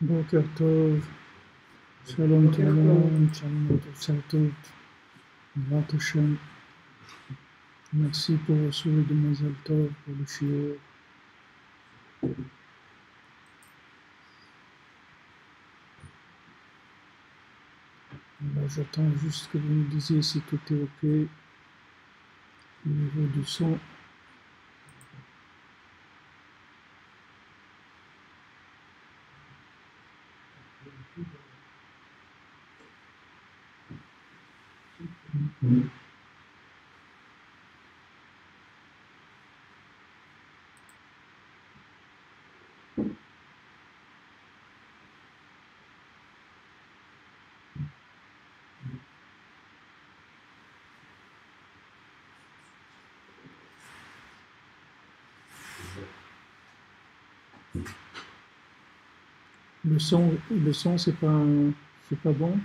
Boker Tov, Shalom tout le monde, Shalom à tous et à toutes, Baruch Hashem. Merci pour le souhait de Mazal Tov, pour le shiur. J'attends juste que vous me disiez si tout est ok au niveau du son. Le son c'est pas bon.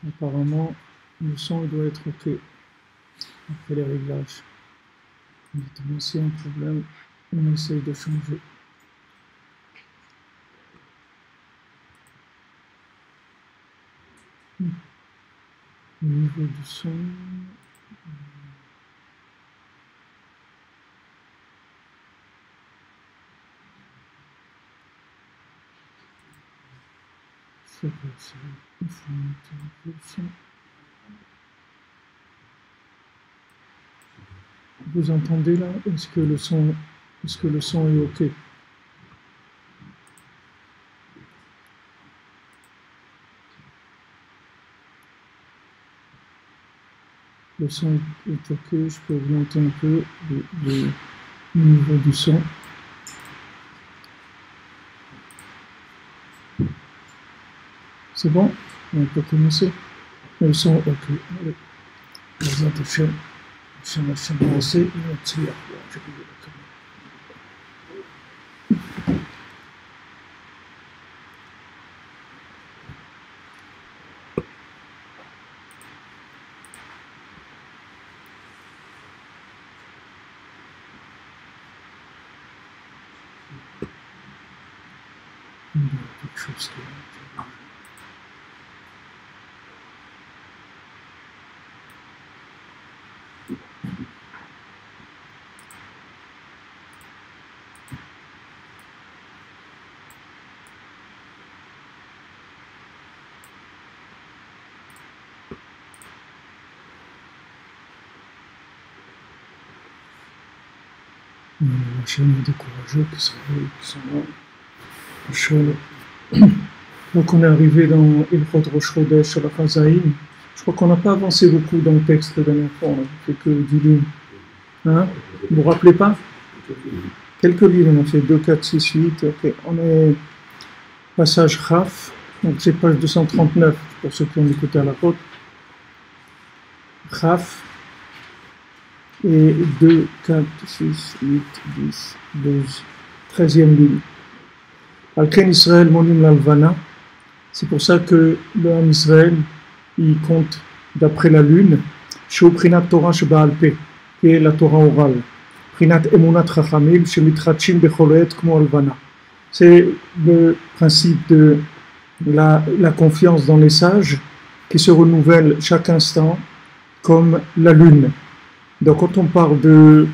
Apparemment, le son il doit être ok après les réglages. Maintenant, s'il y a un problème, on essaye de changer. Au niveau du son, c'est pas ça. Il faut monter un peu le son. Vous entendez là? Est-ce que le son est ok? Le son est ok, je peux augmenter un peu le niveau du son. C'est bon? On peut commencer. Le son ok. Allez. Quelque chose qui est... La chaîne est découragée, qui sont là. Donc on est arrivé dans Ilchot Rosh Chodesh à la Chazaïn. Je crois qu'on n'a pas avancé beaucoup dans le texte de la dernière fois, on a fait que 10 lignes. Hein? Vous vous rappelez pas? Quelques lignes, on a fait 2, 4, 6, 8. Okay. On est passage Chaf, donc c'est page 239 pour ceux qui ont écouté à la côte. Chaf. Et 2, 4, 6, 8, 10, 12, 13e ligne. Al-Ken Israël Monim Lalvana, c'est pour ça que le Ham Israël, il compte d'après la lune, Shou Prinat Torah Sheba'al-Peh, qui est la Torah orale, Prinat Emunat Chachamim, Shemitratchim Becholoet Kmo Alvana. C'est le principe de la confiance dans les sages qui se renouvelle chaque instant comme la lune. Donc quand on parle de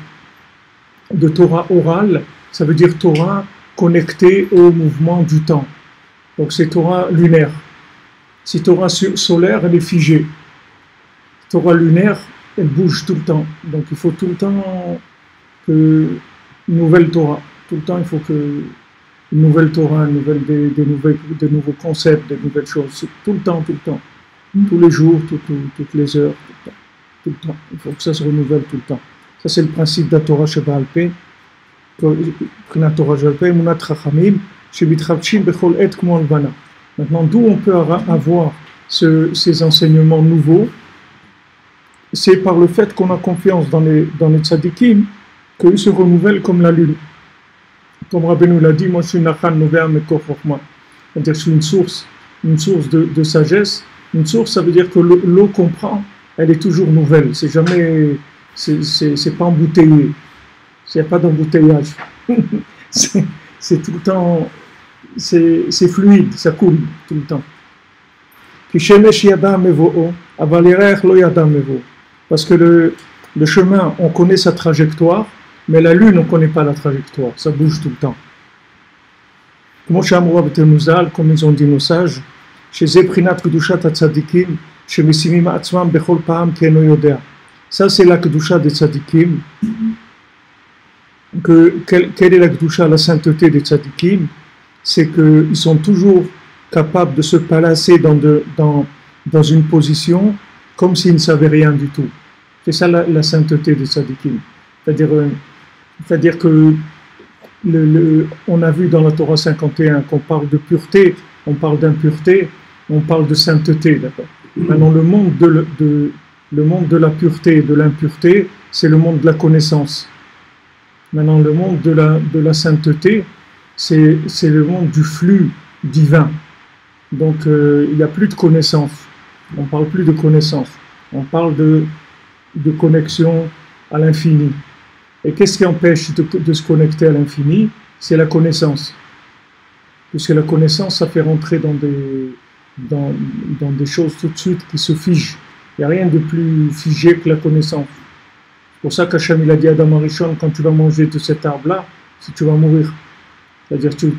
Torah orale, ça veut dire Torah connectée au mouvement du temps. Donc c'est Torah lunaire. Si Torah solaire, elle est figée. Torah lunaire, elle bouge tout le temps. Donc il faut tout le temps une nouvelle Torah. Tout le temps il faut une nouvelle Torah, de nouveaux concepts, de nouvelles choses. Tout le temps. Tous les jours, toutes les heures, tout le temps. Il faut que ça se renouvelle tout le temps. Ça c'est le principe de la Torah Sheba'al-Peh. Maintenant, d'où on peut avoir ces enseignements nouveaux, c'est par le fait qu'on a confiance dans les tzadikim, qu'ils se renouvellent comme la lune. Comme Rabbeinu l'a dit, moi je suis Nachan Novea Mekor Chochma. C'est-à-dire je suis une source de sagesse. Une source, ça veut dire que l'eau qu'on prend, elle est toujours nouvelle. C'est jamais, c'est pas embouteillé. Il n'y a pas d'embouteillage. C'est tout le temps c'est fluide, ça coule tout le temps. Parce que le chemin, on connaît sa trajectoire, mais la lune, on ne connaît pas la trajectoire, ça bouge tout le temps. Comme ils ont dit nos sages, ça c'est la kedusha des tzadikim. Quelle est la kedusha, la sainteté des tzadikim? C'est qu'ils sont toujours capables de se placer dans une position comme s'ils ne savaient rien du tout. C'est ça la sainteté des tzadikim. C'est-à-dire que on a vu dans la Torah 51 qu'on parle de pureté, on parle d'impureté, on parle de sainteté. D'accord. Maintenant, le monde de la pureté et de l'impureté, c'est le monde de la connaissance. Maintenant, le monde de la sainteté, c'est le monde du flux divin. Donc, il n'y a plus de connaissance. On ne parle plus de connaissance. On parle de connexion à l'infini. Et qu'est-ce qui empêche de se connecter à l'infini? C'est la connaissance. Puisque la connaissance, ça fait rentrer dans des choses tout de suite qui se figent. Il n'y a rien de plus figé que la connaissance. C'est pour ça qu'Hachem il a dit à Adam Arishon, quand tu vas manger de cet arbre-là, si tu vas mourir. C'est-à-dire tu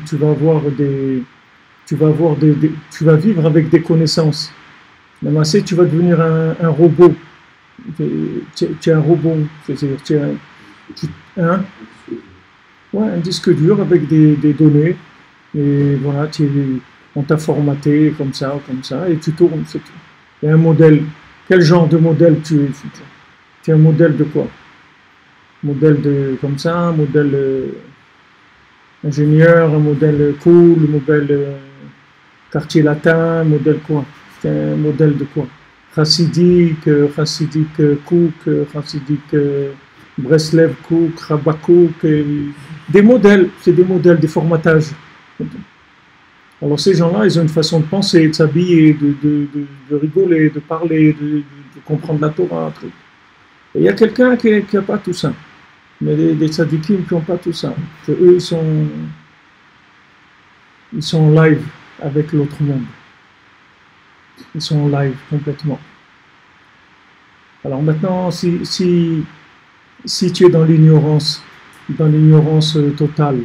vas vivre avec des connaissances. Même assez, tu vas devenir un robot. Tu es un robot. C'est-à-dire un disque dur avec des données. Et voilà, on t'a formaté comme ça, et tu tournes, c'est tout. Il y a un modèle. Quel genre de modèle tu es? Tu es un modèle de quoi? Modèle comme ça, un modèle ingénieur, un modèle cool, un modèle quartier latin, un modèle quoi? C'est un modèle de quoi? Chassidique Cook, chassidique Breslev Cook, Rabat Cook, des modèles, c'est des modèles, des formatages. Alors ces gens-là, ils ont une façon de penser, de s'habiller, de rigoler, de parler, de comprendre la Torah. Et il y a quelqu'un qui n'a pas tout ça. Mais des tzadikim qui n'ont pas tout ça. Que eux, ils sont en live avec l'autre monde. Ils sont en live complètement. Alors maintenant, si tu es dans l'ignorance totale,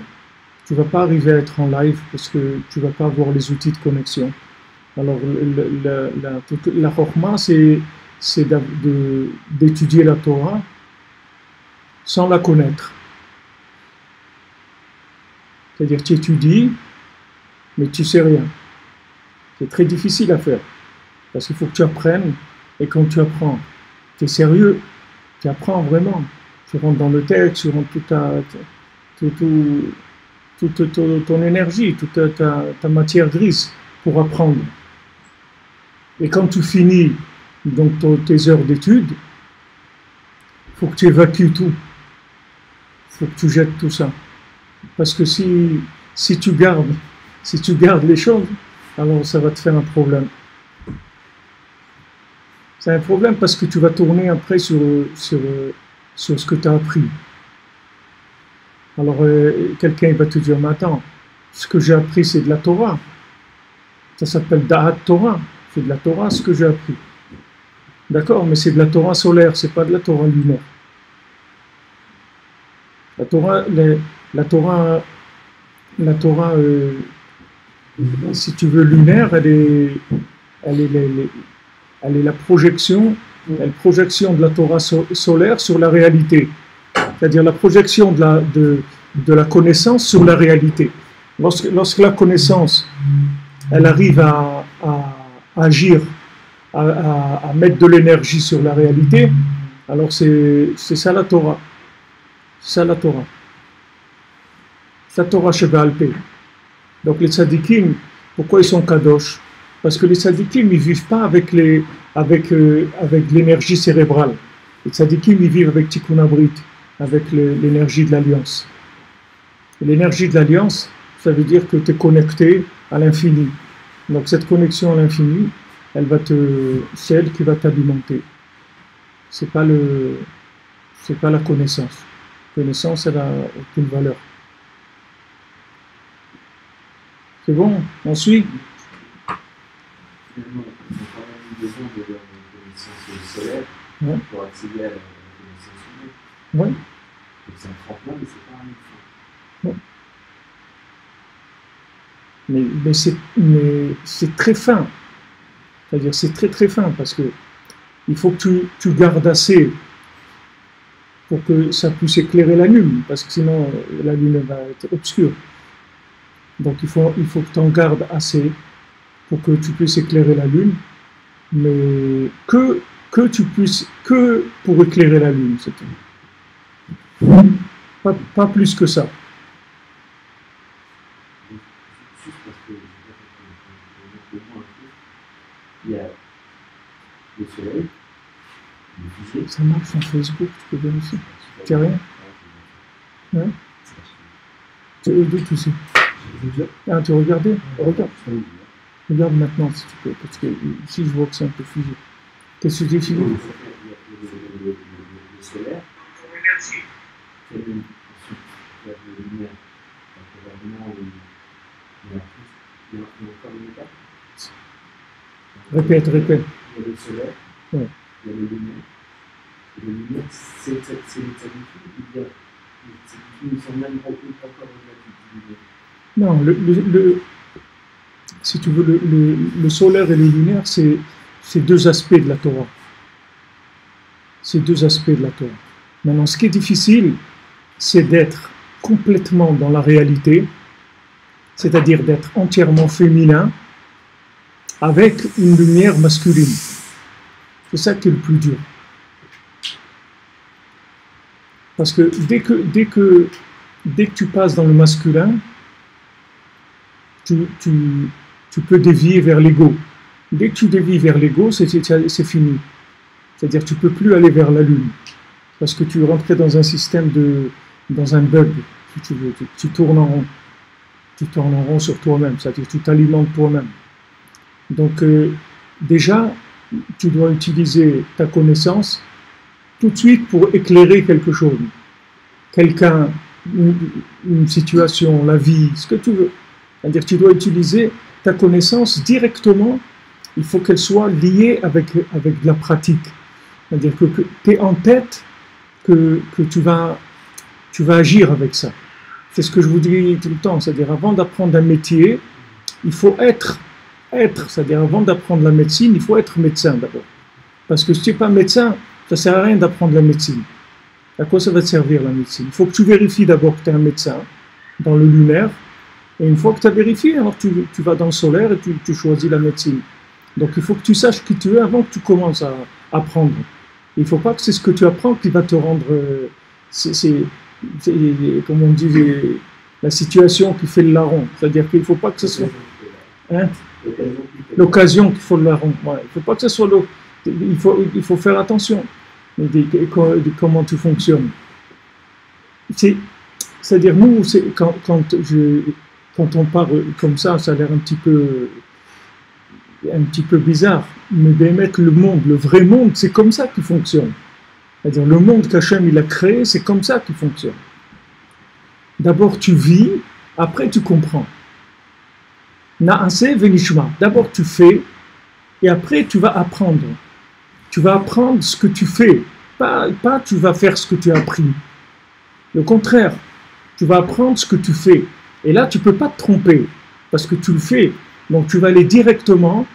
tu ne vas pas arriver à être en live parce que tu ne vas pas avoir les outils de connexion. Alors la chorma, c'est d'étudier la Torah sans la connaître. C'est-à-dire tu étudies, mais tu ne sais rien. C'est très difficile à faire. Parce qu'il faut que tu apprennes, et quand tu apprends, tu es sérieux, tu apprends vraiment. Tu rentres dans le texte, tu rentres toute ton énergie, toute ta matière grise pour apprendre. Et quand tu finis donc tes heures d'études, il faut que tu évacues tout. Il faut que tu jettes tout ça. Parce que si tu gardes les choses, alors ça va te faire un problème. C'est un problème parce que tu vas tourner après sur ce que tu as appris. Alors quelqu'un va te dire, mais attends, ce que j'ai appris c'est de la Torah. Ça s'appelle Da'at Torah. C'est de la Torah ce que j'ai appris. D'accord, mais c'est de la Torah solaire, c'est pas de la Torah lunaire. La Torah, si tu veux, lunaire, elle est la projection de la Torah solaire sur la réalité. C'est-à-dire la projection de la connaissance sur la réalité. Lorsque la connaissance, elle arrive à agir, à mettre de l'énergie sur la réalité, alors c'est ça la Torah. C'est ça la Torah. C'est la Torah Sheba'al Peh. Donc les tzadikim, pourquoi ils sont kadosh? Parce que les tzadikim, ils ne vivent pas avec l'énergie cérébrale. Les tzadikim, ils vivent avec Tikkun Abrit, avec l'énergie de l'alliance. Et l'énergie de l'alliance, ça veut dire que tu es connecté à l'infini. Donc cette connexion à l'infini, c'est elle qui va t'alimenter. C'est pas la connaissance. La connaissance, elle n'a aucune valeur. C'est bon, on suit. Finalement, ils ont quand même eu besoin de leur connaissance solaire pour accéder à la connaissance humaine. Oui. Donc c'est un tremplin, mais c'est pas un effort. Mais c'est très fin. C'est-à-dire c'est très très fin parce que il faut que tu gardes assez pour que ça puisse éclairer la lune, parce que sinon la lune va être obscure. Donc il faut que tu en gardes assez pour que tu puisses éclairer la lune, mais que pour éclairer la lune, c'est tout. Pas plus que ça. Juste parce que il y a le soleil, le fusée. Ça marche en Facebook, tu peux vérifier. Tu n'as rien? Ouais. D'où tu sais? Ah, tu regardais? Regarde. Regarde maintenant si tu peux, parce que ici je vois que c'est un peu figé. Qu'est-ce que tu dis, Philippe? Le solaire. Merci. Ensuite, il y a la lumière. Donc, il y a encore une étape. Répète. Il y a le solaire. Ouais. Il y a les lumières. Et les lumières, c'est une lumière. Ils sont même encore relatifs. Non, si tu veux, le solaire et le lunaire, c'est deux aspects de la Torah. C'est deux aspects de la Torah. Maintenant, ce qui est difficile, c'est d'être complètement dans la réalité, c'est-à-dire d'être entièrement féminin, avec une lumière masculine. C'est ça qui est le plus dur. Parce que dès que tu passes dans le masculin, tu peux dévier vers l'ego. Dès que tu dévies vers l'ego, c'est fini. C'est-à-dire que tu ne peux plus aller vers la lune. Parce que tu rentrais dans un système dans un bug, si tu veux. Tu tournes en rond. Tu tournes en rond sur toi-même, c'est-à-dire que tu t'alimentes toi-même. Donc déjà, tu dois utiliser ta connaissance tout de suite pour éclairer quelque chose. Quelqu'un, une situation, la vie, ce que tu veux. C'est-à-dire que tu dois utiliser ta connaissance directement, il faut qu'elle soit liée avec de la pratique. C'est-à-dire que tu es en tête que tu vas agir avec ça. C'est ce que je vous dis tout le temps, c'est-à-dire avant d'apprendre un métier, il faut être, c'est-à-dire avant d'apprendre la médecine, il faut être médecin d'abord. Parce que si tu n'es pas médecin, ça ne sert à rien d'apprendre la médecine. À quoi ça va te servir la médecine? Il faut que tu vérifies d'abord que tu es un médecin dans le lunaire, et une fois que tu as vérifié, alors tu vas dans le solaire et tu choisis la médecine. Donc il faut que tu saches qui tu es avant que tu commences à apprendre. Il ne faut pas que c'est ce que tu apprends qui va te rendre... comme on dit, la situation qui fait le larron. C'est-à-dire qu'il ne faut pas que ce soit... Hein? L'occasion qui fait le larron. Ouais. Il ne faut pas que ce soit... Il faut faire attention de comment tu fonctionnes. C'est-à-dire, nous, quand on parle comme ça a l'air un petit peu bizarre. Mais bien mettre le monde, le vrai monde, c'est comme ça qu'il fonctionne. C'est-à-dire, le monde qu'Hachem il a créé, c'est comme ça qu'il fonctionne. D'abord, tu vis, après, tu comprends. Na'aseh venishma. D'abord, tu fais, et après, tu vas apprendre. Tu vas apprendre ce que tu fais. Pas tu vas faire ce que tu as appris. Le contraire, tu vas apprendre ce que tu fais. Et là, tu ne peux pas te tromper, parce que tu le fais. Donc, tu vas aller directement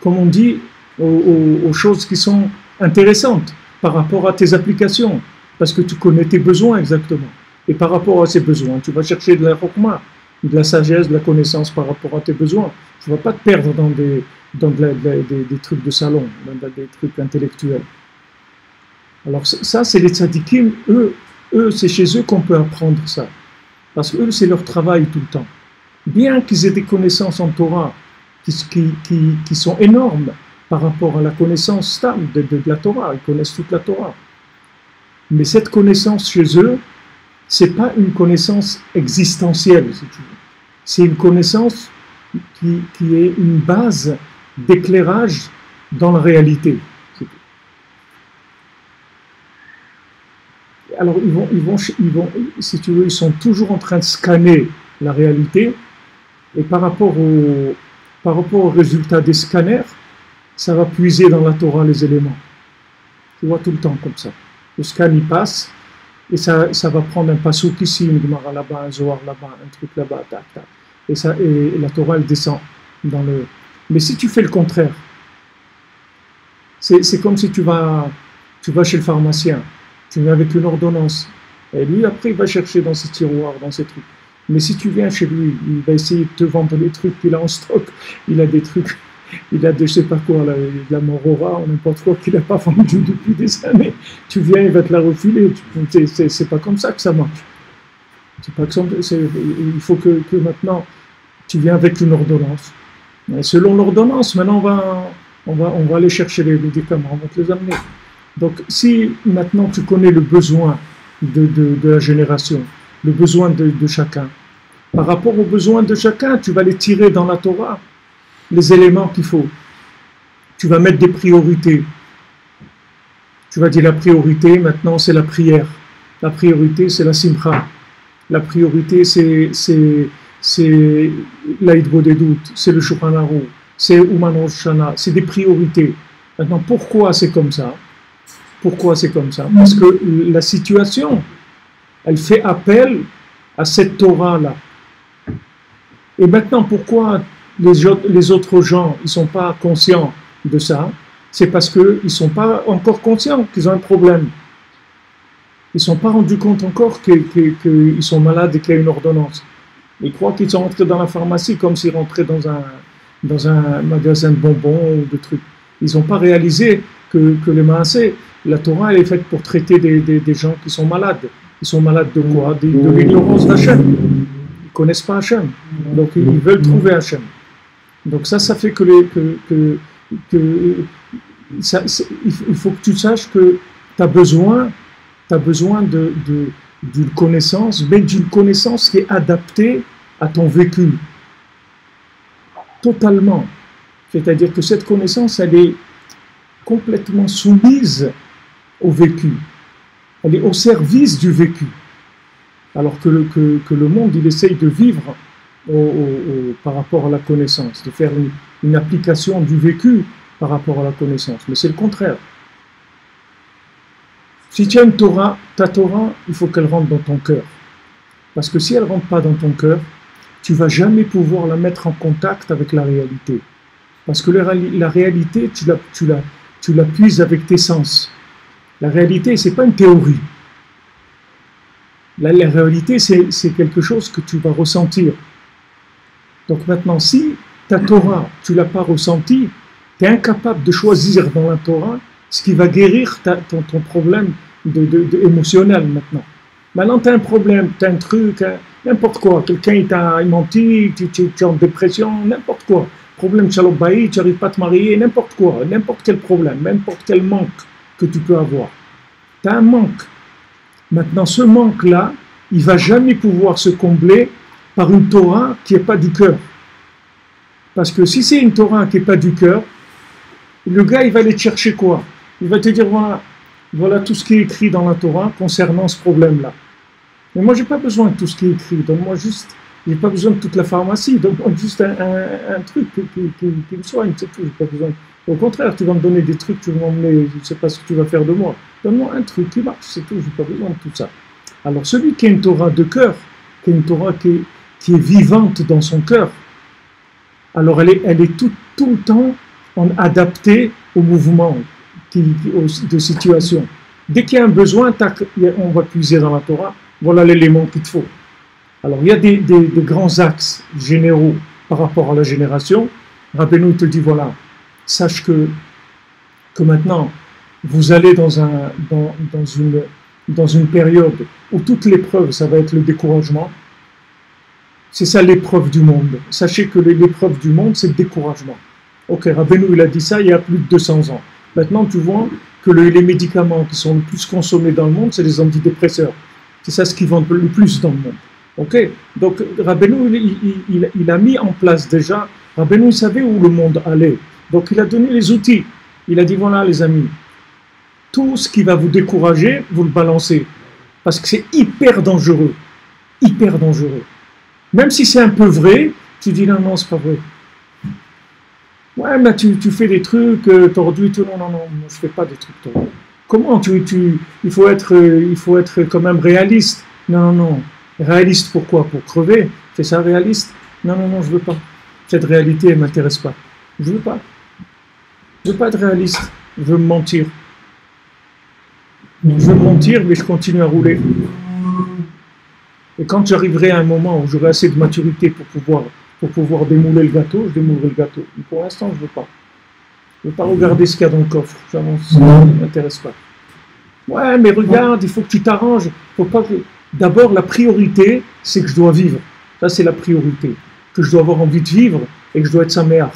comme on dit, aux choses qui sont intéressantes par rapport à tes applications, parce que tu connais tes besoins exactement. Et par rapport à ces besoins, tu vas chercher de la hokma, de la sagesse, de la connaissance par rapport à tes besoins. Tu ne vas pas te perdre dans des trucs de salon, dans des trucs intellectuels. Alors ça, c'est les tzadikim, eux, c'est chez eux qu'on peut apprendre ça. Parce que eux, c'est leur travail tout le temps. Bien qu'ils aient des connaissances en Torah qui sont énormes par rapport à la connaissance stable de la Torah, ils connaissent toute la Torah. Mais cette connaissance chez eux, c'est pas une connaissance existentielle, si tu veux. C'est une connaissance qui est une base d'éclairage dans la réalité. Alors ils vont, si tu veux, ils sont toujours en train de scanner la réalité Et par rapport au résultat des scanners, ça va puiser dans la Torah les éléments. Tu vois tout le temps comme ça. Le scan il passe et ça va prendre un passouk ici, une Gemara là-bas, un Zohar là-bas, un truc là-bas, tac, tac. Et la Torah elle descend dans le. Mais si tu fais le contraire, c'est comme si tu vas chez le pharmacien, tu viens avec une ordonnance, et lui après il va chercher dans ses tiroirs, dans ses trucs. Mais si tu viens chez lui, il va essayer de te vendre les trucs qu'il a en stock, il a des trucs, il a de je sais pas quoi, là, de la Morora, ou n'importe quoi qu'il n'a pas vendu depuis des années. Tu viens, il va te la refiler, c'est pas comme ça que ça marche. C'est pas comme, il faut que maintenant, tu viens avec une ordonnance. Et selon l'ordonnance, maintenant on va aller chercher les médicaments, on va te les amener. Donc si maintenant tu connais le besoin de la génération, le besoin de chacun, par rapport aux besoins de chacun, tu vas les tirer dans la Torah, les éléments qu'il faut. Tu vas mettre des priorités. Tu vas dire la priorité, maintenant c'est la prière. La priorité c'est la simcha. La priorité c'est l'Aïd Bodedout, c'est le Shulchan Aruch, c'est Uman Rosh Hashanah, c'est des priorités. Maintenant, pourquoi c'est comme ça? Pourquoi c'est comme ça? Parce que la situation, elle fait appel à cette Torah-là. Et maintenant, pourquoi les autres gens, ils ne sont pas conscients de ça? C'est parce qu'ils ne sont pas encore conscients qu'ils ont un problème. Ils ne sont pas rendus compte encore qu'ils sont malades et qu'il y a une ordonnance. Ils croient qu'ils sont rentrés dans la pharmacie comme s'ils rentraient dans un magasin de bonbons ou de trucs. Ils n'ont pas réalisé que les maaseh, la Torah elle est faite pour traiter des gens qui sont malades. Ils sont malades de quoi? De l'ignorance d'Hachem. Ils ne connaissent pas Hachem. Donc ils veulent trouver Hachem. Donc ça fait il faut que tu saches que tu as besoin d'une connaissance, mais d'une connaissance qui est adaptée à ton vécu. Totalement. C'est-à-dire que cette connaissance, elle est complètement soumise au vécu. Elle est au service du vécu. Alors que le monde, il essaye de vivre par rapport à la connaissance, de faire une application du vécu par rapport à la connaissance. Mais c'est le contraire. Si tu as une Torah, ta Torah, il faut qu'elle rentre dans ton cœur. Parce que si elle ne rentre pas dans ton cœur, tu ne vas jamais pouvoir la mettre en contact avec la réalité. Parce que la réalité, tu la puises avec tes sens. La réalité, ce n'est pas une théorie. La réalité, c'est quelque chose que tu vas ressentir. Donc maintenant, si ta Torah, tu ne l'as pas ressentie, tu es incapable de choisir dans la Torah ce qui va guérir ton problème émotionnel maintenant. Maintenant, tu as un problème, tu as un truc, n'importe quoi. Quelqu'un t'a menti, tu es en dépression, n'importe quoi. Problème chalobaï, tu n'arrives pas à te marier, n'importe quoi, n'importe quel problème, n'importe quel manque que tu peux avoir. Tu as un manque. Maintenant, ce manque-là, il ne va jamais pouvoir se combler par une Torah qui n'est pas du cœur. Parce que si c'est une Torah qui n'est pas du cœur, le gars, il va aller te chercher quoi? Il va te dire, voilà tout ce qui est écrit dans la Torah concernant ce problème-là. Mais moi, je n'ai pas besoin de tout ce qui est écrit. Donne-moi juste, je n'ai pas besoin de toute la pharmacie. Donne-moi juste un truc qui me soigne, c'est tout. J'ai pas besoin. Au contraire, tu vas me donner des trucs, tu vas m'emmener, je ne sais pas ce que tu vas faire de moi. Donne-moi un truc qui marche, c'est tout. Je n'ai pas besoin de tout ça. Alors, celui qui a une Torah de cœur, qui a une Torah qui est vivante dans son cœur, alors elle est tout le temps adaptée au mouvement de situation. Dès qu'il y a un besoin, on va puiser dans la Torah, voilà l'élément qu'il te faut. Alors il y a des grands axes généraux par rapport à la génération. Rabbeinu te dit, voilà, sache que maintenant, vous allez dans une période où toute l'épreuve, ça va être le découragement. C'est ça l'épreuve du monde. Sachez que l'épreuve du monde, c'est le découragement. Ok, Rabbeinu, il a dit ça il y a plus de 200 ans. Maintenant, tu vois que les médicaments qui sont le plus consommés dans le monde, c'est les antidépresseurs. C'est ça ce qui vend le plus dans le monde. Ok, donc Rabbeinu, il a mis en place déjà, Rabbeinu, il savait où le monde allait. Donc il a donné les outils. Il a dit, voilà les amis, tout ce qui va vous décourager, vous le balancez. Parce que c'est hyper dangereux. Hyper dangereux. Même si c'est un peu vrai, Tu dis non, non, c'est pas vrai. Ouais, mais tu fais des trucs tordus, tout. Non, non, non, je fais pas des trucs tordus. Comment il faut être quand même réaliste. Non, non, non. Réaliste pourquoi? Pour crever? C'est ça réaliste? Non, non, non, je veux pas. Cette réalité, elle m'intéresse pas. Je veux pas. Je veux pas être réaliste. Je veux me mentir. Je veux mentir, mais je continue à rouler. Et quand j'arriverai à un moment où j'aurai assez de maturité pour pouvoir démouler le gâteau, je démoulerai le gâteau. Mais pour l'instant, je ne veux pas. Je ne veux pas regarder ce qu'il y a dans le coffre. Ça ne m'intéresse pas. Ouais, mais regarde, il faut que tu t'arranges. Faut pas que... D'abord, la priorité, c'est que je dois vivre. Ça, c'est la priorité. Que je dois avoir envie de vivre et que je dois être sa mère.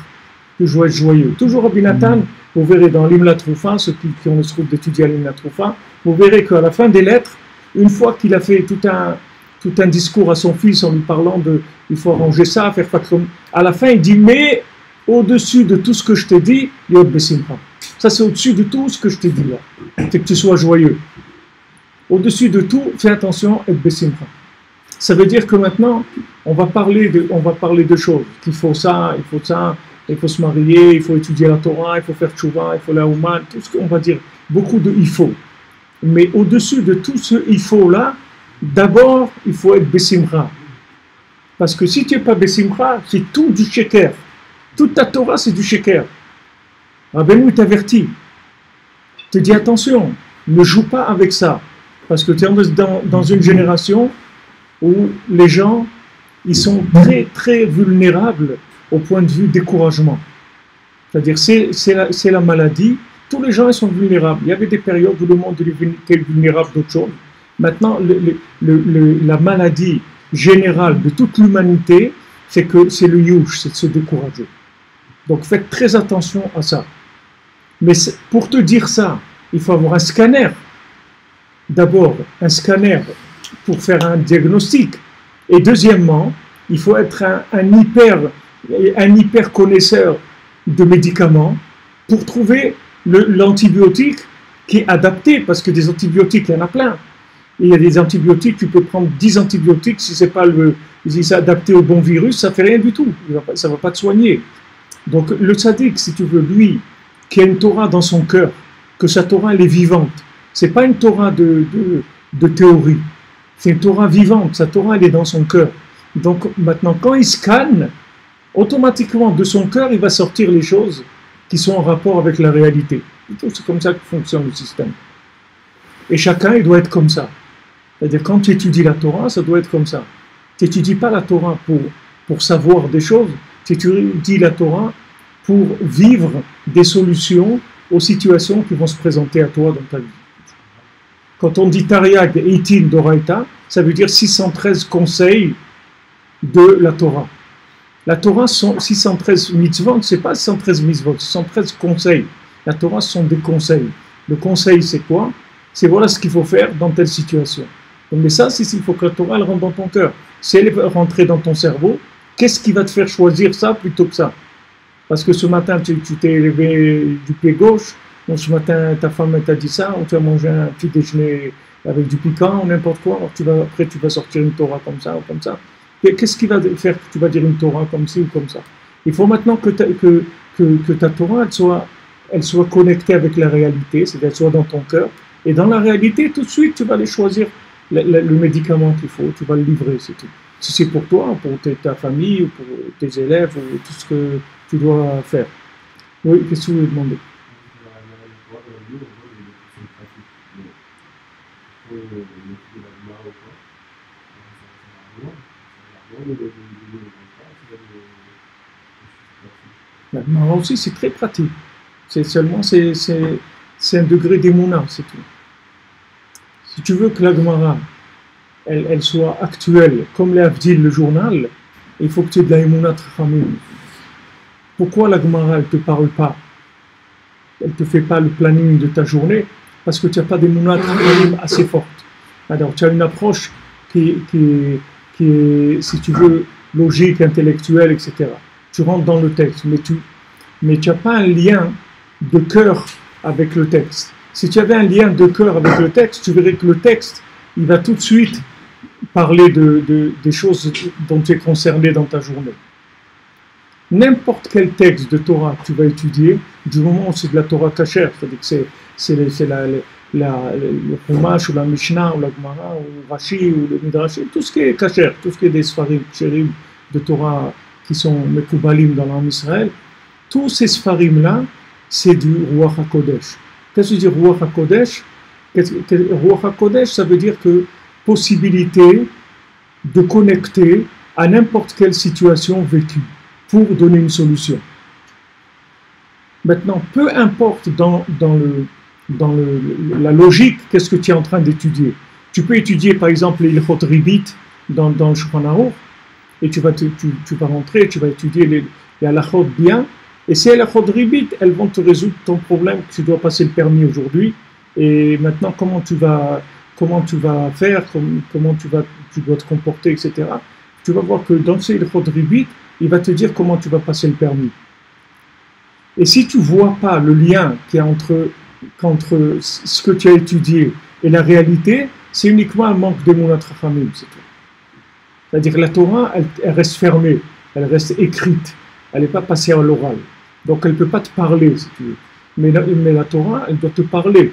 Que je dois être joyeux. Toujours Rabbi Nathan, vous verrez dans l'Imla Troufa, ceux qui ont le souffle d'étudier à l'Imla Troufa, vous verrez qu'à la fin des lettres, une fois qu'il a fait tout un discours à son fils en lui parlant de il faut arranger ça, faire pas comme. À la fin, il dit mais au-dessus de tout ce que je t'ai dit, Yod Besimcha. Ça, c'est au-dessus de tout ce que je t'ai dit là. C'est que tu sois joyeux. Au-dessus de tout, fais attention, Yod Besimcha. Ça veut dire que maintenant, on va parler de choses. Qu'il faut ça, il faut se marier, il faut étudier la Torah, il faut faire tchouva, il faut la Ouman, tout ce qu'on va dire. Beaucoup de il faut. Mais au-dessus de tout ce il faut là, d'abord, il faut être Bessimcha. Parce que si tu n'es pas Bessimcha, c'est tout du sheker. Toute ta Torah, c'est du sheker. Rabbeinu t'avertit. Te dit attention, ne joue pas avec ça. Parce que tu es dans une génération où les gens, ils sont très, très vulnérables au point de vue découragement. C'est-à-dire, c'est la maladie. Tous les gens, ils sont vulnérables. Il y avait des périodes où le monde était vulnérable d'autres choses. Maintenant, la maladie générale de toute l'humanité, c'est le youch, c'est de se décourager. Donc faites très attention à ça. Mais pour te dire ça, il faut avoir un scanner. D'abord, un scanner pour faire un diagnostic. Et deuxièmement, il faut être un hyper connaisseur de médicaments pour trouver l'antibiotique qui est adapté, parce que des antibiotiques, il y en a plein. Et il y a des antibiotiques, tu peux prendre 10 antibiotiques, si c'est pas adapté au bon virus, ça fait rien du tout. Ça va pas te soigner. Donc le tzaddik, si tu veux, lui, qui a une Torah dans son cœur, que sa Torah elle est vivante. C'est pas une Torah de théorie. C'est une Torah vivante. Sa Torah elle est dans son cœur. Donc maintenant, quand il scanne, automatiquement de son cœur, il va sortir les choses qui sont en rapport avec la réalité. C'est comme ça que fonctionne le système. Et chacun, il doit être comme ça. C'est-à-dire, quand tu étudies la Torah, ça doit être comme ça. Tu n'étudies pas la Torah pour savoir des choses, tu étudies la Torah pour vivre des solutions aux situations qui vont se présenter à toi dans ta vie. Quand on dit Tariag 18 d'Oraita, ça veut dire 613 conseils de la Torah. La Torah, sont 613 mitzvot, ce n'est pas 613 mitzvot, 613 conseils. La Torah, ce sont des conseils. Le conseil, c'est quoi? C'est voilà ce qu'il faut faire dans telle situation. Mais ça, il faut que la Torah elle rentre dans ton cœur. Si elle est rentrée dans ton cerveau, qu'est-ce qui va te faire choisir ça plutôt que ça? Parce que ce matin, tu t'es levé du pied gauche, donc ce matin, ta femme t'a dit ça, ou tu as mangé un petit déjeuner avec du piquant, ou n'importe quoi, alors après tu vas sortir une Torah comme ça ou comme ça. Qu'est-ce qui va faire que tu vas dire une Torah comme ci ou comme ça? Il faut maintenant que ta Torah elle soit connectée avec la réalité, c'est-à-dire qu'elle soit dans ton cœur. Et dans la réalité, tout de suite, tu vas aller choisir le médicament qu'il faut, tu vas le livrer, c'est tout. Si c'est pour toi, pour ta famille, ou pour tes élèves, ou tout ce que tu dois faire. Oui, qu'est-ce que vous voulez demander? La Gemara aussi, c'est très pratique. C'est un degré d'émouna, c'est tout. Si tu veux que la Gemara, elle soit actuelle, comme l'Avdil, le journal, il faut que tu aies de la émouna trachamim. Pourquoi la Gemara, elle ne te parle pas? Elle ne te fait pas le planning de ta journée? Parce que tu n'as pas d'émouna trachamim assez forte. Alors, tu as une approche qui est, si tu veux, logique, intellectuelle, etc. Tu rentres dans le texte, mais tu n'as pas un lien de cœur avec le texte. Si tu avais un lien de cœur avec le texte, tu verrais que le texte, il va tout de suite parler des choses dont tu es concerné dans ta journée. N'importe quel texte de Torah que tu vas étudier, du moment où c'est de la Torah kasher, c'est-à-dire que c'est le Chumash ou la Mishnah ou la Gemara ou Rashi ou le Midrash, tout ce qui est kasher, tout ce qui est des Sfarim, Ksherim de Torah qui sont Mekoubalim dans l'Am Israël, tous ces Sfarim-là, c'est du Ruach HaKodesh. Qu'est-ce que ça veut dire Ruach HaKodesh? Ruach HaKodesh, ça veut dire que possibilité de connecter à n'importe quelle situation vécue pour donner une solution. Maintenant, peu importe dans la logique, qu'est-ce que tu es en train d'étudier. Tu peux étudier par exemple les Ilchot Ribit dans le Shulchan Aruch, et tu vas rentrer, tu vas étudier les halachot bien, et ces halachot Ribit, elles vont te résoudre ton problème, que tu dois passer le permis aujourd'hui, et maintenant comment tu vas faire, comment tu dois te comporter, etc. Tu vas voir que dans ces Ilchot Ribit, il va te dire comment tu vas passer le permis. Et si tu ne vois pas le lien qu'il y a entre ce que tu as étudié et la réalité, c'est uniquement un manque d'émunat chachamim, c'est tout. C'est-à-dire que la Torah, elle reste fermée, elle reste écrite, elle n'est pas passée à l'oral. Donc elle ne peut pas te parler, si tu veux. Mais la Torah, elle doit te parler.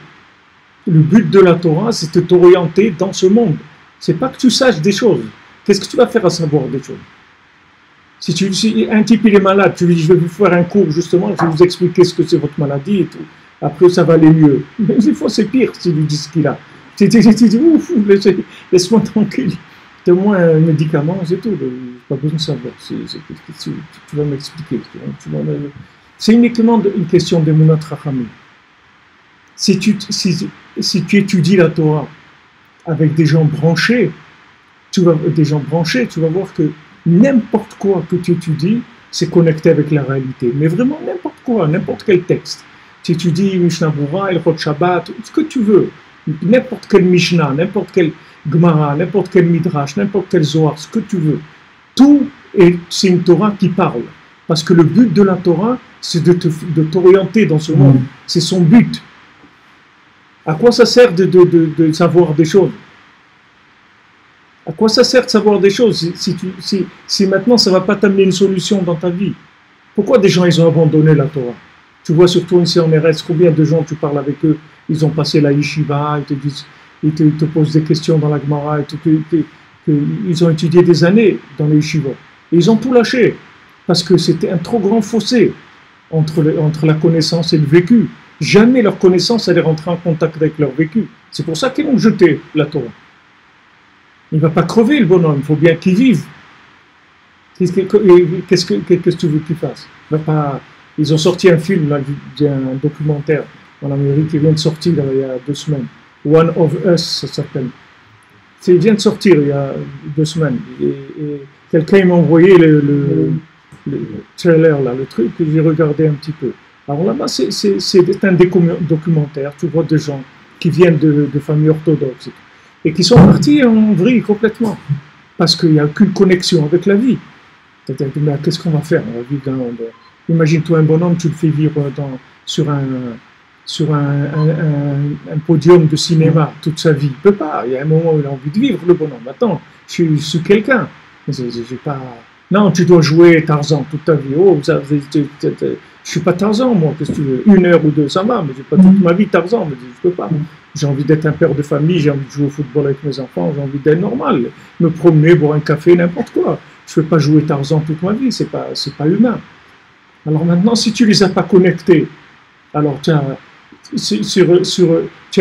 Le but de la Torah, c'est de t'orienter dans ce monde. Ce n'est pas que tu saches des choses. Qu'est-ce que tu vas faire à savoir des choses? Si un type il est malade, tu lui dis je vais vous faire un cours justement, je vais vous expliquer ce que c'est votre maladie et tout. Après ça va aller mieux. Mais des fois c'est pire s'il lui dit ce qu'il a. Tu dis ouf, laisse-moi tranquille. Donne-moi un médicament, c'est tout. Pas besoin de savoir. Tu vas m'expliquer. C'est uniquement une question d'émunat chachamim. Si tu étudies la Torah avec des gens branchés, tu vas voir que n'importe quoi que tu étudies, c'est connecté avec la réalité. Mais vraiment n'importe quoi, n'importe quel texte. Tu étudies Mishnah Berurah, Ilchot Shabbat, ce que tu veux. N'importe quel Mishnah, n'importe quel Gemara, n'importe quel Midrash, n'importe quel Zohar, ce que tu veux. Tout c'est une Torah qui parle. Parce que le but de la Torah, c'est de t'orienter dans ce monde. C'est son but. À quoi ça sert de savoir des choses? À quoi ça sert de savoir des choses si maintenant ça ne va pas t'amener une solution dans ta vie? Pourquoi des gens ils ont abandonné la Torah? Tu vois surtout ici en RS, combien de gens tu parles avec eux, ils ont passé la yeshiva, ils te posent des questions dans la Gemara, ils ont étudié des années dans les yeshivas. Et ils ont tout lâché, parce que c'était un trop grand fossé entre la connaissance et le vécu. Jamais leur connaissance allait rentrer en contact avec leur vécu. C'est pour ça qu'ils ont jeté la Torah. Il ne va pas crever le bonhomme, il faut bien qu'il vive. Qu'est-ce que tu veux qu'il fasse? Ils ont sorti un film, là, un documentaire en Amérique qui vient de sortir il y a 2 semaines. One of Us, ça s'appelle. Il vient de sortir il y a 2 semaines. Et quelqu'un m'a envoyé le trailer, là, le truc, que j'ai regardé un petit peu. Alors là-bas, c'est un documentaire. Tu vois des gens qui viennent de familles orthodoxes et qui sont partis en vrille complètement. Parce qu'il n'y a aucune connexion avec la vie. C'est-à-dire, mais qu'est-ce qu'on va faire? On va vivre imagine-toi un bonhomme, tu le fais vivre sur un podium de cinéma toute sa vie. Il ne peut pas. Il y a un moment où il a envie de vivre, le bonhomme. Attends, je suis quelqu'un. J'ai pas... Non, tu dois jouer Tarzan toute ta vie. Oh, je ne suis pas Tarzan, moi. Qu'est-ce que tu veux? 1 heure ou 2, ça va, mais j'ai pas toute ma vie Tarzan. Mais je ne peux pas. J'ai envie d'être un père de famille, j'ai envie de jouer au football avec mes enfants, j'ai envie d'être normal. Me promener, boire un café, n'importe quoi. Je ne peux pas jouer Tarzan toute ma vie, c'est pas humain. Alors maintenant, si tu ne les as pas connectés, alors tu as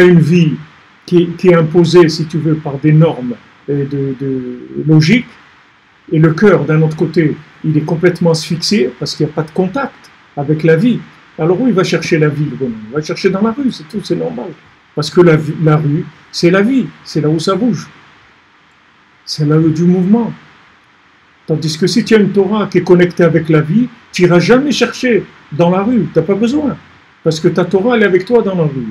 une vie qui est imposée, si tu veux, par des normes de logique, et le cœur, d'un autre côté, il est complètement asphyxié parce qu'il n'y a pas de contact avec la vie. Alors où il va chercher la vie? Il va chercher dans la rue, c'est tout, c'est normal. Parce que la rue, c'est la vie, c'est là où ça bouge. C'est là du mouvement. Tandis que si tu as une Torah qui est connectée avec la vie, tu n'iras jamais chercher dans la rue, tu n'as pas besoin. Parce que ta Torah, elle est avec toi dans la rue.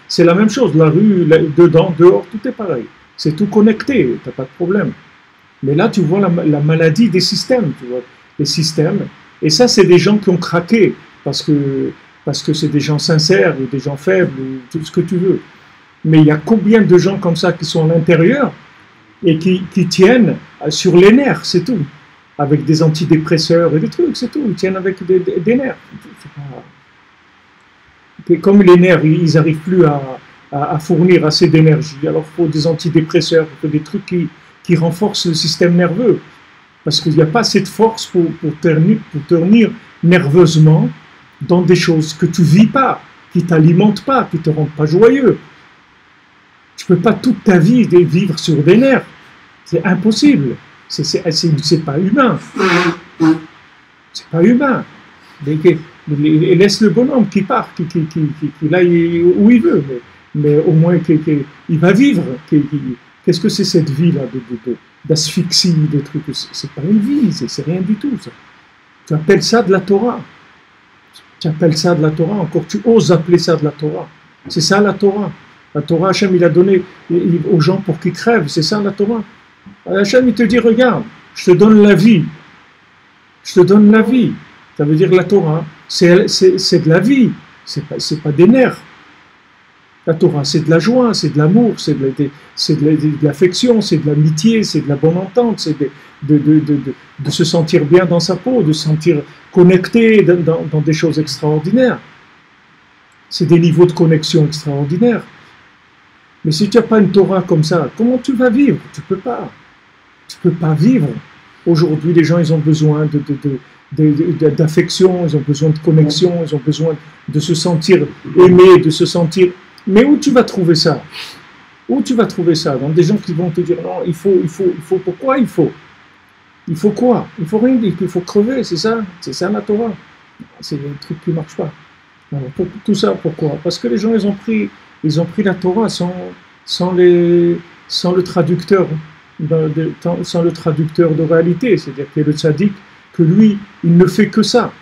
C'est la même chose, la rue, dedans, dehors, tout est pareil. C'est tout connecté, tu n'as pas de problème. Mais là, tu vois la maladie des systèmes, tu vois, les systèmes. Et ça, c'est des gens qui ont craqué, parce que c'est des gens sincères, ou des gens faibles, ou tout ce que tu veux. Mais il y a combien de gens comme ça qui sont à l'intérieur, et qui tiennent sur les nerfs, c'est tout. avec des antidépresseurs et des trucs, c'est tout. Ils tiennent avec des nerfs. Et comme les nerfs, ils n'arrivent plus à fournir assez d'énergie, alors il faut des antidépresseurs, il faut des trucs qui renforcent le système nerveux. Parce qu'il n'y a pas assez de force pour tenir nerveusement dans des choses que tu ne vis pas, qui ne t'alimentent pas, qui ne te rendent pas joyeux. Tu ne peux pas toute ta vie vivre sur des nerfs. C'est impossible. C'est pas humain. C'est pas humain. Et laisse le bonhomme qui part, qui aille où il veut, mais au moins il va vivre. Qu'est-ce que c'est cette vie-là d'asphyxie, de trucs? C'est pas une vie, c'est rien du tout. Ça. Tu appelles ça de la Torah. Tu appelles ça de la Torah, encore tu oses appeler ça de la Torah. C'est ça la Torah. La Torah, Hachem, il a donné aux gens pour qu'ils crèvent, c'est ça la Torah. Hachem, il te dit, regarde, je te donne la vie. Je te donne la vie. Ça veut dire la Torah, c'est de la vie, c'est pas des nerfs. La Torah, c'est de la joie, c'est de l'amour, c'est de l'affection, c'est de l'amitié, c'est de la bonne entente, c'est de se sentir bien dans sa peau, de se sentir connecté dans des choses extraordinaires. C'est des niveaux de connexion extraordinaires. Mais si tu n'as pas une Torah comme ça, comment tu vas vivre? Tu peux pas. Tu peux pas vivre. Aujourd'hui, les gens, ils ont besoin d'affection, ils ont besoin de connexion, ils ont besoin de se sentir aimés, de se sentir... Mais où tu vas trouver ça? Où tu vas trouver ça? Dans des gens qui vont te dire, non, il faut, pourquoi il faut? Il faut quoi? Il faut rien dire, il faut crever, c'est ça la Torah. C'est un truc qui ne marche pas. Alors, tout ça, pourquoi? Parce que les gens, ils ont pris la Torah sans le traducteur, sans le traducteur de réalité, c'est-à-dire que le tzaddik, que lui, il ne fait que ça.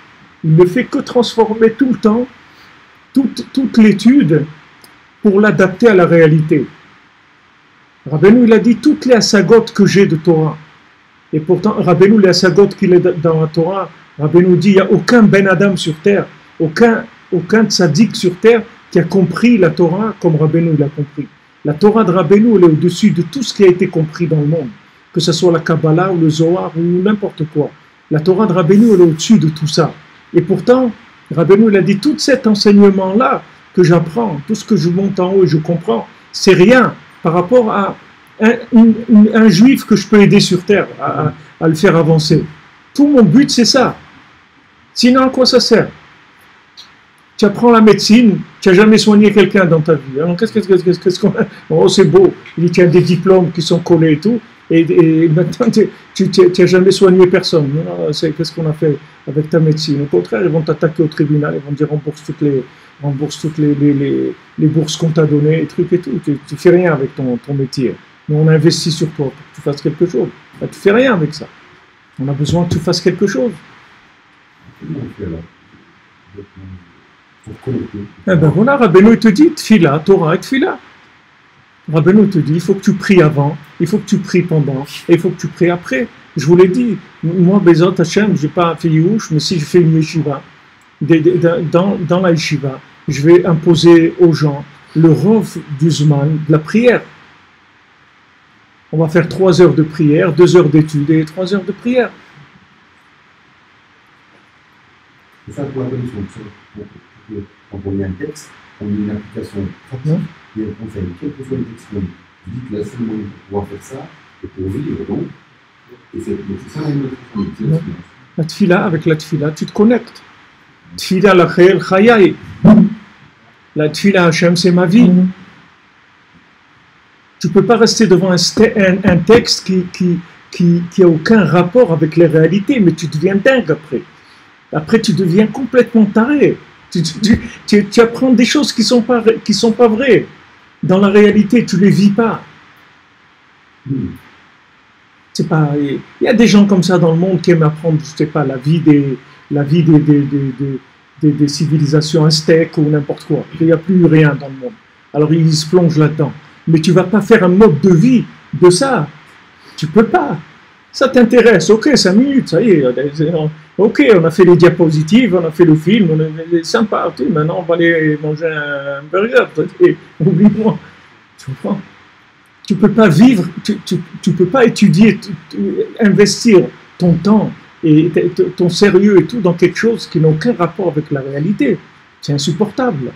Il ne fait que transformer tout le temps toute l'étude pour l'adapter à la réalité. Rabbeinu, il a dit toutes les asagot que j'ai de Torah. Et pourtant, Rabbeinu, les asagot qu'il est dans la Torah, Rabbeinu dit il n'y a aucun Ben Adam sur terre, aucun tzaddik sur terre qui a compris la Torah comme Rabbeinu l'a compris. La Torah de Rabbeinu, elle est au-dessus de tout ce qui a été compris dans le monde, que ce soit la Kabbalah ou le Zohar ou n'importe quoi. La Torah de Rabbeinu, elle est au-dessus de tout ça. Et pourtant, Rabbeinu, il a dit tout cet enseignement-là que j'apprends, tout ce que je monte en haut et je comprends, c'est rien par rapport à un juif que je peux aider sur terre à le faire avancer. Tout mon but, c'est ça. Sinon, à quoi ça sert? Tu apprends la médecine, tu n'as jamais soigné quelqu'un dans ta vie. Alors, qu'est-ce qu'on a? Oh, c'est beau, il y a des diplômes qui sont collés et tout, et maintenant, tu n'as jamais soigné personne. Qu'est-ce qu'on a fait avec ta médecine? Au contraire, ils vont t'attaquer au tribunal, ils vont dire rembourse toutes les bourses qu'on t'a données, et trucs et tout. Tu ne fais rien avec ton métier. Mais on investit sur toi pour que tu fasses quelque chose. Là, tu ne fais rien avec ça. On a besoin que tu fasses quelque chose. Eh ben voilà, Rabbeinu te dit, Tfila, Torah et Tfila. Rabbeinu te dit, il faut que tu pries avant, il faut que tu pries pendant, et il faut que tu pries après. Je vous l'ai dit, moi, Bezat Hashem, je n'ai pas fait Youch, mais si je fais une yeshiva, dans la yeshiva, je vais imposer aux gens le rov du Zman, de la prière. On va faire 3 heures de prière, 2 heures d'études et 3 heures de prière. C'est ça pour la commission. Quand on lit un texte, on lit une application pratique et un conseil. Quel que soit le texte qu'on lit, je dis que la seule moyen pour pouvoir faire ça, et pour vivre donc, et c'est ça la notion. La tfila, avec la tfila, tu te connectes. Tfila la khayel chayai. La tfila Hashem, c'est ma vie. Tu ne peux pas rester devant un texte qui n'a aucun rapport avec les réalités, mais tu deviens dingue après. Après, tu deviens complètement taré. Tu apprends des choses qui sont pas vraies. Dans la réalité, tu ne les vis pas. C'est pas. Il y a des gens comme ça dans le monde qui aiment apprendre, je sais pas, la vie des civilisations aztèques ou n'importe quoi. Il n'y a plus rien dans le monde. Alors ils se plongent là-dedans. Mais tu ne vas pas faire un mode de vie de ça. Tu ne peux pas. Ça t'intéresse, ok, 5 minutes, ça y est. Ok, on a fait les diapositives, on a fait le film, c'est sympa. Maintenant, on va aller manger un burger. Oublie-moi. Tu comprends? Tu ne peux pas vivre, tu ne peux pas étudier, investir ton temps et ton sérieux et tout dans quelque chose qui n'a aucun rapport avec la réalité. C'est insupportable.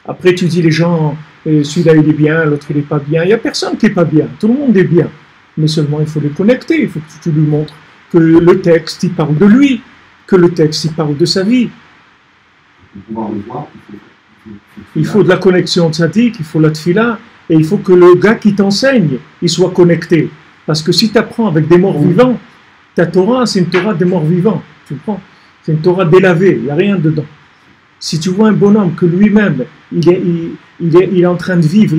Après, tu dis les gens, celui-là il est bien, l'autre il n'est pas bien. Il n'y a personne qui n'est pas bien. Tout le monde est bien. Mais seulement il faut les connecter. Il faut que tu lui montres que le texte, il parle de lui, que le texte, il parle de sa vie. Pour pouvoir le voir, il faut de la connexion tzaddik, il faut la tfila, et il faut que le gars qui t'enseigne, il soit connecté. Parce que si tu apprends avec des morts vivants, ta Torah, c'est une Torah des morts vivants. Tu comprends? C'est une Torah délavée, il n'y a rien dedans. Si tu vois un bonhomme que lui-même, il est en train de vivre,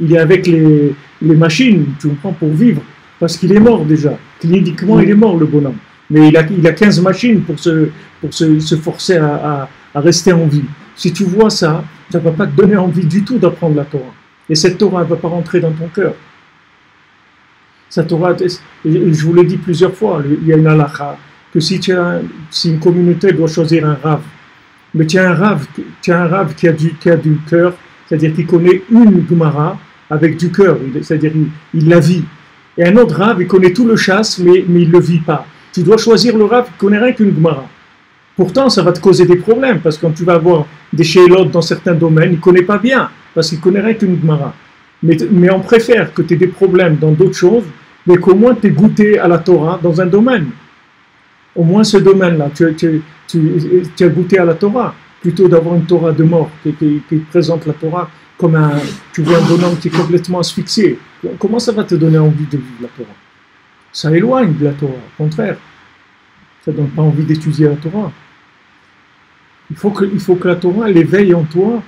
il est avec les machines, tu comprends, pour vivre, parce qu'il est mort déjà. Cliniquement, il est mort, le bonhomme. Mais il a 15 machines pour se forcer à rester en vie. Si tu vois ça, ça ne va pas te donner envie du tout d'apprendre la Torah. Et cette Torah ne va pas rentrer dans ton cœur. Cette Torah, je vous l'ai dit plusieurs fois, il y a une halakha, que si une communauté doit choisir un rave, mais tu as un rave qui a du cœur, c'est-à-dire qui connaît une Gemara avec du cœur, c'est-à-dire il la vit. Et un autre rave, il connaît tout le chasse, mais il ne le vit pas. Tu dois choisir le rave qui ne connaît rien qu'une Gemara. Pourtant, ça va te causer des problèmes, parce que quand tu vas avoir des shélotes dans certains domaines, il ne connaît pas bien, parce qu'il ne connaît rien qu'une Gemara. Mais on préfère que tu aies des problèmes dans d'autres choses, mais qu'au moins tu aies goûté à la Torah dans un domaine. Au moins ce domaine-là, tu as goûté à la Torah, plutôt d'avoir une Torah de mort qui présente la Torah comme tu vois un bonhomme qui est complètement asphyxié. Comment ça va te donner envie de vivre la Torah? Ça éloigne de la Torah, au contraire. Ça ne donne pas envie d'étudier la Torah. Il faut que la Torah elle éveille en toi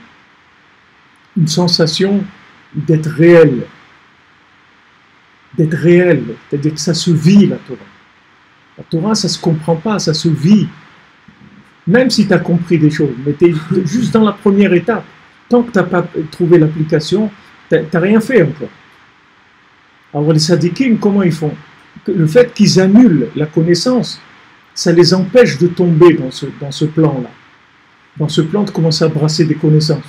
une sensation d'être réel. D'être réel, c'est-à-dire que ça se vit la Torah. La Torah, ça ne se comprend pas, ça se vit. Même si tu as compris des choses, mais tu es juste dans la première étape. Tant que tu n'as pas trouvé l'application, tu n'as rien fait encore. Alors les sadikim, comment ils font? Le fait qu'ils annulent la connaissance, ça les empêche de tomber dans ce plan-là. Dans ce plan de commencer à brasser des connaissances.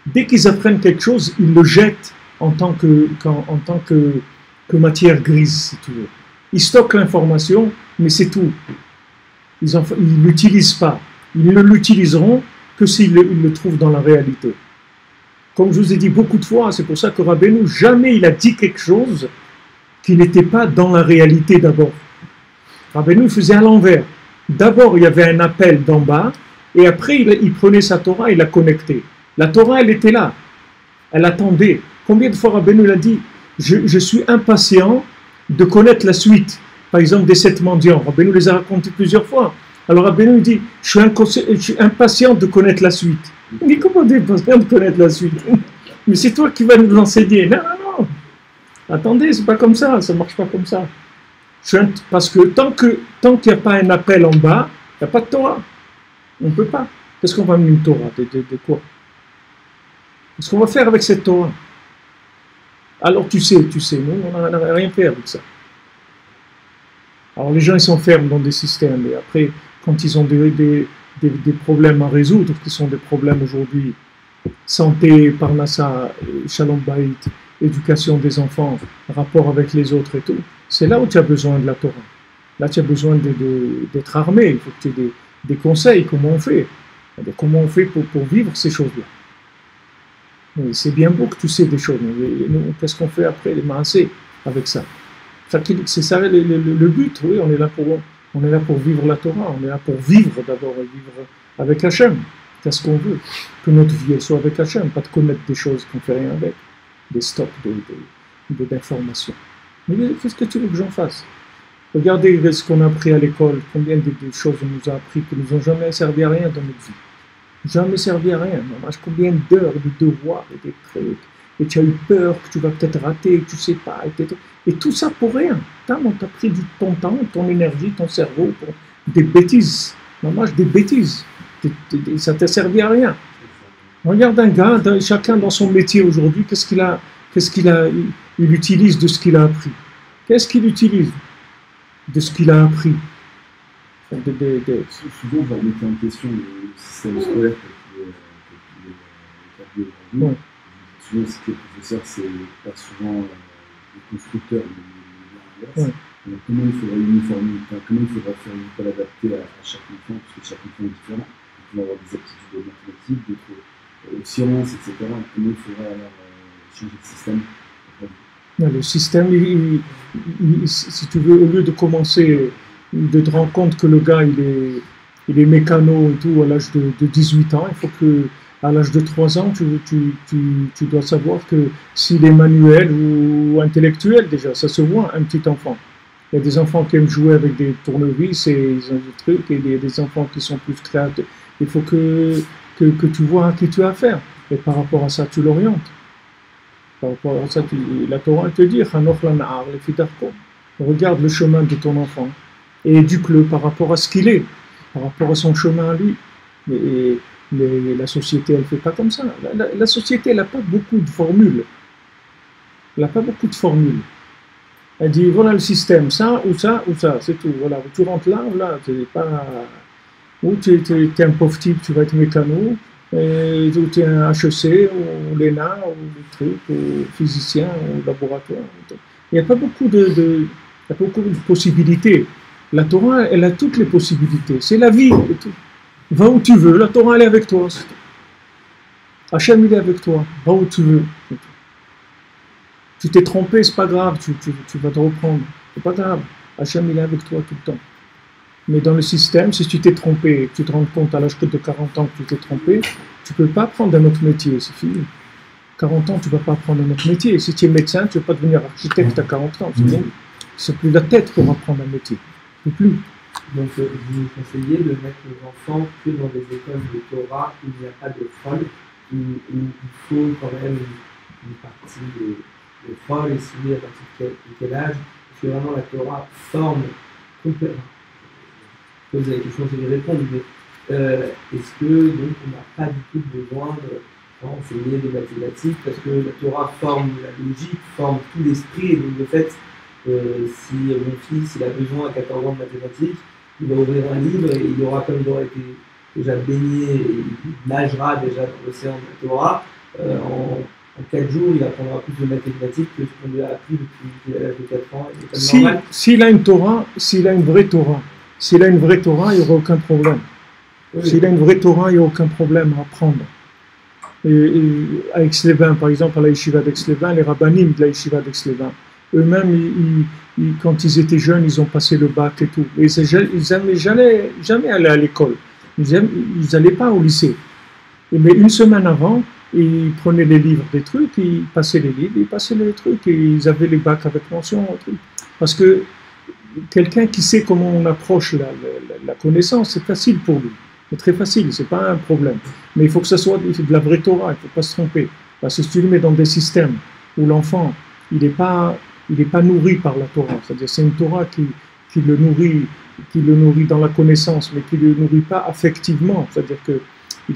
Dès qu'ils apprennent quelque chose, ils le jettent en tant que matière grise, si tu veux. Ils stockent l'information, mais c'est tout. Ils ne l'utilisent pas. Ils ne l'utiliseront que s'ils le trouvent dans la réalité. Comme je vous ai dit beaucoup de fois, c'est pour ça que Rabbeinu, jamais il a dit quelque chose qui n'était pas dans la réalité d'abord. Rabbeinu faisait à l'envers. D'abord, il y avait un appel d'en bas, et après, il prenait sa Torah et la connectait. La Torah, elle était là. Elle attendait. Combien de fois Rabbeinu l'a dit? Je suis impatient de connaître la suite. Par exemple, des 7 mendiants. Rabbeinu les a racontés plusieurs fois. Alors Rabbeinu dit, je suis impatient de connaître la suite. Il dit, comment tu es impatient de connaître la suite? Mais c'est toi qui vas nous l'enseigner. Non, non, non. Attendez, c'est pas comme ça. Ça marche pas comme ça. Parce que tant qu'il n'y a pas un appel en bas, il n'y a pas de Torah. On ne peut pas. Qu'est-ce qu'on va mettre une Torah? De quoi? Qu'est-ce qu'on va faire avec cette Torah? Alors tu sais, nous, on n'a rien fait avec ça. Alors les gens, ils s'enferment dans des systèmes, et après, quand ils ont des problèmes à résoudre, qui sont des problèmes aujourd'hui, santé, parnassa, shalom bayit, éducation des enfants, rapport avec les autres et tout, c'est là où tu as besoin de la Torah. Là, tu as besoin d'être armé, il faut que tu aies des conseils, comment on fait? Comment on fait pour vivre ces choses-là? C'est bien beau que tu sais des choses, mais nous, qu'est-ce qu'on fait après les maasés avec ça? C'est ça le but, oui, on est là pour vivre la Torah, on est là pour vivre d'abord, et vivre avec Hachem. Qu'est-ce qu'on veut? Que notre vie soit avec Hachem, pas de commettre des choses qu'on ne fait rien avec, des stocks d'informations. Mais qu'est-ce que tu veux que j'en fasse? Regardez ce qu'on a appris à l'école, combien de choses on nous a appris qui ne nous ont jamais servi à rien dans notre vie. Jamais servi à rien. Combien d'heures de devoirs et des trucs. Et tu as eu peur que tu vas peut-être rater, que tu ne sais pas. Et tout ça pour rien. On t'a pris ton temps, ton énergie, ton cerveau pour des bêtises. Des bêtises. Ça t'a servi à rien. Regarde un gars, chacun dans son métier aujourd'hui, il utilise de ce qu'il a appris. Qu'est-ce qu'il utilise de ce qu'il a appris? Souvent, on va remettre en question le système scolaire tel qu'il est établi aujourd'hui. Souvent, ce qui est professeur, c'est pas souvent les constructeurs, mais l'inverse. Alors, comment il faudra uniformer, comment il faudra faire une école adaptée à chaque enfant, parce que chaque enfant est différent. Il va avoir des aptitudes aux mathématiques, d'autres aux sciences, etc. Comment il faudra alors changer de système? Le système, si tu veux, au lieu de commencer, de te rendre compte que le gars, il est mécano et tout à l'âge de 18 ans, il faut que à l'âge de 3 ans, tu dois savoir que s'il est manuel ou intellectuel, déjà, ça se voit, un petit enfant. Il y a des enfants qui aiment jouer avec des tournevis et ils ont des trucs, et il y a des enfants qui sont plus créatifs. Il faut que tu vois à qui tu as affaire. Et par rapport à ça, tu l'orientes. Par rapport à ça, la Torah te dit, regarde le chemin de ton enfant et éduque-le par rapport à ce qu'il est, par rapport à son chemin à lui. Mais la société, elle ne fait pas comme ça. La société, elle n'a pas beaucoup de formules. Elle n'a pas beaucoup de formules. Elle dit, voilà le système, ça, ou ça, ou ça, c'est tout. Voilà, tu rentres là, ou là, ou tu es un pauvre type, tu vas être mécano, ou tu es un HEC, ou l'ENA, ou des trucs, ou physicien, ou laboratoire. Il n'y a pas beaucoup de possibilités. La Torah, elle a toutes les possibilités. C'est la vie. Et tout. Va où tu veux, la Torah, elle est avec toi. Hachem, il est avec toi. Va où tu veux. Tu t'es trompé, c'est pas grave, tu vas te reprendre. C'est pas grave. Hachem, il est avec toi tout le temps. Mais dans le système, si tu t'es trompé et que tu te rends compte à l'âge de 40 ans que tu t'es trompé, tu ne peux pas apprendre un autre métier, c'est fini. 40 ans, tu ne vas pas apprendre un autre métier. Si tu es médecin, tu ne vas pas devenir architecte à 40 ans. C'est bon. Tu n'as plus la tête pour apprendre un métier. Plus. Donc, vous conseillez de mettre les enfants que dans des écoles de Torah où il n'y a pas de fraude, où il faut quand même une partie de fraude, et si à partir de quel âge, parce que vraiment la Torah forme complètement. Vous avez quelque chose à y répondre, mais est-ce que donc on n'a pas du tout besoin d'enseigner des mathématiques parce que la Torah forme la logique, forme tout l'esprit, et donc de fait, si mon fils il a besoin à 14 ans de mathématiques, il va ouvrir un livre et il aura, comme il aura été déjà baigné, et il nagera déjà dans l'océan de la Torah, en 4 jours, il apprendra plus de mathématiques que ce qu'on lui a appris depuis l'âge de 4 ans. S'il a une Torah, s'il a une vraie Torah, il n'y aura aucun problème. Oui. S'il a une vraie Torah, il n'y a aucun problème à apprendre. À Aix-les-Bains, par exemple, à la Yeshiva d'Aix-les-Bains, les rabbinim de la Yeshiva d'Aix-les-Bains, eux-mêmes, quand ils étaient jeunes, ils ont passé le bac et tout. Et ils n'aimaient jamais aller à l'école. Ils n'allaient pas au lycée. Mais une semaine avant, ils prenaient les livres des trucs, ils passaient les livres, ils passaient les trucs, et ils avaient les bacs avec mention. Parce que quelqu'un qui sait comment on approche la connaissance, c'est facile pour lui. C'est très facile, c'est pas un problème. Mais il faut que ça soit de la vraie Torah, il ne faut pas se tromper. Parce que si tu le mets dans des systèmes où l'enfant, il n'est pas nourri par la Torah, c'est-à-dire c'est une Torah qui le nourrit dans la connaissance, mais qui ne le nourrit pas affectivement, c'est-à-dire que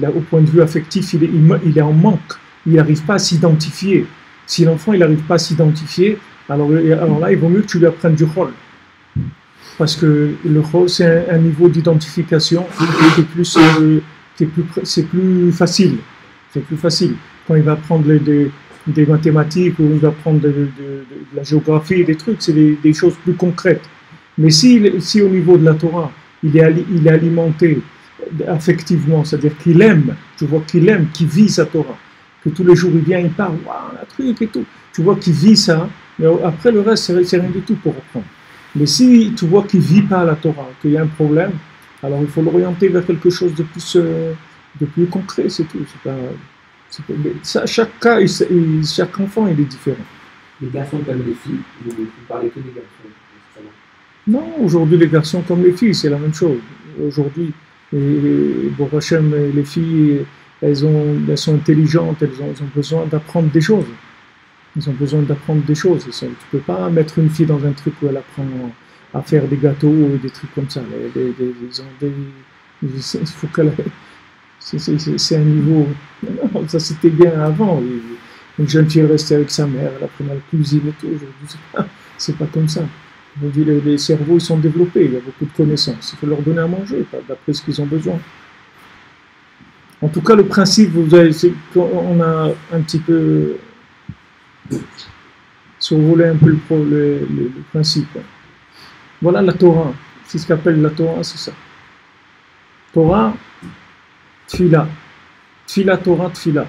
au point de vue affectif, il est en manque, il n'arrive pas à s'identifier. Si l'enfant n'arrive pas à s'identifier, alors là, il vaut mieux que tu lui apprennes du rôle. Parce que le rôle, c'est un niveau d'identification c'est plus facile. C'est plus facile. Quand il va apprendre des mathématiques ou il va apprendre de la géographie, des trucs, c'est des choses plus concrètes. Mais si au niveau de la Torah, il est alimenté affectivement, c'est-à-dire qu'il aime, tu vois qu'il aime, qu'il vit sa Torah, que tous les jours il vient, il parle, waouh, un truc et tout, tu vois qu'il vit ça, mais après le reste, c'est rien du tout pour apprendre. Mais si tu vois qu'il ne vit pas la Torah, qu'il y a un problème, alors il faut l'orienter vers quelque chose de plus concret, c'est tout. Chaque cas, chaque enfant, il est différent. Les garçons comme les filles, vous parlez que des garçons. Non, aujourd'hui, les garçons comme les filles, c'est la même chose. Aujourd'hui, Baruch Hashem, les filles, elles sont intelligentes, elles ont besoin d'apprendre des choses. Ils ont besoin d'apprendre des choses. Tu ne peux pas mettre une fille dans un truc où elle apprend à faire des gâteaux ou des trucs comme ça. Il faut qu'elle... C'est un niveau... Non, ça c'était bien avant. Une jeune fille restait avec sa mère, elle apprenait la cuisine et tout. Aujourd'hui, c'est pas comme ça. Aujourd'hui, les cerveaux ils sont développés, il y a beaucoup de connaissances. Il faut leur donner à manger, d'après ce qu'ils ont besoin. En tout cas, le principe, c'est qu'on a un petit peu survolé un peu le principe. Voilà la Torah. C'est ce qu'appelle la Torah, c'est ça. Torah, Tfila. Tfila, Torah, Tfila.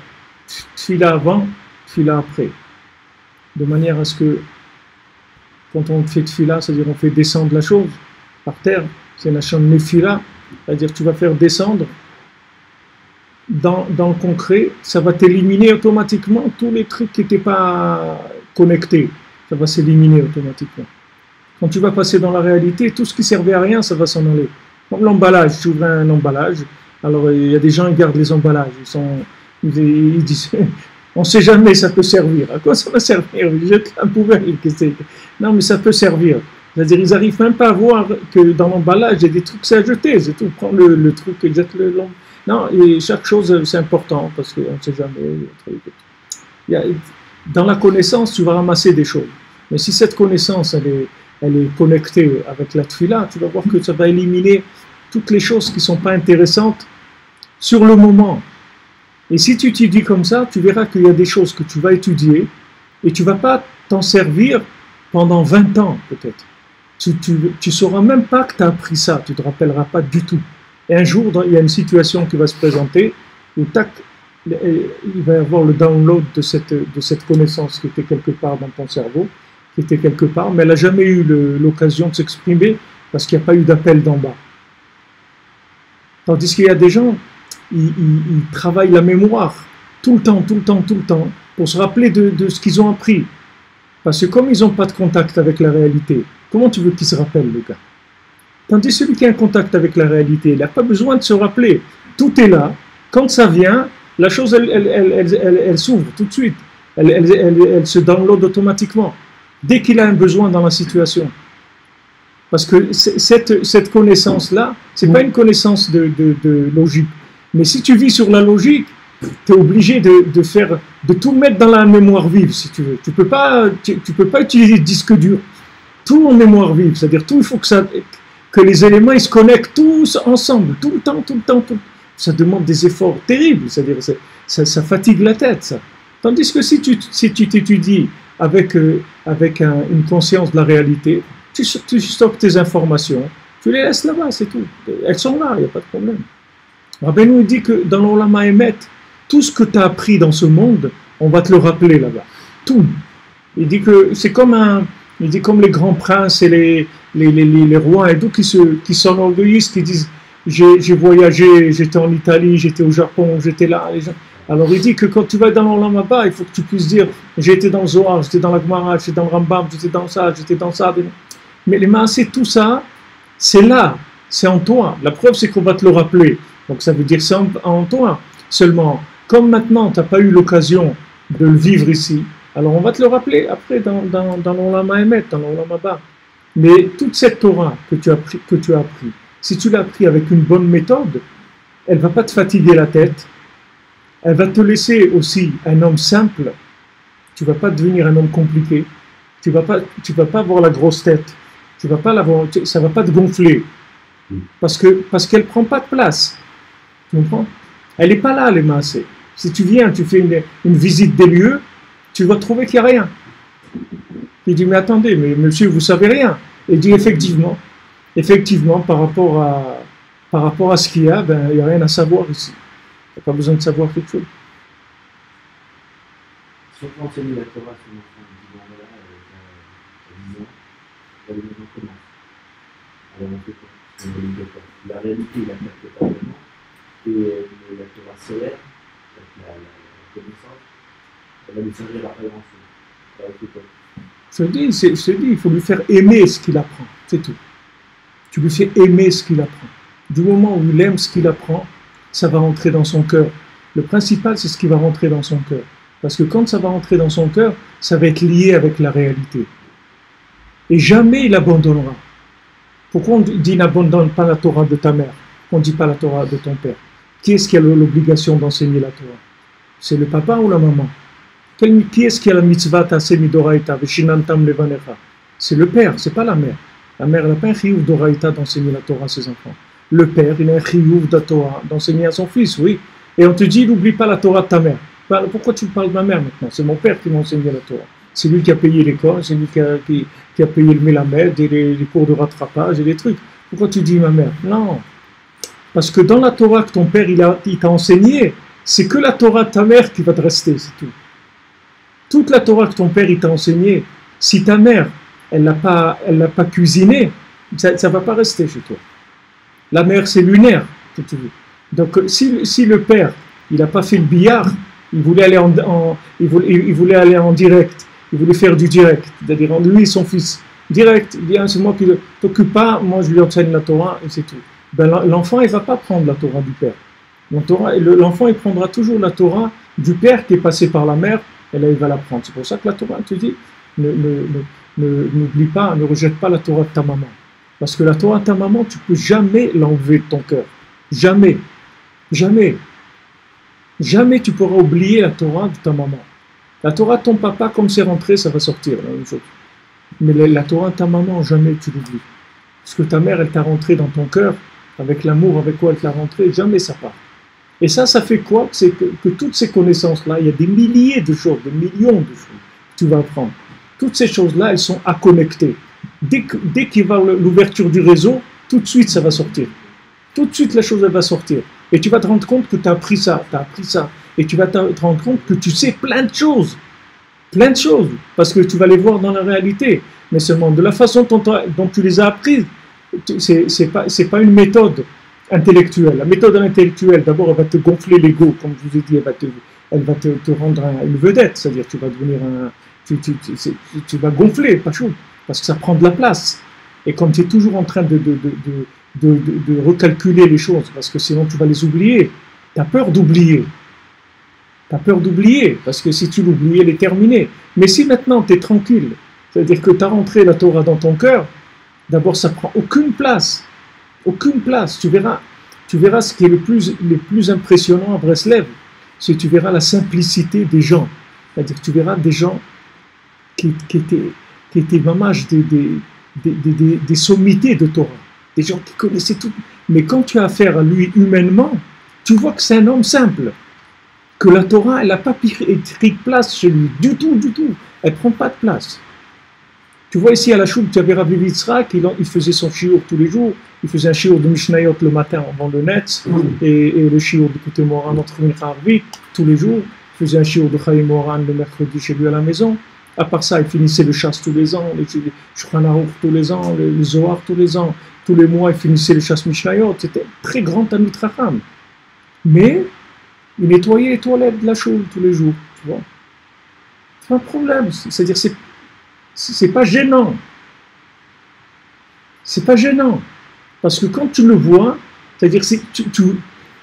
Tfila avant, Tfila après. De manière à ce que, quand on fait Tfila, c'est-à-dire on fait descendre la chose par terre, c'est la chaîne Nefila, c'est-à-dire tu vas faire descendre dans le concret, ça va t'éliminer automatiquement tous les trucs qui n'étaient pas connectés. Ça va s'éliminer automatiquement. Quand tu vas passer dans la réalité, tout ce qui servait à rien, ça va s'en aller. Comme l'emballage, tu ouvres un emballage, alors il y a des gens qui gardent les emballages, ils disent, on ne sait jamais, ça peut servir. À quoi ça va servir? Ils jettent la poubelle. Non, mais ça peut servir. C'est-à-dire, ils n'arrivent même pas à voir que dans l'emballage, il y a des trucs à jeter, c'est tout. Prends le truc et jette le long. Non, et chaque chose, c'est important, parce qu'on ne sait jamais. Dans la connaissance, tu vas ramasser des choses. Mais si cette connaissance, elle est connectée avec la tfila, tu vas voir que ça va éliminer toutes les choses qui ne sont pas intéressantes sur le moment. Et si tu étudies comme ça, tu verras qu'il y a des choses que tu vas étudier et tu ne vas pas t'en servir pendant 20 ans peut-être. Tu ne sauras même pas que tu as appris ça, tu ne te rappelleras pas du tout. Et un jour, il y a une situation qui va se présenter où tac, il va y avoir le download de cette connaissance qui était quelque part dans ton cerveau, qui était quelque part, mais elle n'a jamais eu l'occasion de s'exprimer parce qu'il n'y a pas eu d'appel d'en bas. Tandis qu'il y a des gens, ils travaillent la mémoire tout le temps, pour se rappeler de ce qu'ils ont appris. Parce que comme ils n'ont pas de contact avec la réalité, comment tu veux qu'ils se rappellent, le gars? Tandis que celui qui a un contact avec la réalité, il n'a pas besoin de se rappeler. Tout est là. Quand ça vient, la chose, elle s'ouvre tout de suite. Elle se download automatiquement. Dès qu'il a un besoin dans la situation. Parce que cette connaissance-là, ce n'est pas une connaissance de logique. Mais si tu vis sur la logique, tu es obligé de tout mettre dans la mémoire vive, si tu veux. Tu peux pas utiliser le disque dur. Tout en mémoire vive. C'est-à-dire, tout, il faut que les éléments ils se connectent tous ensemble, tout le temps. Ça demande des efforts terribles. C'est-à-dire, ça fatigue la tête, ça. Tandis que si tu t'étudies avec une conscience de la réalité, tu stockes tes informations, tu les laisses là-bas, c'est tout. Elles sont là, il n'y a pas de problème. Rabbeinu dit que dans l'Olama Emet, tout ce que tu as appris dans ce monde, on va te le rappeler là-bas. Tout. Il dit que c'est comme les grands princes et les rois et tout qui s'enorgueillissent, qui disent j'ai voyagé, j'étais en Italie, j'étais au Japon, j'étais là. Alors il dit que quand tu vas dans l'Olam Haba, il faut que tu puisses dire j'ai été dans le Zohar, j'étais dans la Gemara, j'étais dans le Rambam, j'étais dans ça. Mais les maasés, tout ça, c'est là, c'est en toi. La preuve, c'est qu'on va te le rappeler. Donc ça veut dire c'est en toi. Seulement, comme maintenant, tu n'as pas eu l'occasion de le vivre ici, alors on va te le rappeler après dans l'Olam Haemet, dans l'Olam Haba. Mais toute cette Torah que tu as appris, si tu l'as appris avec une bonne méthode, elle ne va pas te fatiguer la tête, elle va te laisser aussi un homme simple, tu ne vas pas devenir un homme compliqué, tu vas pas avoir la grosse tête, ça ne va pas te gonfler, parce qu'elle ne prend pas de place. Tu comprends? Elle n'est pas là, les maasés. Si tu viens, tu fais une visite des lieux, tu vas trouver qu'il n'y a rien. Il dit, mais attendez, mais monsieur, vous ne savez rien. Il dit, effectivement, par rapport à ce qu'il y a, il n'y a rien à savoir ici. Il n'y a pas besoin de savoir quelque chose. Si on peut enseigner la Torah sur l'enfant, on dit, bon, voilà, à 10 ans, la maison commence. Alors on fait quoi? La réalité, il la capte pas vraiment. Et la Torah solaire, la connaissance, elle va lui servir à pas grand-chose. Alors on fait quoi? Je te dis, il faut lui faire aimer ce qu'il apprend, c'est tout. Tu lui fais aimer ce qu'il apprend. Du moment où il aime ce qu'il apprend, ça va rentrer dans son cœur. Le principal, c'est ce qui va rentrer dans son cœur. Parce que quand ça va rentrer dans son cœur, ça va être lié avec la réalité. Et jamais il abandonnera. Pourquoi on dit n'abandonne pas la Torah de ta mère? On ne dit pas la Torah de ton père. Qui est-ce qui a l'obligation d'enseigner la Torah? C'est le papa ou la maman? Qui est-ce qui a la mitzvah taseh midoraita veshinantam levanecha? C'est le père, c'est pas la mère. La mère n'a pas un chiyuv d'oraita d'enseigner la Torah à ses enfants. Le père, il a un chiyuv de Torah d'enseigner à son fils, oui. Et on te dit, n'oublie pas la Torah de ta mère. Pourquoi tu me parles de ma mère maintenant? C'est mon père qui m'a enseigné la Torah. C'est lui qui a payé l'école, c'est lui qui a payé le mélamède et les cours de rattrapage et les trucs. Pourquoi tu dis ma mère? Non. Parce que dans la Torah que ton père il t'a enseigné, c'est que la Torah de ta mère qui va te rester, c'est tout. Toute la Torah que ton père il t'a enseigné, si ta mère elle l'a pas cuisiné, ça ne va pas rester chez toi. La mère c'est lunaire, si tu veux. Donc si le père il n'a pas fait le billard, il voulait aller il voulait aller en direct, il voulait faire du direct, c'est-à-dire lui et son fils direct, il dit c'est moi qui ne t'occupe pas, moi je lui enseigne la Torah et c'est tout. Ben, l'enfant il ne va pas prendre la Torah du père. L'enfant il prendra toujours la Torah du père qui est passé par la mère, et là il va la prendre. C'est pour ça que la Torah te dit n'oublie pas, ne rejette pas la Torah de ta maman. Parce que la Torah de ta maman, tu ne peux jamais l'enlever de ton cœur. Jamais. Jamais. Jamais tu pourras oublier la Torah de ta maman. La Torah de ton papa, comme c'est rentré, ça va sortir, la même chose. Mais la Torah de ta maman, jamais tu l'oublies. Parce que ta mère, elle t'a rentré dans ton cœur, avec l'amour avec quoi elle t'a rentré, jamais ça part. Et ça fait quoi? C'est que toutes ces connaissances-là, il y a des milliers de choses, des millions de choses que tu vas apprendre. Toutes ces choses-là, elles sont à connecter. Dès qu'il va l'ouverture du réseau, tout de suite ça va sortir. Tout de suite la chose elle va sortir. Et tu vas te rendre compte que tu as appris ça, Et tu vas te rendre compte que tu sais plein de choses. Plein de choses. Parce que tu vas les voir dans la réalité. Mais seulement de la façon dont tu les as apprises, c'est pas une méthode intellectuelle. La méthode intellectuelle, d'abord, elle va te gonfler l'ego, comme je vous ai dit, elle va te rendre une vedette. C'est-à-dire tu vas devenir tu vas gonfler, pas chaud. Parce que ça prend de la place. Et comme tu es toujours en train de recalculer les choses, parce que sinon tu vas les oublier, tu as peur d'oublier. Tu as peur d'oublier, parce que si tu l'oublies, elle est terminée. Mais si maintenant tu es tranquille, c'est-à-dire que tu as rentré la Torah dans ton cœur, d'abord ça prend aucune place. Aucune place. Tu verras ce qui est le plus impressionnant à Breslev, c'est que tu verras la simplicité des gens. C'est-à-dire que tu verras des gens qui étaient mamash des sommités de Torah, des gens qui connaissaient tout. Mais quand tu as affaire à lui humainement, tu vois que c'est un homme simple, que la Torah, elle n'a pas pris de place chez lui, du tout. Elle ne prend pas de place. Tu vois ici à la choule, tu avais Rabbi Yitzhak, il faisait son shiur tous les jours, il faisait un shiur de Mishnayot le matin avant le Netz, et le shiur de Koute Moran entre Mincha Arvit tous les jours, il faisait un shiur de Chaim Moran le mercredi chez lui à la maison. À part ça, il finissait le chasse tous les ans, les Shulchan Aruch tous les ans, le Zohar tous les ans, tous les mois, il finissait le chasse Mishnayot. C'était très grand Talmid Chacham. Mais il nettoyait les toilettes de la choule tous les jours. Tu vois, c'est un problème. C'est-à-dire, c'est pas gênant. C'est pas gênant. Parce que quand tu le vois, c'est-à-dire,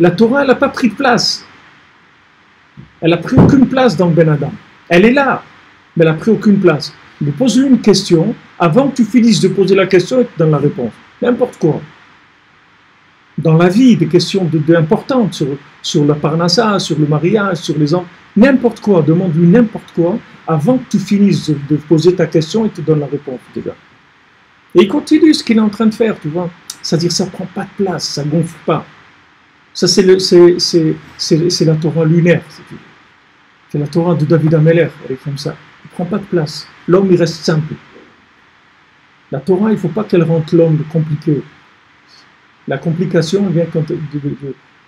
la Torah, elle n'a pas pris de place. Elle n'a pris aucune place dans le Ben Adam. Elle est là. Mais elle n'a pris aucune place. Mais pose-lui une question, avant que tu finisses de poser la question, et tu donnes la réponse. N'importe quoi. Dans la vie, des questions importantes sur la parnassa, sur le mariage, sur les enfants, n'importe quoi, demande-lui n'importe quoi, avant que tu finisses de poser ta question et tu donnes la réponse déjà. Et il continue ce qu'il est en train de faire, tu vois. C'est-à-dire ça ne prend pas de place, ça ne gonfle pas. Ça, c'est la Torah lunaire, c'est la Torah de David Ameller, elle est comme ça. Il ne prend pas de place. L'homme, il reste simple. La Torah, il ne faut pas qu'elle rende l'homme compliqué. La complication vient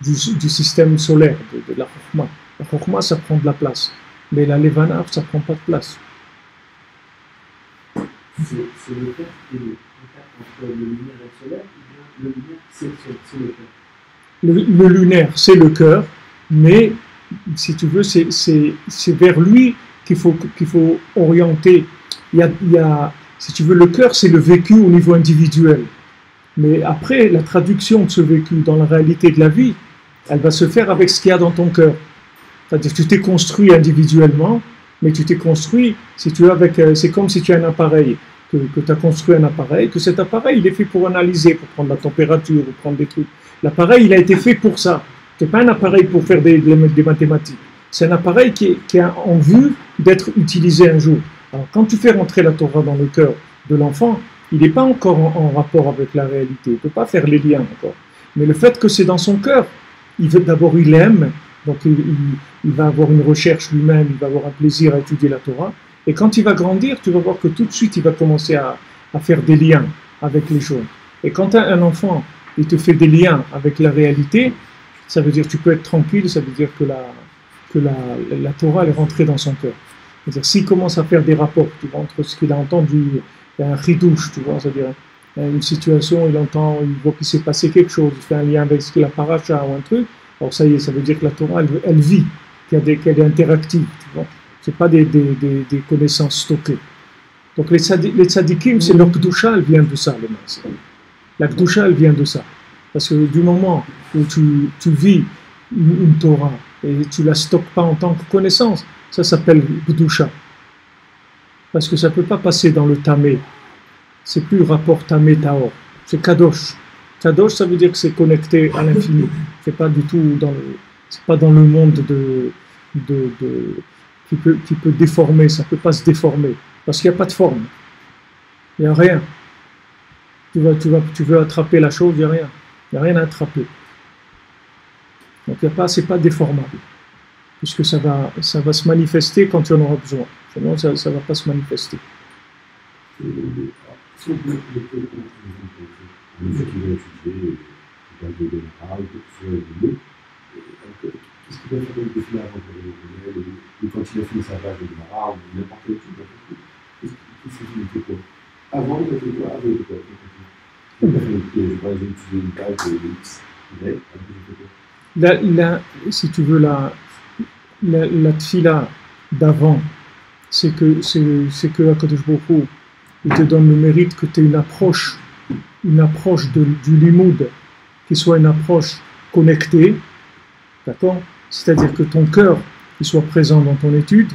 du système solaire, de la Chokhma. La Chokhma, ça prend de la place. Mais la Levana, ça ne prend pas de place. C'est le cœur qui est le contact entre le lunaire et le solaire, ou bien le lunaire, c'est le cœur? Le lunaire, c'est le cœur, mais si tu veux, c'est vers lui qu'il faut orienter. Il y a, si tu veux, le cœur, c'est le vécu au niveau individuel. Mais après, la traduction de ce vécu dans la réalité de la vie, elle va se faire avec ce qu'il y a dans ton cœur. C'est-à-dire que tu t'es construit individuellement, mais tu t'es construit, si tu veux, c'est comme si tu as un appareil, que tu as construit un appareil, que cet appareil, il est fait pour analyser, pour prendre la température, pour prendre des trucs. L'appareil, il a été fait pour ça. Ce n'est pas un appareil pour faire des mathématiques. C'est un appareil qui a en vue d'être utilisé un jour. Alors, quand tu fais rentrer la Torah dans le cœur de l'enfant, il n'est pas encore en rapport avec la réalité. Il ne peut pas faire les liens encore. Mais le fait que c'est dans son cœur, d'abord il aime, donc il va avoir une recherche lui-même, il va avoir un plaisir à étudier la Torah. Et quand il va grandir, tu vas voir que tout de suite, il va commencer à faire des liens avec les choses. Et quand un enfant, il te fait des liens avec la réalité, ça veut dire que tu peux être tranquille, ça veut dire que la Torah elle est rentrée dans son cœur. C'est-à-dire s'il commence à faire des rapports, tu vois, entre ce qu'il a entendu, il y a un chidouche, tu vois, c'est-à-dire une situation, il voit qu'il s'est passé quelque chose, il fait un lien avec ce qu'il a paracha ou un truc, alors ça y est, ça veut dire que la Torah, elle vit, qu'elle est interactive, tu vois. C'est pas des connaissances stockées. Donc les tzadikim, c'est leur Kedusha, elle vient de ça, le masque. La Kedusha, elle vient de ça. Parce que du moment où tu vis une Torah et tu la stockes pas en tant que connaissance, ça s'appelle Kedusha. Parce que ça peut pas passer dans le Tamé. C'est plus rapport Tamé-Taor. C'est Kadosh. Kadosh, ça veut dire que c'est connecté à l'infini. C'est pas du tout c'est pas dans le monde qui peut déformer. Ça peut pas se déformer. Parce qu'il n'y a pas de forme. Il n'y a rien. Tu veux attraper la chose, il n'y a rien. Il n'y a rien à attraper. Donc c'est pas déformable. Puisque ça va se manifester quand tu en auras besoin. Sinon, ça ne va pas se manifester. Si on peut ceux qui veulent étudier, de général, de mots, qu'est-ce qu'il doit faire comme défi avant ou quand il a fini sa page de Gemara, ou n'importe quelle étude, qu'est-ce qu'il fait quoi? Avant, il a fait quoi? Avant, il a fait quoi? Il a fait une page de X, Y, après, il a fait quoi? Si tu veux, la tfila d'avant, c'est que Akadosh Baruch Hu, il te donne le mérite que tu aies une approche du limoud qui soit une approche connectée, d'accord? C'est-à-dire que ton cœur il soit présent dans ton étude,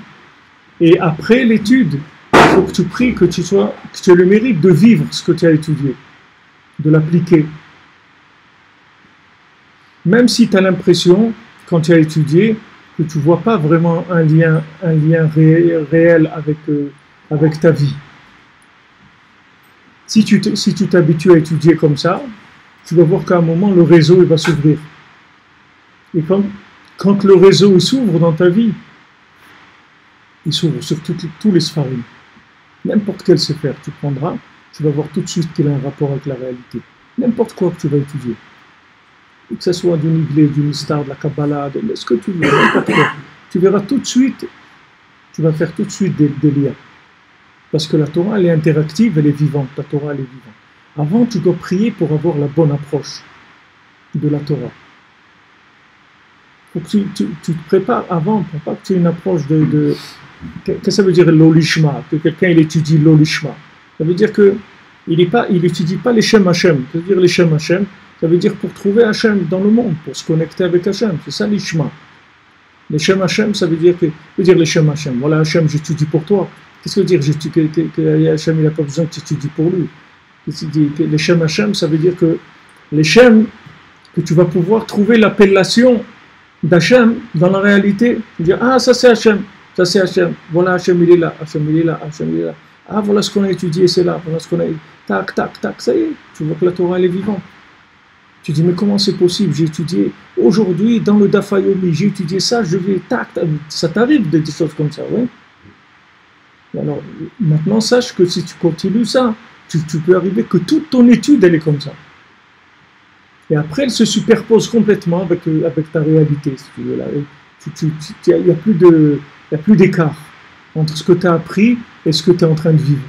et après l'étude, il faut que tu pries que tu aies le mérite de vivre ce que tu as étudié, de l'appliquer. Même si tu as l'impression, quand tu as étudié, que tu ne vois pas vraiment un lien réel avec ta vie. Si tu t'habitues à étudier comme ça, tu vas voir qu'à un moment, le réseau il va s'ouvrir. Et quand le réseau s'ouvre dans ta vie, il s'ouvre sur tous les spharim. N'importe quel sefer tu prendras, tu vas voir tout de suite qu'il a un rapport avec la réalité. N'importe quoi que tu vas étudier. Que ce soit du Niglé, du Nistar, de la Kabbalah, de ce que tu veux, n'importe quoi. Tu verras tout de suite, tu vas faire tout de suite des liens. Parce que la Torah, elle est interactive, elle est vivante. La Torah, elle est vivante. Avant, tu dois prier pour avoir la bonne approche de la Torah. Faut que tu te prépares avant, pour pas que tu aies une approche qu'est-ce que ça veut dire l'olishma? Que quelqu'un, il étudie l'olishma. Ça veut dire que il étudie pas les Shem Hashem. Ça veut dire les Shem Hashem, ça veut dire pour trouver Hashem dans le monde, pour se connecter avec Hashem. C'est ça l'ishma. Les Shem Hashem, ça veut dire les Shem Hashem. Voilà Hashem, j'étudie pour toi. Qu'est-ce que veut dire que Hashem, il n'a pas besoin que tu étudies pour lui? Les Shem Hashem, ça veut dire que les Shem, que tu vas pouvoir trouver l'appellation d'Hashem dans la réalité. Dire, ah, ça c'est Hashem, ça c'est Hashem. Voilà Hashem, il est là, Hashem, il est là, Hashem, il est là. Ah, voilà ce qu'on a étudié, c'est là, voilà ce qu'on a. Tac, tac, tac, ça y est, tu vois que la Torah, elle est vivante. Tu dis, mais comment c'est possible? J'ai étudié aujourd'hui dans le Dafayomi, j'ai étudié ça, je vais, tac, ça t'arrive des choses comme ça, oui? Alors, maintenant, sache que si tu continues ça, tu peux arriver que toute ton étude, elle est comme ça. Et après, elle se superpose complètement avec ta réalité, si tu veux. Il n'y a plus d'écart entre ce que tu as appris et ce que tu es en train de vivre.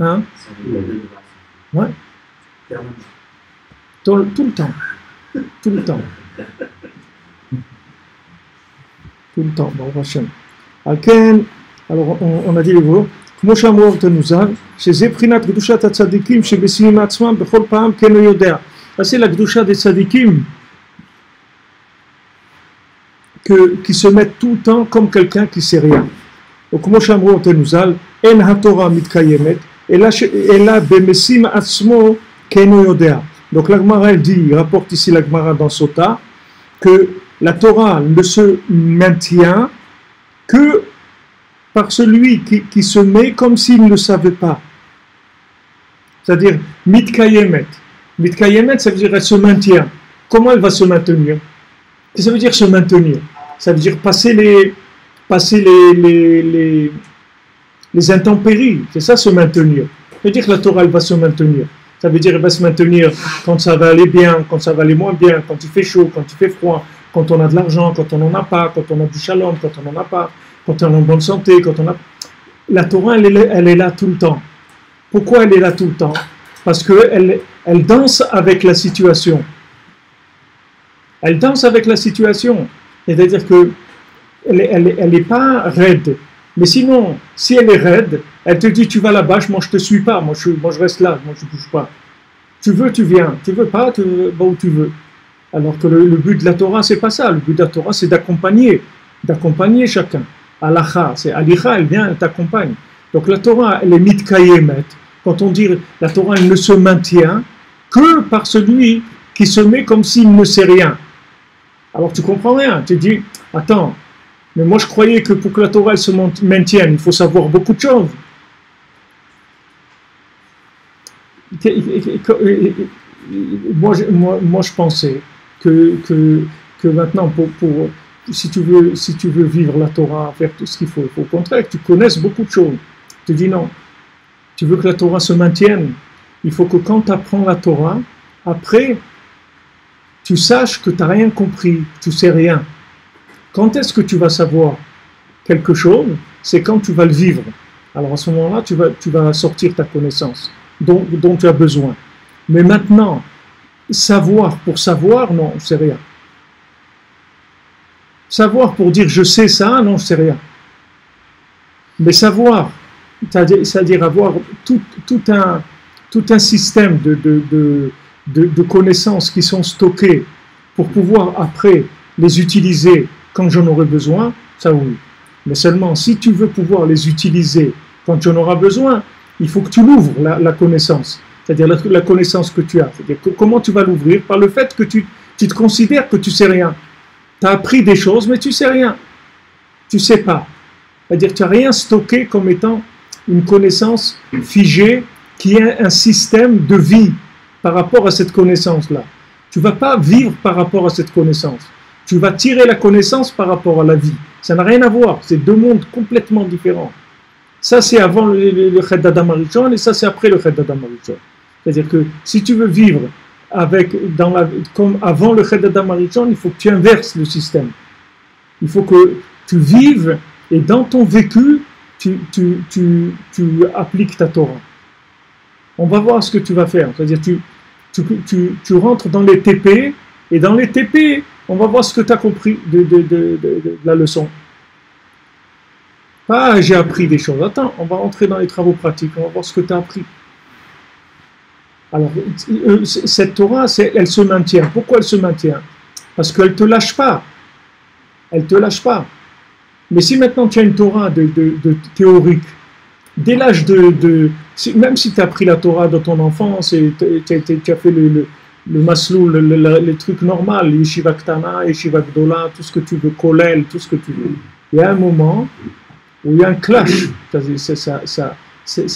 Hein? Ouais. Tout le temps. Tout le temps. Tout le temps. Bon, Hachem. Alors, on a dit les mots. כמו שאמרו תנוזל, שזה בחינת קדושת הצדיקים שבשיאים עצמם בכל פעם כן הוא יודע. אז c'est la קדושה des tzadikim qui se mettent tout le temps comme quelqu'un qui sait rien. Donc, כמו שאמרו תנוזל, אין התורה מתקיימת, אלא במשים עצמו כן הוא יודע. Donc, la Gemara, elle dit, il rapporte ici la Gemara dans Sota, que la Torah ne se maintient que par celui qui se met comme s'il ne le savait pas. C'est-à-dire, mitkayemet. Mitkayemet, ça veut dire elle se maintient. Comment elle va se maintenir? Qu'est-ce que ça veut dire se maintenir? Ça veut dire passer passer les intempéries. C'est ça, se maintenir. Ça veut dire que la Torah, elle va se maintenir. Ça veut dire qu'elle va se maintenir quand ça va aller bien, quand ça va aller moins bien, quand il fait chaud, quand il fait froid, quand on a de l'argent, quand on n'en a pas, quand on a du shalom, quand on n'en a pas, quand on est en bonne santé, quand on a... La Torah, elle est là tout le temps. Pourquoi elle est là tout le temps? Parce qu'elle danse avec la situation. Elle danse avec la situation. C'est-à-dire qu'elle n'est pas raide. Mais sinon, si elle est raide, elle te dit tu vas là-bas, moi je ne te suis pas, moi je reste là, moi je ne bouge pas. Tu veux, tu viens. Tu veux pas, tu vas où tu veux. Alors que le but de la Torah, c'est pas ça. Le but de la Torah, c'est d'accompagner chacun. Alacha, c'est Alicha, elle vient, elle t'accompagne. Donc la Torah, elle est mitkayemet. Quand on dit la Torah, elle ne se maintient que par celui qui se met comme s'il ne sait rien. Alors tu comprends rien. Tu dis, attends, mais moi je croyais que pour que la Torah elle se maintienne, il faut savoir beaucoup de choses. Moi je pensais que maintenant, si tu veux vivre la Torah, faire tout ce qu'il faut au contraire que tu connaisses beaucoup de choses. Tu dis non, tu veux que la Torah se maintienne, il faut que quand tu apprends la Torah, après, tu saches que tu n'as rien compris, tu ne sais rien. Quand est-ce que tu vas savoir quelque chose? C'est quand tu vas le vivre. Alors à ce moment-là, tu vas sortir ta connaissance dont tu as besoin. Mais maintenant, savoir pour savoir, non, je ne sais rien. Savoir pour dire je sais ça, non, je ne sais rien. Mais savoir, c'est-à-dire avoir tout un système de connaissances qui sont stockées pour pouvoir après les utiliser quand j'en aurai besoin, ça oui. Mais seulement si tu veux pouvoir les utiliser quand tu en auras besoin, il faut que tu l'ouvres, la connaissance. C'est-à-dire la connaissance que tu as. C'est-à-dire comment tu vas l'ouvrir? Par le fait que tu te considères que tu ne sais rien. Tu as appris des choses, mais tu ne sais rien. Tu ne sais pas. C'est-à-dire que tu n'as rien stocké comme étant une connaissance figée qui est un système de vie par rapport à cette connaissance-là. Tu ne vas pas vivre par rapport à cette connaissance. Tu vas tirer la connaissance par rapport à la vie. Ça n'a rien à voir. C'est deux mondes complètement différents. Ça, c'est avant le Chet d'Adam Arishon et ça, c'est après le Chet d'Adam Arishon. C'est-à-dire que si tu veux vivre comme avant le Chet d'Adam Arishon, il faut que tu inverses le système. Il faut que tu vives et dans ton vécu, tu appliques ta Torah. On va voir ce que tu vas faire. C'est-à-dire tu rentres dans les TP et dans les TP, on va voir ce que tu as compris de la leçon. Pas j'ai appris des choses. Attends, on va rentrer dans les travaux pratiques, on va voir ce que tu as appris. Alors, cette Torah, elle se maintient. Pourquoi elle se maintient? Parce qu'elle ne te lâche pas. Elle ne te lâche pas. Mais si maintenant tu as une Torah de théorique, dès l'âge même si tu as appris la Torah dans ton enfance et tu as fait le maslou, le truc normal, yeshiva ktana, yeshiva gdola, tout ce que tu veux, kollel, tout ce que tu veux. Il y a un moment où il y a un clash. Ça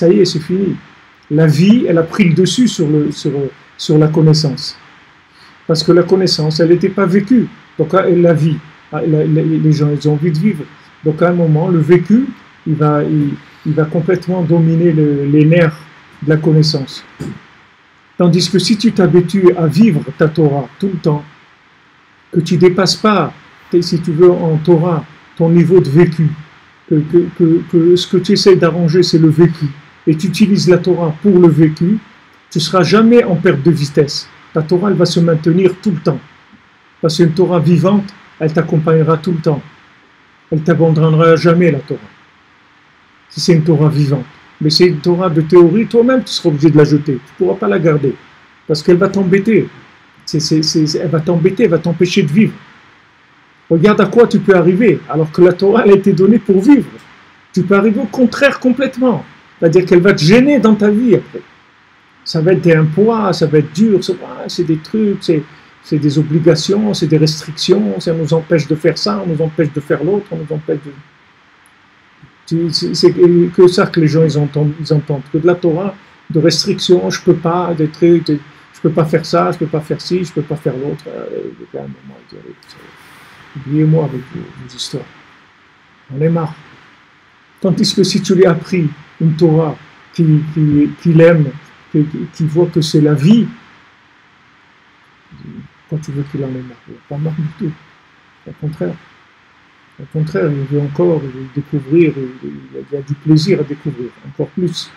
y est, c'est fini. La vie, elle a pris le dessus sur la connaissance. Parce que la connaissance, elle n'était pas vécue. Donc la vie, les gens, ils ont envie de vivre. Donc à un moment, le vécu, il va complètement dominer les nerfs de la connaissance. Tandis que si tu t'habitues à vivre ta Torah tout le temps, que tu ne dépasses pas, si tu veux, en Torah, ton niveau de vécu, que ce que tu essaies d'arranger, c'est le vécu, et tu utilises la Torah pour le vécu, tu ne seras jamais en perte de vitesse. Ta Torah, elle va se maintenir tout le temps. Parce qu'une Torah vivante, elle t'accompagnera tout le temps. Elle ne t'abandonnera jamais, la Torah. Si c'est une Torah vivante. Mais c'est une Torah de théorie, toi-même, tu seras obligé de la jeter. Tu ne pourras pas la garder. Parce qu'elle va t'embêter. Elle va t'embêter, elle va t'empêcher de vivre. Regarde à quoi tu peux arriver, alors que la Torah, elle a été donnée pour vivre. Tu peux arriver au contraire complètement. C'est-à-dire qu'elle va te gêner dans ta vie après. Ça va être un poids, ça va être dur, c'est des trucs, c'est des obligations, c'est des restrictions, ça nous empêche de faire ça, on nous empêche de faire l'autre, on nous empêche de... C'est que ça que les gens ils entendent, que de la Torah, de restrictions, je peux pas, des trucs, je peux pas faire ça, je peux pas faire ci, je peux pas faire l'autre. Oubliez-moi avec vos histoires. On est marre. Tandis que si tu lui as appris une Torah qu'il aime, qui voit que c'est la vie, quand tu veux qu'il en ait marre, il n'a pas marre du tout. Au contraire. Au contraire, il veut encore découvrir, il y a du plaisir à découvrir, encore plus.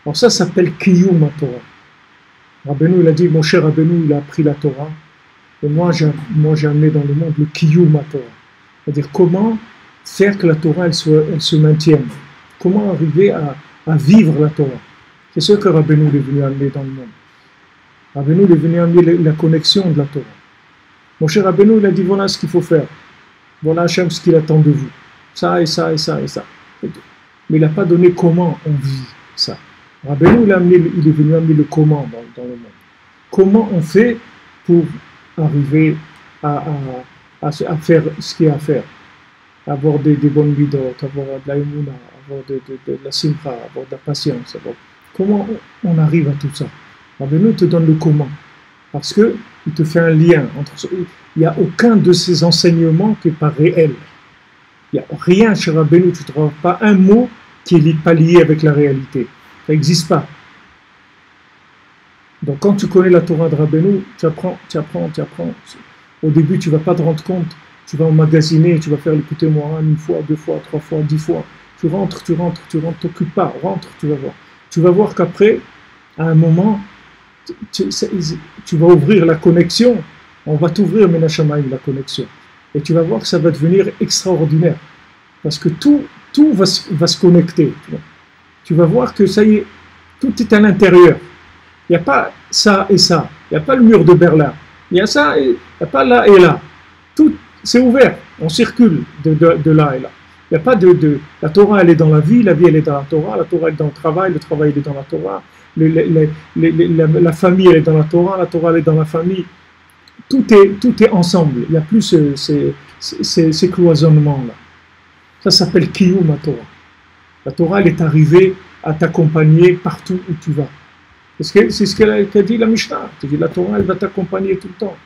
Alors ça s'appelle Kiyum Torah. Rabbeinu, il a dit, mon cher Rabbeinu, il a appris la Torah, et moi j'ai amené dans le monde le Kiyum Torah. C'est-à-dire comment faire que la Torah elle se maintienne. Comment arriver à vivre la Torah. C'est ce que Rabbeinu est venu amener dans le monde. Rabbeinu est venu amener la connexion de la Torah. Mon cher Rabbeinu, il a dit, voilà ce qu'il faut faire. Voilà Hachem ce qu'il attend de vous. Ça et ça et ça et ça. Mais il n'a pas donné comment on vit ça. Rabbeinu, il est venu amener le comment dans le monde. Comment on fait pour arriver à faire ce qu'il y a à faire. Avoir des bonnes midot, avoir de la émouna, avoir de la simcha, avoir de la patience. Comment on arrive à tout ça? Rabbeinu te donne le comment. Parce qu'il te fait un lien entre ça. Il n'y a aucun de ces enseignements qui n'est pas réel. Il n'y a rien chez Rabbeinu, tu ne trouves pas un mot qui n'est pas lié avec la réalité. Ça n'existe pas. Donc quand tu connais la Torah de Rabbeinu, tu apprends. Au début, tu ne vas pas te rendre compte. Tu vas emmagasiner, tu vas faire l'écouter moi une fois, deux fois, trois fois, 10 fois. Tu rentres, t'occupes pas, rentre, tu vas voir. Tu vas voir qu'après, à un moment, tu vas ouvrir la connexion. On va t'ouvrir Menachamaï, la connexion. Et tu vas voir que ça va devenir extraordinaire. Parce que tout va se connecter. Tu vas voir que ça y est, tout est à l'intérieur. Il n'y a pas ça et ça. Il n'y a pas le mur de Berlin. Il y a ça et il n'y a pas là et là. Tout, c'est ouvert. On circule de là et là. Il n'y a pas la Torah, elle est dans la vie elle est dans la Torah elle est dans le travail il est dans la Torah. La famille, elle est dans la Torah elle est dans la famille. Tout est ensemble. Il n'y a plus ces cloisonnements-là. Ça s'appelle Kiyum Torah. La Torah, elle est arrivée à t'accompagner partout où tu vas. C'est ce qu'a dit la Mishnah. La Torah, elle va t'accompagner tout le temps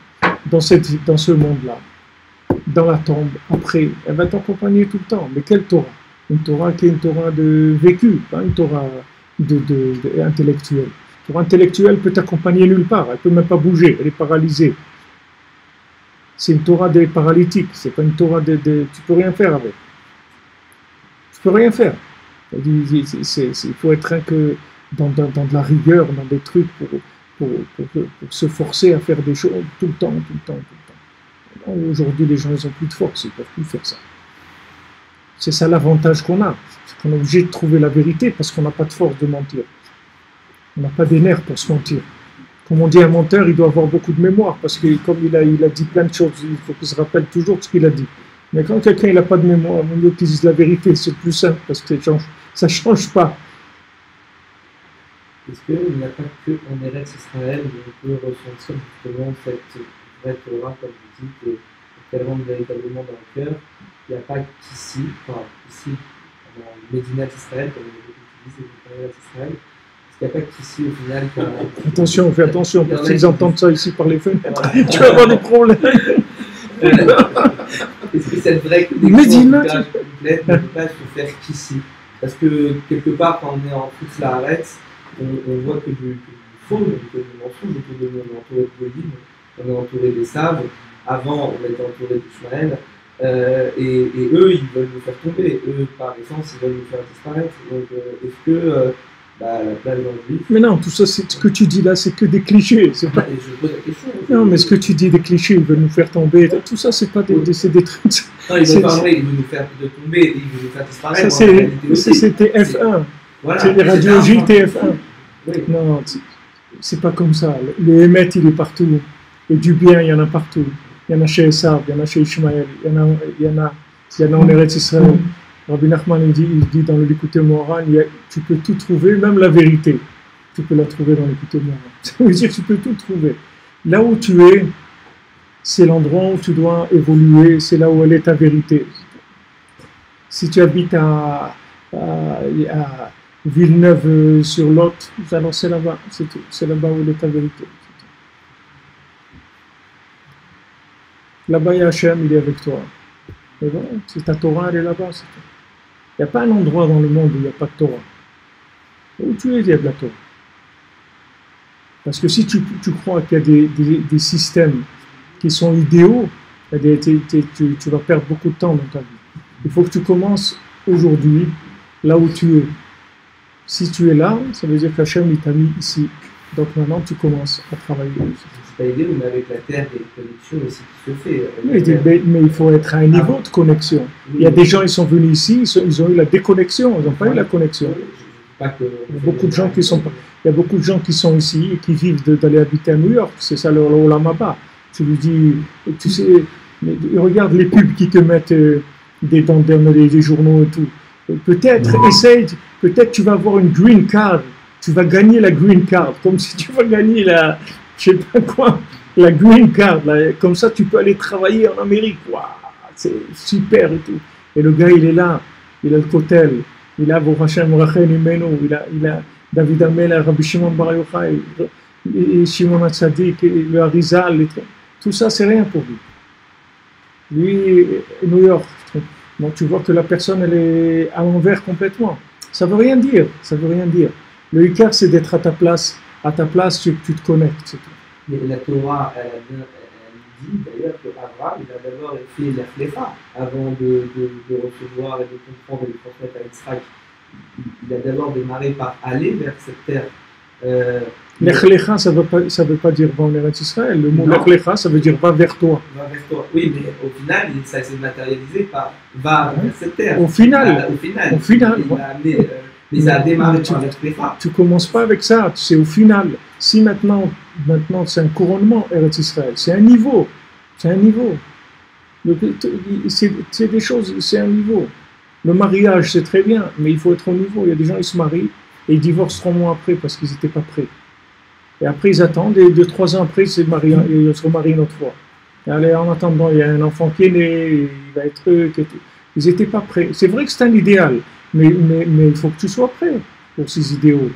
dans ce monde-là. Dans la tombe, après, elle va t'accompagner tout le temps. Mais quelle Torah? Une Torah qui est une Torah de vécu, pas une Torah intellectuelle. Une Torah intellectuelle peut t'accompagner nulle part. Elle ne peut même pas bouger. Elle est paralysée. C'est une Torah des paralytiques. C'est pas une Torah tu peux rien faire avec. Tu peux rien faire. Il faut être un que dans de la rigueur, dans des trucs pour se forcer à faire des choses tout le temps. Aujourd'hui, les gens, ils n'ont plus de force, ils ne peuvent plus faire ça. C'est ça l'avantage qu'on a. C'est qu'on est obligé de trouver la vérité parce qu'on n'a pas de force de mentir. On n'a pas des nerfs pour se mentir. Comme on dit, un menteur, il doit avoir beaucoup de mémoire parce que comme il a dit plein de choses, il faut qu'il se rappelle toujours ce qu'il a dit. Mais quand quelqu'un n'a pas de mémoire, il vaut mieux qu'il dise la vérité, c'est le plus simple parce que ça ne change pas. Est-ce qu'il n'y a pas qu'en Eretz Israël où on peut ressentir justement cette vraie Torah, comme vous dites, qu'elle rentre véritablement dans le cœur? Il n'y a pas qu'ici, en Médinat Israël, comme vous utilisez, en Eretz Israël. Est-ce qu'il n'y a pas qu'ici au final Attention, fais attention, parce qu'ils entendent ça ici par les fenêtres, tu vas avoir des problèmes. Est-ce que cette vraie connexion complète ne peut pas se faire qu'ici? Parce que quelque part, quand on est en toute la arrête, on voit que du faux, donc du mensonge, on est entouré de Goïm, on est entouré des Saves, avant on était entouré d'Ishmaël, et eux ils veulent nous faire tomber, eux par essence ils veulent nous faire disparaître. Donc est-ce que la place dans le juif. Mais non, tout ça, ce que tu dis là, c'est que des clichés. C'est pas... Et je pose la question. Non, mais ce que tu dis, des clichés, ils veulent nous faire tomber, tout ça, c'est pas c'est des trucs. Non, ils veulent pas vrai, ils veulent nous faire tomber, ils veulent nous faire disparaître. Ça, c'était F1. Voilà, c'est les radios JTF1. Oui. Non, c'est pas comme ça. Le Hémet, il est partout. Et du bien, il y en a partout. Il y en a chez Esav, il y en a chez Ishmaël, il y en a en Eretz Israël. Rabbi Nachman, il dit dans le Likutei Moharan, tu peux tout trouver, même la vérité. Tu peux la trouver dans le Likutei Moharan. Ça veut dire que tu peux tout trouver. Là où tu es, c'est l'endroit où tu dois évoluer, c'est là où elle est ta vérité. Si tu habites à Villeneuve-sur-Lot, alors c'est là-bas, c'est tout. C'est là-bas où elle est ta vérité. Là-bas, il y a Hachem, il est avec toi. Et voilà, c'est ta Torah, elle est là-bas. Il n'y a pas un endroit dans le monde où il n'y a pas de Torah. Où tu es, il y a de la Torah. Parce que si tu crois qu'il y a des systèmes qui sont idéaux, tu vas perdre beaucoup de temps dans ta vie. Il faut que tu commences aujourd'hui, là où tu es. Si tu es là, ça veut dire qu'Hachem il t'a mis ici. Donc maintenant tu commences à travailler. C'est pas idéal, mais avec la Terre, il y a une connexion aussi qui se fait. Mais il faut être à un niveau de connexion. Il y a des gens, ils sont venus ici, ils ont eu la déconnexion, ils n'ont pas eu la connexion. Il y a beaucoup de gens qui sont, il y a beaucoup de gens qui sont ici et qui vivent d'aller habiter à New York. C'est ça leur Olam Haba. Tu lui dis, tu sais, mais regarde les pubs qui te mettent dans les journaux et tout. Peut-être, essaye, peut-être tu vas avoir une green card. Tu vas gagner la green card, comme si tu vas gagner la, je sais pas quoi, la green card. Là. Comme ça, tu peux aller travailler en Amérique. Waouh, c'est super et tout. Et le gars, il est là, il a le kotel, il a Baruch Hashem Rachel Imenu, il a David Amel, Rabbi Shimon Bar Yochai, et Shimon HaTzadik, le Harizal, tout ça, c'est rien pour lui. Lui, New York. Donc tu vois que la personne, elle est à l'envers complètement. Ça veut rien dire, ça veut rien dire. Le Icar, c'est d'être à ta place, tu te connectes, c'est tout. Mais la Torah, elle dit d'ailleurs qu'Abraham, il a d'abord fait la fléfa avant de recevoir et de comprendre et de transmettre à Israël. Il a d'abord démarré par aller vers cette terre. L'Echlecha, ça veut pas dire va en Eretz Israël. Le mot l'Echlecha, ça veut dire va vers toi. Va vers toi. Oui, mais au final, ça s'est matérialisé par va vers cette terre. Au final. Mais ça a démarré par l'Echlecha. Tu commences pas avec ça, c'est au final. Si maintenant c'est un couronnement Eretz Israël, c'est un niveau. C'est un niveau. C'est des choses, c'est un niveau. Le mariage, c'est très bien, mais il faut être au niveau. Il y a des gens, ils se marient et ils divorcent 3 mois après parce qu'ils n'étaient pas prêts. Et après, ils attendent, et 2-3 ans après, ils se remarient une autre fois. Et allez, en attendant, il y a un enfant qui est né, il va être et tout. Ils n'étaient pas prêts. C'est vrai que c'est un idéal, mais il faut que tu sois prêt pour ces idéaux.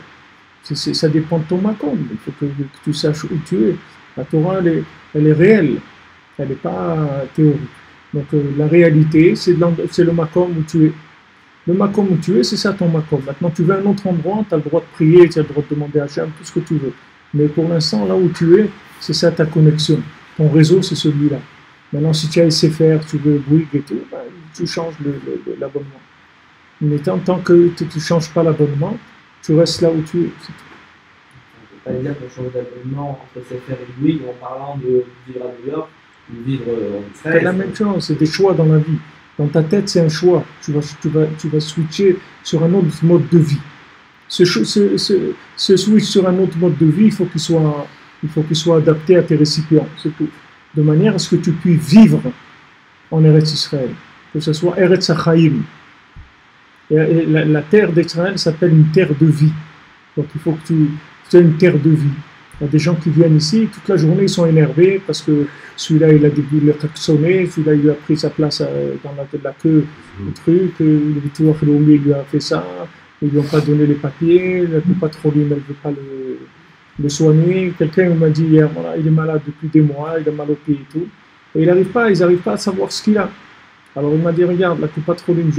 Ça dépend de ton makom. Il faut que tu saches où tu es. La Torah, elle est réelle. Elle n'est pas théorique. Donc, la réalité, c'est le makom où tu es. Le makom où tu es, c'est ça ton makom. Maintenant, tu veux un autre endroit, tu as le droit de prier, tu as le droit de demander à Hachem, tout ce que tu veux. Mais pour l'instant, là où tu es, c'est ça ta connexion. Ton réseau, c'est celui-là. Maintenant, si tu as essayé faire, tu veux Bouygues et tout, ben, tu changes l'abonnement. Mais tant que tu ne changes pas l'abonnement, tu restes là où tu es. C'est tout. On ne peut pas dire qu'on change d'abonnement entre SFR et Bouygues en parlant de vivre à New York ou vivre en Israël. C'est la même chose, c'est des choix dans la vie. Dans ta tête, c'est un choix. Tu vas switcher sur un autre mode de vie. Ce switch sur un autre mode de vie, il faut qu'il soit adapté à tes récipients, c'est tout. De manière à ce que tu puisses vivre en Eretz Israël, que ce soit Eretz Hachaim. Et la terre d'Israël s'appelle une terre de vie. Donc il faut que tu aies une terre de vie. Il y a des gens qui viennent ici, toute la journée ils sont énervés parce que celui-là il a le klaxonné, celui-là il a pris sa place dans la queue, le truc, le Bitour Leumi lui a fait ça. Ils ne lui ont pas donné les papiers, la patronne ne veut pas le soigner. Quelqu'un m'a dit hier, voilà, il est malade depuis des mois, il a mal au pied et tout. Et ils n'arrivent pas à savoir ce qu'il a. Alors il m'a dit, regarde, la patronne,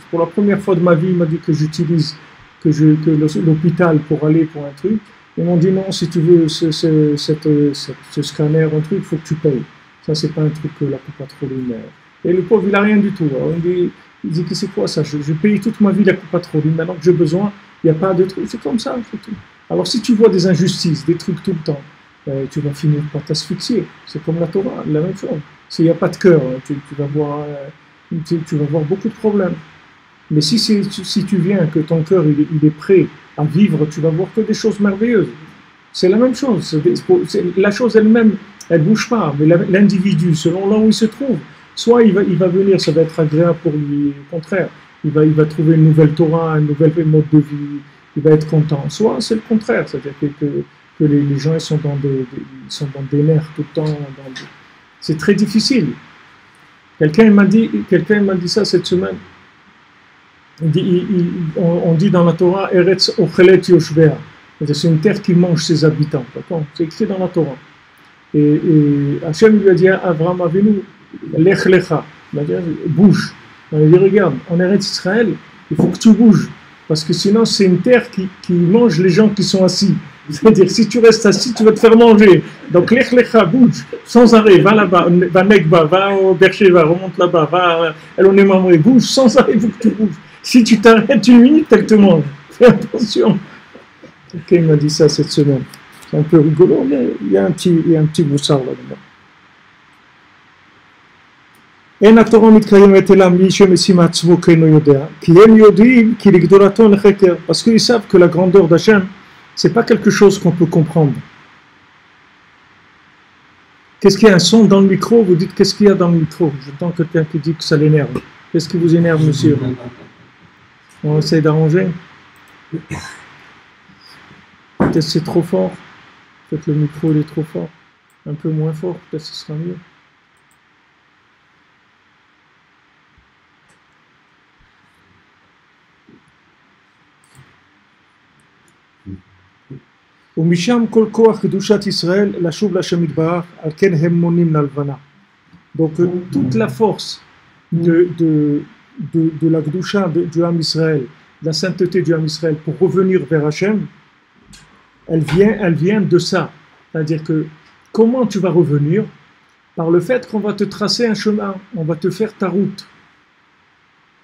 pour la première fois de ma vie, il m'a dit que j'utilise l'hôpital pour aller pour un truc. Ils m'ont dit, non, si tu veux ce scanner, un truc, il faut que tu payes. Ça, c'est pas un truc que la patronne. Et le pauvre, il n'a rien du tout. Alors, il dit que c'est quoi ça? Je paye toute ma vie la coupatroline. Maintenant que j'ai besoin, il n'y a pas de truc. C'est comme ça, c'est tout. Alors si tu vois des injustices, des trucs tout le temps, tu vas finir par t'asphyxier. C'est comme la Torah, la même chose. S'il n'y a pas de cœur, tu vas voir beaucoup de problèmes. Mais si tu viens, que ton cœur il est prêt à vivre, tu vas voir que des choses merveilleuses. C'est la même chose. La chose elle-même, elle ne bouge pas. Mais l'individu, selon là où il se trouve, soit il va venir, ça va être agréable pour lui, au contraire, il va trouver une nouvelle Torah, un nouvel mode de vie, il va être content. Soit c'est le contraire, c'est-à-dire que les gens ils sont dans des nerfs tout le temps. C'est très difficile. Quelqu'un m'a dit ça cette semaine. On dit dans la Torah, Eretz Ochelet Yoshvea. C'est une terre qui mange ses habitants. C'est écrit dans la Torah. Et Hachem lui a dit à Abraham Avinu, Lech Lecha, Il va dire, bouge. On va dire, regarde, en Eretz Israël, il faut que tu bouges. Parce que sinon, c'est une terre qui mange les gens qui sont assis. C'est-à-dire, si tu restes assis, tu vas te faire manger. Donc, lech lecha, bouge, sans arrêt, va là-bas, va Negba, va au Bercheva, remonte là-bas, va à Elon-Emamoué, bouge, sans arrêt, il faut que tu bouges. Si tu t'arrêtes une minute, elle te mange. Fais attention. Ok, il m'a dit ça cette semaine. C'est un peu rigolo, mais il y a un petit boussard là-dedans. אין התורה מתקיימת אלא מי שמשים עצמו כן יודע, כי הם יודעים כי לגדולתו לחקר, parce qu'ils savent que la grandeur d'Hachem, c'est pas quelque chose qu'on peut comprendre. Qu'est-ce qu'il y a un son dans le micro? Vous dites qu'est-ce qu'il y a dans le micro? J'entends quelqu'un qui dit que ça l'énerve. Qu'est-ce qui vous énerve, monsieur? On essaie d'arranger. Peut-être c'est trop fort. Peut-être le micro il est trop fort. Un peu moins fort, peut-être ce sera mieux. ומשם כל כוח קדושת ישראל לשוב להשם יתברך, על כן הם מונים להלבנה. Donc toute la force de la Kedusha du Ham Israël, de la sainteté du Ham Israël pour revenir vers Hachem, elle vient de ça. C'est-à-dire que comment tu vas revenir? Par le fait qu'on va te tracer un chemin, on va te faire ta route.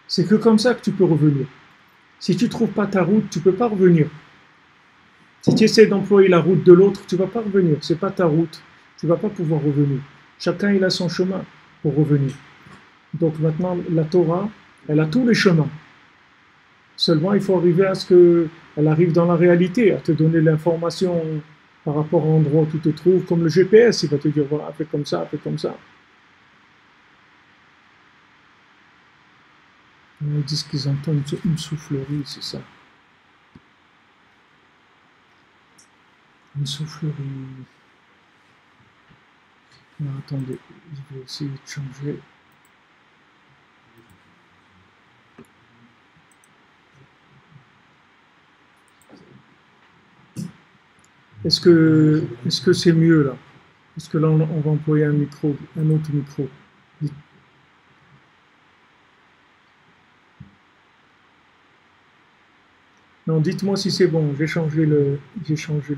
C'est que comme ça que tu peux revenir. Si tu ne trouves pas ta route, tu ne peux pas revenir. Si tu essaies d'employer la route de l'autre, tu ne vas pas revenir. Ce n'est pas ta route. Tu ne vas pas pouvoir revenir. Chacun il a son chemin pour revenir. Donc maintenant, la Torah, elle a tous les chemins. Seulement, il faut arriver à ce qu'elle arrive dans la réalité, à te donner l'information par rapport à l'endroit où tu te trouves, comme le GPS, il va te dire, voilà, fais comme ça, fais comme ça. Ils disent qu'ils entendent une soufflerie, c'est ça. Une soufflerie. Non, attendez, je vais essayer de changer. Est-ce que c'est mieux là? Est-ce que là on va employer un autre micro? Non, dites-moi si c'est bon. J'ai changé le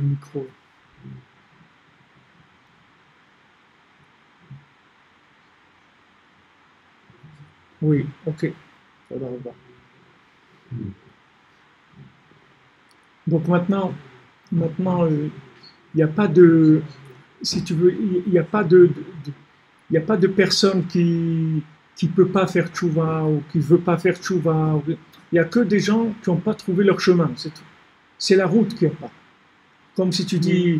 micro. Oui, ok. Ça va revoir. Donc maintenant, il n'y a pas de, si tu veux, il n'y a pas de personne qui peut pas faire tchouva ou qui veut pas faire tchouva. Il n'y a que des gens qui n'ont pas trouvé leur chemin, c'est tout. C'est la route qui n'a pas. Comme si tu dis,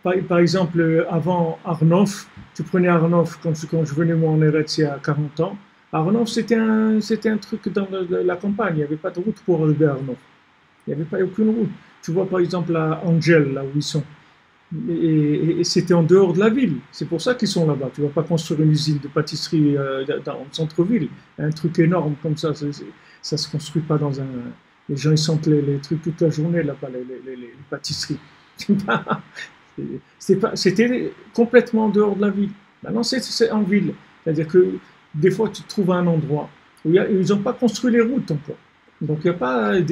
par exemple, avant Arnof, tu prenais Arnof quand je venais moi en Eretz il y a 40 ans. Arnof, c'était un truc dans la campagne. Il n'y avait pas de route pour arriver à Arnof. Il n'y avait pas aucune route. Tu vois par exemple à Angel, là où ils sont. Et c'était en dehors de la ville. C'est pour ça qu'ils sont là-bas. Tu ne vas pas construire une usine de pâtisserie dans le centre-ville. Un truc énorme comme ça. Ça ne se construit pas dans un... Les gens, ils sentent les trucs toute la journée là-bas, les pâtisseries. C'était complètement en dehors de la ville. Maintenant, c'est en ville. C'est-à-dire que des fois, tu te trouves à un endroit où ils n'ont pas construit les routes encore. Donc, il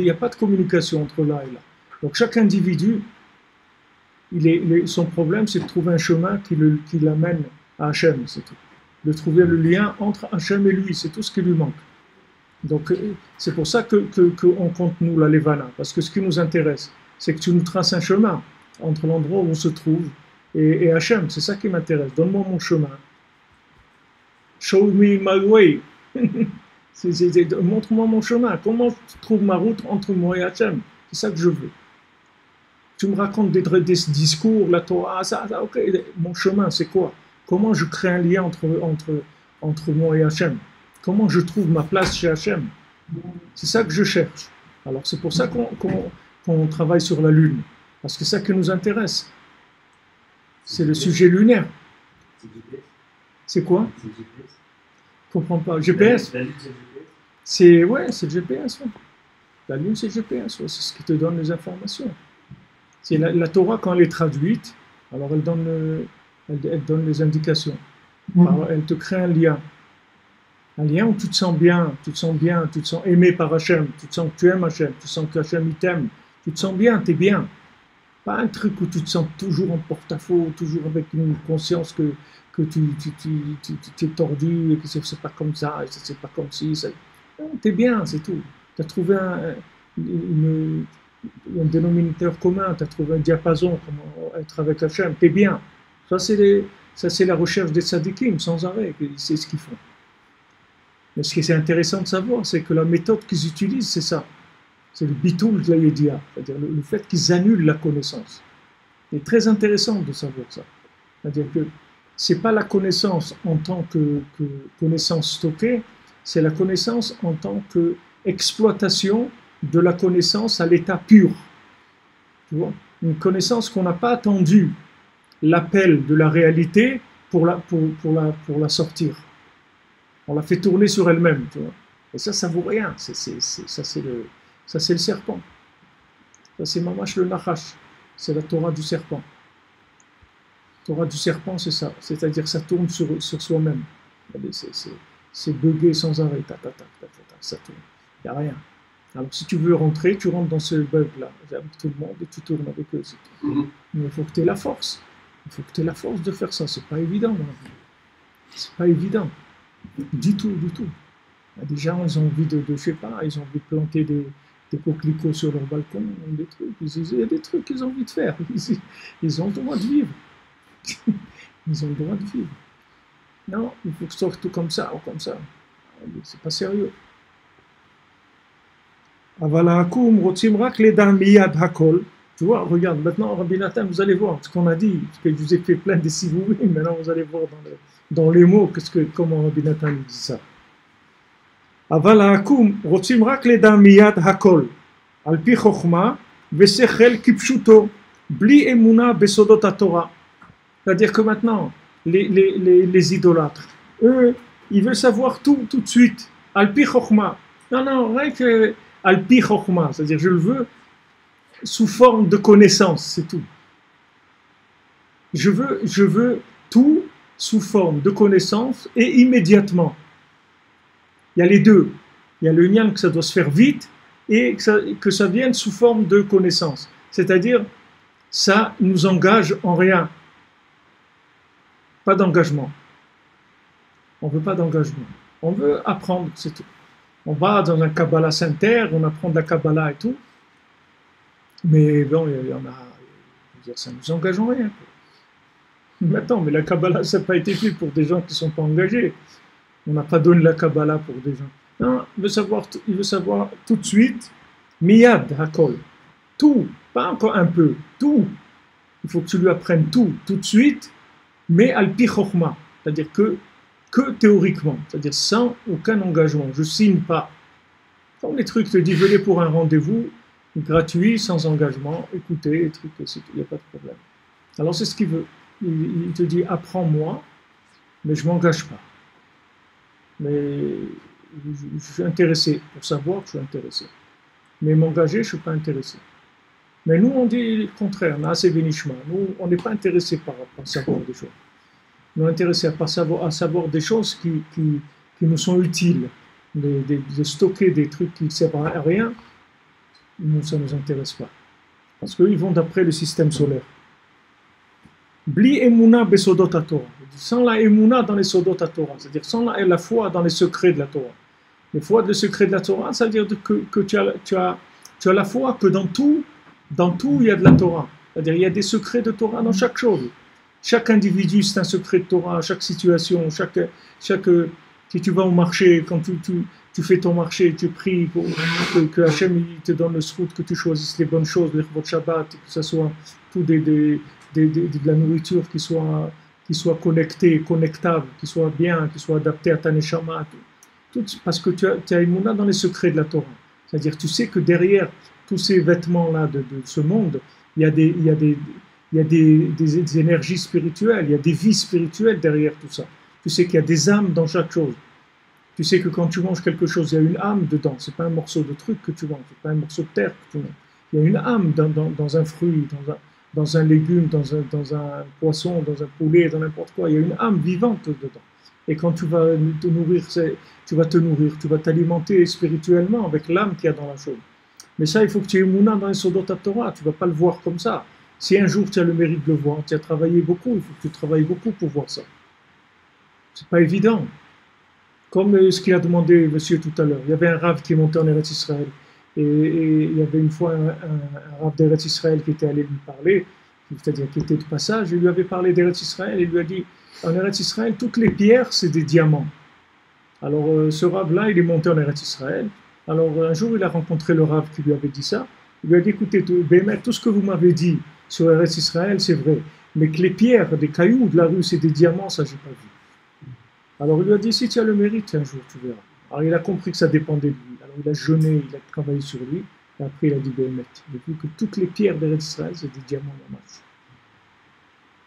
n'y a pas de communication entre là et là. Donc, chaque individu, son problème, c'est de trouver un chemin qui l'amène à Hachem, c'est tout. De trouver le lien entre Hachem et lui, c'est tout ce qui lui manque. Donc, c'est pour ça qu'on compte, nous, la Levana. Parce que ce qui nous intéresse, c'est que tu nous traces un chemin entre l'endroit où on se trouve et Hachem. C'est ça qui m'intéresse. Donne-moi mon chemin. Show me my way. Montre-moi mon chemin. Comment je trouve ma route entre moi et Hachem? C'est ça que je veux. Tu me racontes des discours, la Torah, ça, ok. Mon chemin, c'est quoi? Comment je crée un lien entre moi et Hachem? Comment je trouve ma place chez Hachem? C'est ça que je cherche. Alors c'est pour ça qu'on travaille sur la Lune. Parce que c'est ça qui nous intéresse. C'est le sujet lunaire. C'est quoi? Je ne comprends pas. GPS? C'est le GPS. Ouais. La Lune, c'est le GPS. Ouais. C'est ce qui te donne les informations. C'est la Torah, quand elle est traduite, alors elle donne les indications. Alors, elle te crée un lien. Un lien où tu te sens bien, tu te sens bien, tu te sens aimé par Hachem, tu te sens que tu aimes Hachem, tu sens que Hachem il t'aime, tu te sens bien, tu es bien. Pas un truc où tu te sens toujours en porte-à-faux, toujours avec une conscience que tu es tordu et que c'est pas comme ça, et c'est pas comme si. Tu es bien, c'est tout. Tu as trouvé un dénominateur commun, tu as trouvé un diapason, comment être avec Hachem, tu es bien. Ça, c'est la recherche des tzadikim, sans arrêt, c'est ce qu'ils font. Mais ce qui est intéressant de savoir, c'est que la méthode qu'ils utilisent, c'est ça. C'est le bitoul de la yedia, c'est-à-dire le fait qu'ils annulent la connaissance. C'est très intéressant de savoir ça. C'est-à-dire que ce n'est pas la connaissance en tant que connaissance stockée, c'est la connaissance en tant qu'exploitation de la connaissance à l'état pur. Tu vois, une connaissance qu'on n'a pas attendu l'appel de la réalité pour la sortir. On la fait tourner sur elle-même, tu vois. Et ça vaut rien. Ça, c'est le serpent. Ça, c'est Mamash le Nachash. C'est la Torah du serpent. La Torah du serpent, c'est ça. C'est-à-dire, ça tourne sur soi-même. C'est bugué sans arrêt. Ça tourne. Il n'y a rien. Alors, si tu veux rentrer, tu rentres dans ce bug-là, avec tout le monde, et tu tournes avec eux. Mais il faut que tu aies la force. Il faut que tu aies la force de faire ça. C'est pas évident. C'est pas évident. Du tout. Il y a des gens, ils ont envie je sais pas, ils ont envie de planter des coquelicots sur leur balcon, des trucs. Il y a des trucs qu'ils ont envie de faire. Ils ont le droit de vivre. Ils ont le droit de vivre. Non, il faut que ce soit tout comme ça ou comme ça. C'est pas sérieux. Avalakum rotzim rak ledar miyad hakol. Tu vois, regarde, maintenant, Rabbi Nathan, vous allez voir ce qu'on a dit, parce que je vous ai fait plein de sivouris, maintenant vous allez voir dans les mots comment Rabbi Nathan dit ça. Avalakum rotzim rak ledar miyad hakol. Al pi chokhma vesechel kipshuto. Bli emuna besodot Torah. C'est-à-dire que maintenant, les idolâtres, eux, ils veulent savoir tout de suite. Al-pi chokhma. Non, rien que al-pi chokhma. C'est-à-dire, je le veux sous forme de connaissance, c'est tout. Je veux tout sous forme de connaissance et immédiatement. Il y a les deux. Il y a le lien que ça doit se faire vite et que ça vienne sous forme de connaissance. C'est-à-dire, ça nous engage en rien. Pas d'engagement. On ne veut pas d'engagement. On veut apprendre, c'est tout. On va dans un Kabbalah Center, on apprend de la Kabbalah et tout. Mais bon, il y en a, ça ne nous engage en rien. Mais attends, mais la Kabbalah, ça n'a pas été fait pour des gens qui ne sont pas engagés. On n'a pas donné la Kabbalah pour des gens. Non, il veut savoir tout de suite, miyad hakol. Tout, pas encore un peu, tout. Il faut que tu lui apprennes tout de suite, mais al-pi chokhma, c'est-à-dire que théoriquement, c'est-à-dire sans aucun engagement. Je ne signe pas. Comme les trucs te disent, venez pour un rendez-vous gratuit, sans engagement, écoutez, les trucs, il n'y a pas de problème. Alors c'est ce qu'il veut. Il te dit, apprends-moi, mais je ne m'engage pas. Mais je suis intéressé. Pour savoir, je suis intéressé. Mais m'engager, je ne suis pas intéressé. Mais nous, on dit le contraire, on a assez vénichement. Nous, on n'est pas intéressé par savoir des choses. Nous sommes intéressés à savoir des choses qui nous sont utiles. De stocker des trucs qui ne servent à rien, nous, ça ne nous intéresse pas. Parce qu'ils vont d'après le système solaire. Bli emuna besodot Torah. Sans la emuna dans les sodot Torah, c'est-à-dire sans la foi dans les secrets de la Torah. Les foi dans les secrets de la Torah, ça veut dire que tu as la foi que dans tout, il y a de la Torah. C'est-à-dire, il y a des secrets de Torah dans chaque chose. Chaque individu, c'est un secret de Torah. Chaque situation, si tu vas au marché, quand tu fais ton marché, tu pries que Hachem il te donne le srout, que tu choisisses les bonnes choses, les Shabbat, que ce soit tout de la nourriture qui soit connectée, connectable, qui soit bien, qui soit adaptée à ta neshama. Tout, parce que tu as Emouna dans les secrets de la Torah. C'est-à-dire, tu sais que derrière tous ces vêtements-là de ce monde, il y a des énergies spirituelles, il y a des vies spirituelles derrière tout ça. Tu sais qu'il y a des âmes dans chaque chose. Tu sais que quand tu manges quelque chose, il y a une âme dedans. C'est pas un morceau de truc que tu manges, c'est pas un morceau de terre que tu manges. Il y a une âme dans un fruit, dans un légume, dans un poisson, dans un poulet, dans n'importe quoi. Il y a une âme vivante dedans. Et quand tu vas te nourrir, tu vas t'alimenter spirituellement avec l'âme qu'il y a dans la chose. Mais ça, il faut que tu aies Mouna dans les Sodot Torah, tu ne vas pas le voir comme ça. Si un jour tu as le mérite de le voir, tu as travaillé beaucoup, il faut que tu travailles beaucoup pour voir ça. C'est pas évident. Comme ce qu'il a demandé monsieur tout à l'heure. Il y avait un rave qui est monté en Eretz Israël. Et il y avait une fois un rave d'Eretz Israël qui était allé lui parler, c'est-à-dire qui était de passage, il lui avait parlé d'Eretz Israël et il lui a dit, en Eretz Israël, toutes les pierres, c'est des diamants. Alors ce rave-là, il est monté en Eretz Israël. Alors un jour, il a rencontré le rave qui lui avait dit ça. Il lui a dit, écoutez, tout ce que vous m'avez dit sur Eretz Israël, c'est vrai. Mais que les pierres, des cailloux de la rue, c'est des diamants, ça, j'ai pas vu. Alors il lui a dit, si tu as le mérite, un jour, tu verras. Alors il a compris que ça dépendait de lui. Alors il a jeûné, il a travaillé sur lui. Et après, il a dit, Béhémet, il a vu que toutes les pierres d'Eretz Israël, c'est des diamants mamash.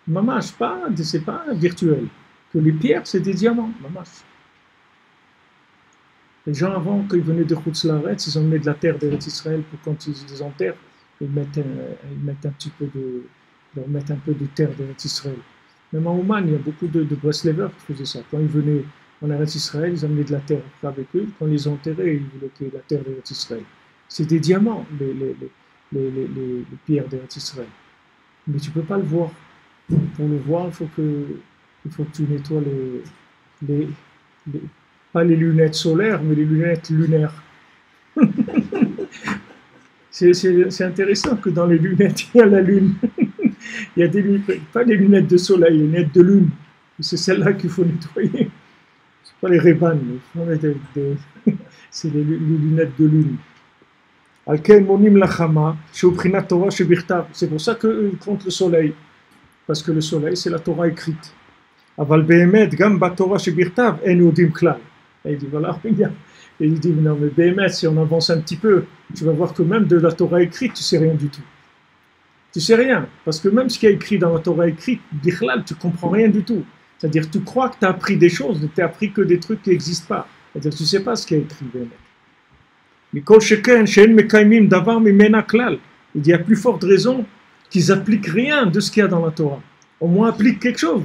Mamash, c'est pas virtuel. Que les pierres, c'est des diamants, mamash. Les gens avant, quand ils venaient de Chutz La'aretz, ils emmenaient de la terre d'Eretz Israël pour quand ils les enterrent, ils mettent un petit peu de, ils leur mettent un peu de terre d'Eretz Israël. Même en Oman, il y a beaucoup de Breslevers qui faisaient ça. Quand ils venaient en Eretz Israël, ils amenaient de la terre avec eux. Quand ils les enterraient, ils voulaient qu'il y ait de la terre d'Eretz Israël. C'est des diamants, les pierres d'Eretz Israël. Mais tu ne peux pas le voir. Pour le voir, il faut que tu nettoies pas les lunettes solaires, mais les lunettes lunaires. C'est intéressant que dans les lunettes, il y a la lune. Il y a des lunettes, pas des lunettes de soleil, les lunettes de lune. C'est celles-là qu'il faut nettoyer. Ce pas les Ray-Ban, c'est les lunettes de lune. C'est pour ça qu'ils comptent le soleil. Parce que le soleil, c'est la Torah écrite. Aval behemet, gam ba Torah shebirtav, en yodim klal. Et il dit, voilà, et il dit, non, mais behemet, si on avance un petit peu, tu vas voir que même de la Torah écrite, tu sais rien du tout. Tu sais rien, parce que même ce qui est écrit dans la Torah écrite, bichlal, tu comprends rien du tout. C'est-à-dire, tu crois que tu as appris des choses, tu n'as appris que des trucs qui n'existent pas. C'est-à-dire, tu ne sais pas ce qui est écrit, behemet. Mikol sheken, shen mekaimim davar mimena klal. Il dit, il y a plus forte raison qu'ils n'appliquent rien de ce qu'il y a dans la Torah. Au moins, applique quelque chose.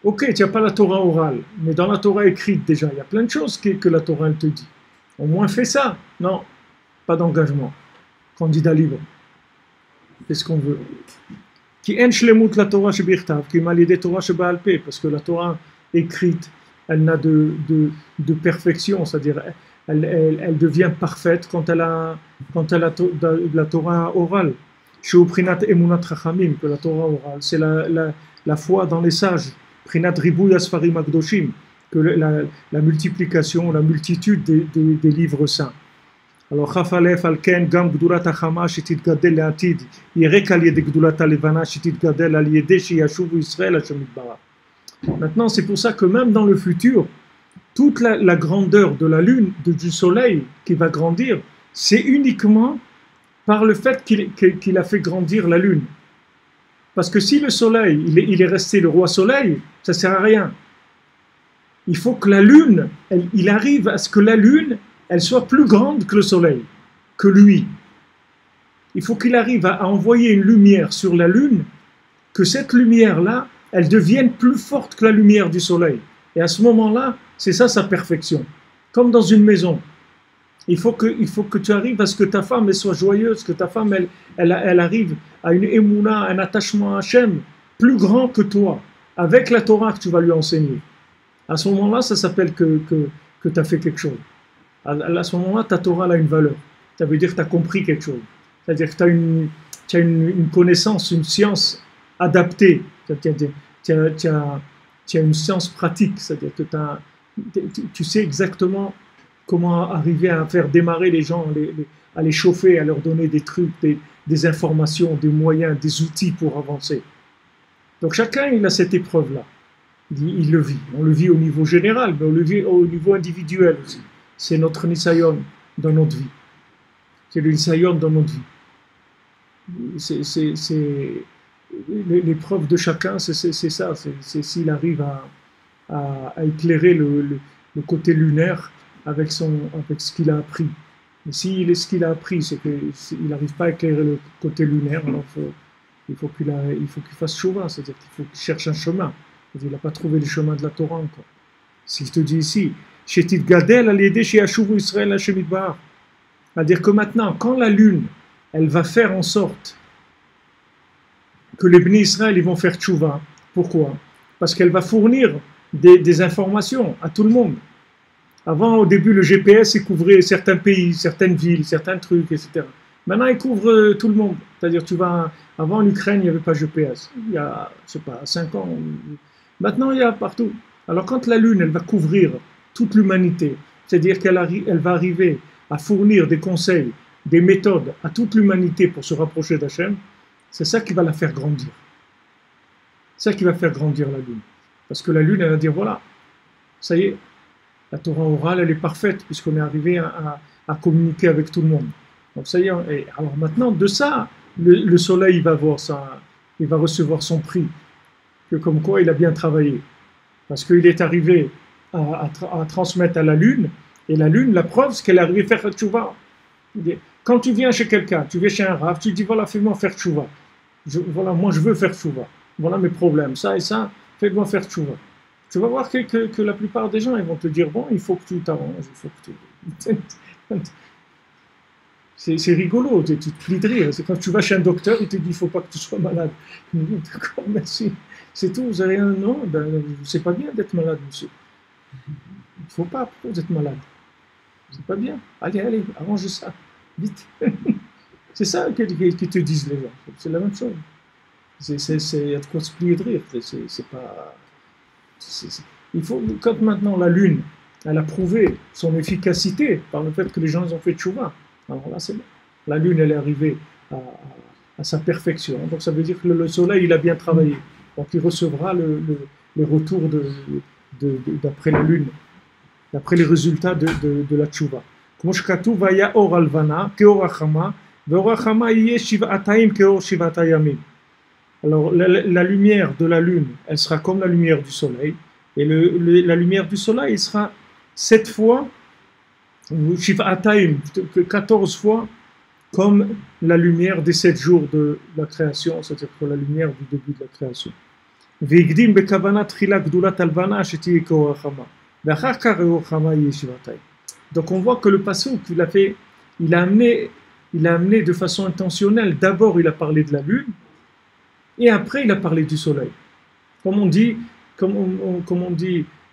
Ok, tu n'as pas la Torah orale, mais dans la Torah écrite déjà, il y a plein de choses que la Torah elle te dit. Au moins, fais ça. Non, pas d'engagement. Candidat libre. Fais ce qu'on veut. Qui en shlemut la Torah shebirtav, qui m'a l'idée Torah sheba'alpeh, parce que la Torah écrite, elle n'a de perfection, c'est-à-dire elle devient parfaite quand elle a la Torah orale. Prinat emunat chachamim, que la Torah orale, c'est la foi dans les sages. Prinat ribouy asfarim akdoshim, que la multiplication, la multitude des livres saints. Alors, chafalef alken gam gdulat hachama shititgadel le'atid, yirek al yede gdulat halevana shititgadel al yede sheyashuvu Israël Hashem yitbarach. Maintenant, c'est pour ça que même dans le futur, toute la grandeur de la lune, du soleil qui va grandir, c'est uniquement par le fait qu'il a fait grandir la lune. Parce que si le soleil, il est resté le roi soleil, ça ne sert à rien. Il faut que la lune, il arrive à ce que la lune, elle soit plus grande que le soleil, que lui. Il faut qu'il arrive à envoyer une lumière sur la lune, que cette lumière-là, elle devienne plus forte que la lumière du soleil. Et à ce moment-là, c'est ça sa perfection. Comme dans une maison. Il faut que tu arrives à ce que ta femme elle soit joyeuse, que ta femme elle arrive à une émouna, un attachement à Hachem plus grand que toi, avec la Torah que tu vas lui enseigner. À ce moment-là, ça s'appelle que tu as fait quelque chose. À ce moment-là, ta Torah a une valeur. Ça veut dire que tu as compris quelque chose. C'est-à-dire que tu as une connaissance, une science adaptée. Tu as une science pratique. C'est-à-dire que tu sais exactement comment arriver à faire démarrer les gens, à les chauffer, à leur donner des trucs, des informations, des moyens, des outils pour avancer. Donc chacun, il a cette épreuve-là. Il le vit. On le vit au niveau général, mais on le vit au niveau individuel aussi. C'est notre nisayon dans notre vie. C'est le nisayon dans notre vie. C'est l'épreuve de chacun, c'est ça. C'est s'il arrive à éclairer le côté lunaire avec ce qu'il a appris. Mais ce qu'il a appris, c'est qu'il n'arrive pas à éclairer le côté lunaire, alors il faut qu'il fasse chouva, c'est-à-dire qu'il faut qu'il cherche un chemin. Il n'a pas trouvé le chemin de la Torah encore. S'il te dit ici, Shetit Gadel al yedei sheyashuvu Israël Hashem Yitbarach. C'est-à-dire que maintenant, quand la lune, elle va faire en sorte que les Bnei Israël ils vont faire tchouva. Pourquoi? Parce qu'elle va fournir des informations à tout le monde. Avant, au début, le GPS, il couvrait certains pays, certaines villes, certains trucs, etc. Maintenant, il couvre tout le monde. C'est-à-dire, avant, en Ukraine, il n'y avait pas de GPS. Il y a, je sais pas, 5 ans. Maintenant, il y a partout. Alors, quand la Lune, elle va couvrir toute l'humanité, c'est-à-dire qu'elle va arriver à fournir des conseils, des méthodes à toute l'humanité pour se rapprocher d'Hachem, c'est ça qui va la faire grandir. C'est ça qui va faire grandir la Lune. Parce que la Lune, elle va dire, voilà, ça y est, la Torah orale, elle est parfaite, puisqu'on est arrivé à communiquer avec tout le monde. Donc ça y est, et alors maintenant, de ça, le soleil, il va voir ça, il va recevoir son prix, que comme quoi il a bien travaillé. Parce qu'il est arrivé à transmettre à la Lune, et la Lune, la preuve, c'est qu'elle est arrivée à faire tchouva. Quand tu viens chez quelqu'un, tu viens chez un rav, tu dis, voilà, fais-moi faire tchouva. Voilà, moi je veux faire tchouva. Voilà mes problèmes, ça et ça, fais-moi faire tchouva. Tu vas voir que la plupart des gens, ils vont te dire, bon, il faut que tu t'arranges, il faut que tu... C'est rigolo, tu te plies de rire. C'est quand tu vas chez un docteur, il te dit, il ne faut pas que tu sois malade. D'accord, merci. C'est tout, vous avez rien, non, c'est pas bien d'être malade, monsieur. Il ne faut pas, pourquoi vous êtes malade? C'est pas bien. Allez, arrange ça, vite. C'est ça qu'ils te disent les gens, c'est la même chose. Il y a de quoi se plier de rire, c'est pas... Il faut, quand maintenant la Lune, elle a prouvé son efficacité par le fait que les gens ont fait tchouva, alors là c'est bon. La Lune, elle est arrivée à sa perfection. Donc ça veut dire que le Soleil, il a bien travaillé. Donc il recevra les retours d'après la Lune, d'après les résultats de la tchouva. Alors la lumière de la Lune, elle sera comme la lumière du Soleil. Et la lumière du Soleil, il sera 7 fois, 14 fois, comme la lumière des 7 jours de la création, c'est-à-dire que la lumière du début de la création. Donc on voit que le passage qu'il a fait, il a amené de façon intentionnelle. D'abord, il a parlé de la Lune, et après, il a parlé du Soleil. Comme on dit,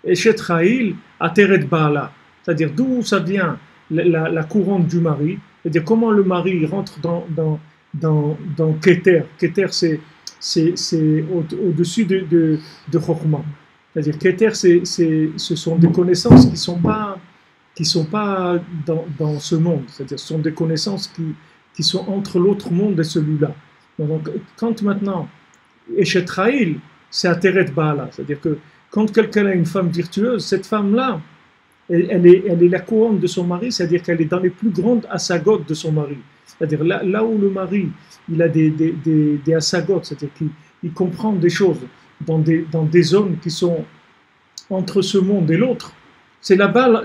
Eshet Cha'il, Ateret Ba'ala. C'est-à-dire d'où ça vient la couronne du mari. C'est-à-dire comment le mari rentre dans Keter. Keter, c'est au-dessus de Chokhmah. C'est-à-dire Keter, ce sont des connaissances qui sont pas dans ce monde. C'est-à-dire ce sont des connaissances qui sont entre l'autre monde et celui-là. Donc, quand maintenant, Eshet Cha'il, c'est Ateret Ba'ala, c'est-à-dire que quand quelqu'un a une femme virtueuse, cette femme-là, elle est la couronne de son mari, c'est-à-dire qu'elle est dans les plus grandes asagotes de son mari. C'est-à-dire là où le mari, il a des asagotes, c'est-à-dire qu'il comprend des choses dans des zones qui sont entre ce monde et l'autre, c'est là-bas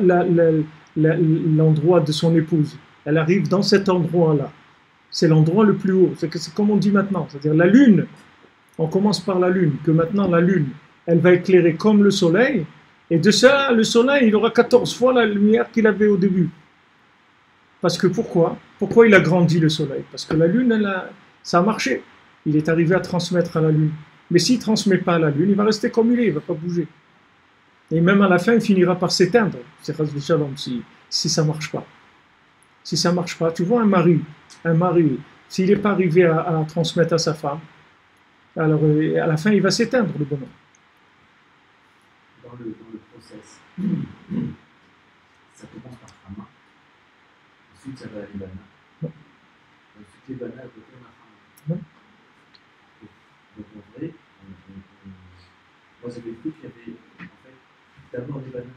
l'endroit de son épouse. Elle arrive dans cet endroit-là. C'est l'endroit le plus haut. C'est comme on dit maintenant. C'est-à-dire la Lune, on commence par la Lune, que maintenant la Lune, elle va éclairer comme le Soleil, et de ça, le Soleil, il aura 14 fois la lumière qu'il avait au début. Parce que pourquoi il a grandi le Soleil? Parce que la Lune, ça a marché. Il est arrivé à transmettre à la Lune. Mais s'il ne transmet pas à la Lune, il va rester comme il est, il ne va pas bouger. Et même à la fin, il finira par s'éteindre. C'est Chas v'Shalom, si ça ne marche pas. Si ça ne marche pas, tu vois un mari, s'il n'est pas arrivé à transmettre à sa femme, alors à la fin, il va s'éteindre, le bonhomme. Dans le process, ça commence par Hama, ensuite ça va à Libana, ensuite Libana à côté de Hama. Donc en vrai, moi j'avais cru qu'il y avait en fait d'abord Libana,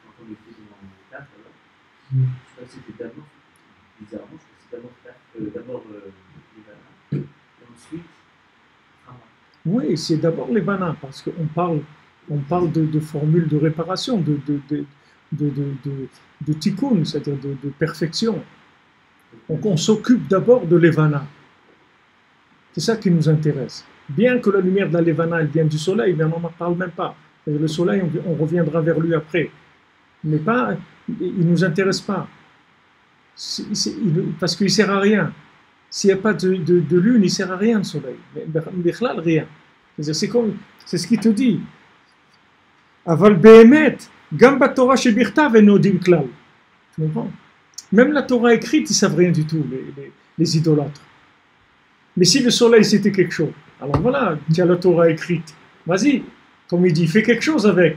quand on était dans 4, là, je crois que c'était d'abord, bizarrement, je crois que c'est d'abord Libana, et ensuite Hama. Oui, c'est d'abord Libana, parce qu'on parle de formules de réparation, de tikkun, c'est-à-dire de perfection. Donc on s'occupe d'abord de l'Evana. C'est ça qui nous intéresse. Bien que la lumière de la Levana, elle vienne du soleil, mais on n'en parle même pas. Le soleil, on reviendra vers lui après. Mais pas, il ne nous intéresse pas. Parce qu'il ne sert à rien. S'il n'y a pas de lune, il ne sert à rien le soleil. Rien. C'est ce qu'il te dit. Aval behemet, gamba Torah shebirtav enodim klal. Tu comprends? Même la Torah écrite, ils ne savent rien du tout, les idolâtres. Mais si le soleil c'était quelque chose, alors voilà, tu as la Torah écrite. Vas-y, comme il dit, fais quelque chose avec.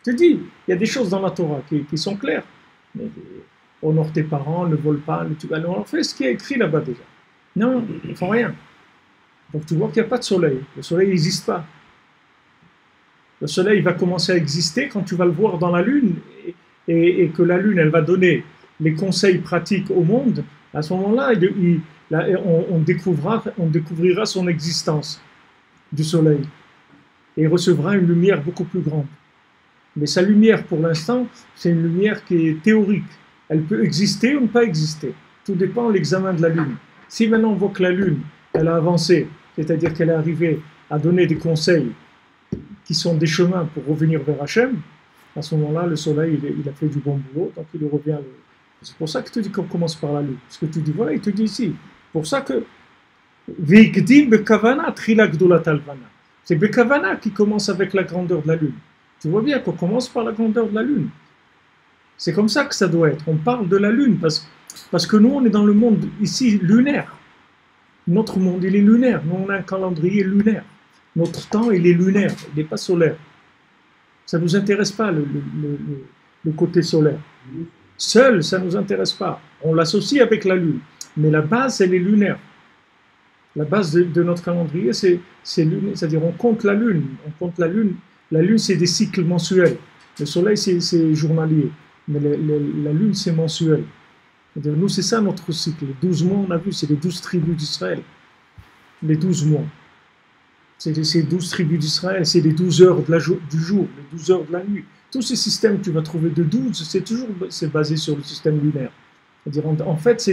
Je te dis, il y a des choses dans la Torah qui sont claires. Honore tes parents, ne vole pas, alors fais ce qui est écrit là-bas déjà. Non, ils ne font rien. Donc tu vois qu'il n'y a pas de soleil. Le soleil n'existe pas. Le soleil va commencer à exister quand tu vas le voir dans la lune et que la lune, elle va donner les conseils pratiques au monde. À ce moment-là, on découvrira son existence du soleil et il recevra une lumière beaucoup plus grande. Mais sa lumière, pour l'instant, c'est une lumière qui est théorique. Elle peut exister ou ne pas exister. Tout dépend de l'examen de la lune. Si maintenant on voit que la lune, elle a avancé, c'est-à-dire qu'elle est arrivée à donner des conseils qui sont des chemins pour revenir vers Hachem, à ce moment-là, le soleil, il a fait du bon boulot, donc il revient. C'est pour ça que je te dis qu'on commence par la lune. Parce que tu dis, voilà, il te dit ici. Pour ça que c'est Bekavana qui commence avec la grandeur de la lune. Tu vois bien qu'on commence par la grandeur de la lune. C'est comme ça que ça doit être. On parle de la lune parce que nous, on est dans le monde ici lunaire. Notre monde, il est lunaire. Nous, on a un calendrier lunaire. Notre temps, il est lunaire. Il n'est pas solaire. Ça ne nous intéresse pas, le côté solaire. Seul, ça ne nous intéresse pas. On l'associe avec la lune. Mais la base, elle est lunaire. La base de notre calendrier, c'est lunaire. C'est-à-dire, on compte la lune. On compte la lune. La lune, c'est des cycles mensuels. Le soleil, c'est journalier. Mais la lune, c'est mensuel. C'est-à-dire, nous, c'est ça notre cycle. Les 12 mois, on a vu, c'est les 12 tribus d'Israël. Les 12 mois. C'est ces 12 tribus d'Israël, c'est les 12 heures du jour, les 12 heures de la nuit. Tous ces systèmes que tu vas trouver de 12, c'est basé sur le système lunaire. C'est-à-dire, en fait,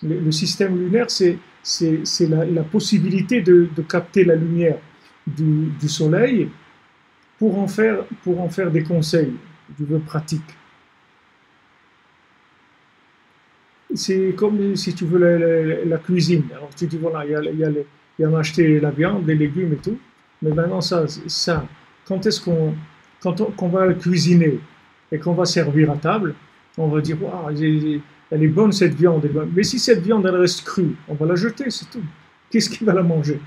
le système lunaire, c'est la possibilité de capter la lumière du soleil pour en faire des conseils, du vœu pratique. C'est comme si tu veux la cuisine. Alors tu dis, voilà, il y a acheté la viande, les légumes et tout, mais maintenant quand est-ce qu'on va cuisiner et qu'on va servir à table, on va dire, wow, elle est bonne cette viande, mais si cette viande elle reste crue, on va la jeter, c'est tout. Qu'est-ce qui va la manger?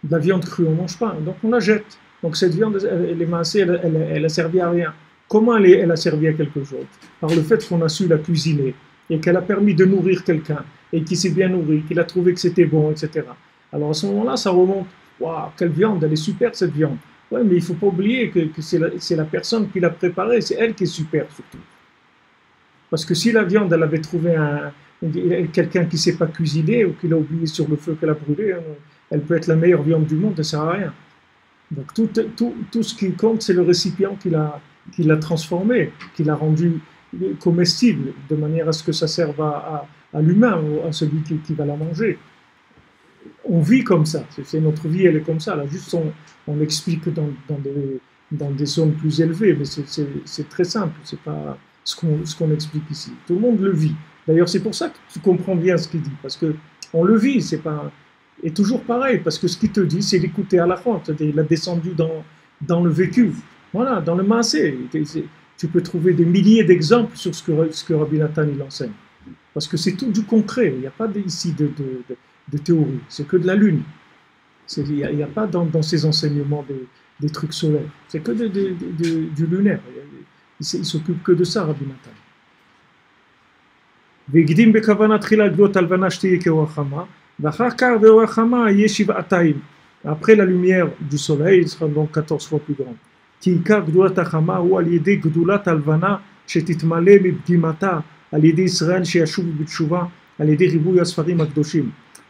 De la viande crue, on ne mange pas, donc on la jette. Donc cette viande, elle est mincée, elle a servi à rien. Comment elle a servi à quelque chose? Par le fait qu'on a su la cuisiner et qu'elle a permis de nourrir quelqu'un et qui s'est bien nourri, qu'il a trouvé que c'était bon, etc. Alors à ce moment-là, ça remonte. Waouh, quelle viande, elle est super cette viande. Oui, mais il ne faut pas oublier que c'est la personne qui l'a préparée, c'est elle qui est super surtout. Parce que si la viande, elle avait trouvé quelqu'un qui ne sait pas cuisiner ou qui l'a oublié sur le feu qu'elle a brûlé, elle peut être la meilleure viande du monde, elle ne sert à rien. Donc tout ce qui compte, c'est le récipient qui l'a transformé, qui l'a rendu comestible, de manière à ce que ça serve à l'humain, à celui qui va la manger. On vit comme ça, c'est notre vie, elle est comme ça. Là, juste on l'explique dans des zones plus élevées, mais c'est très simple, c'est pas ce qu'on explique ici. Tout le monde le vit. D'ailleurs, c'est pour ça que tu comprends bien ce qu'il dit, parce que on le vit, c'est pas. Et toujours pareil, parce que ce qu'il te dit, c'est d'écouter à la fois, c'est-à-dire il a descendu dans le vécu, voilà, dans le maasé. Tu peux trouver des milliers d'exemples sur ce que Rabbi Nathan il enseigne, parce que c'est tout du concret. Il n'y a pas ici de théorie, c'est que de la lune. Il n'y a pas dans ces enseignements des trucs solaires, c'est que du lunaire. Il s'occupe que de ça, Rabbi Nathan. Après la lumière du soleil, il sera donc 14 fois plus grand.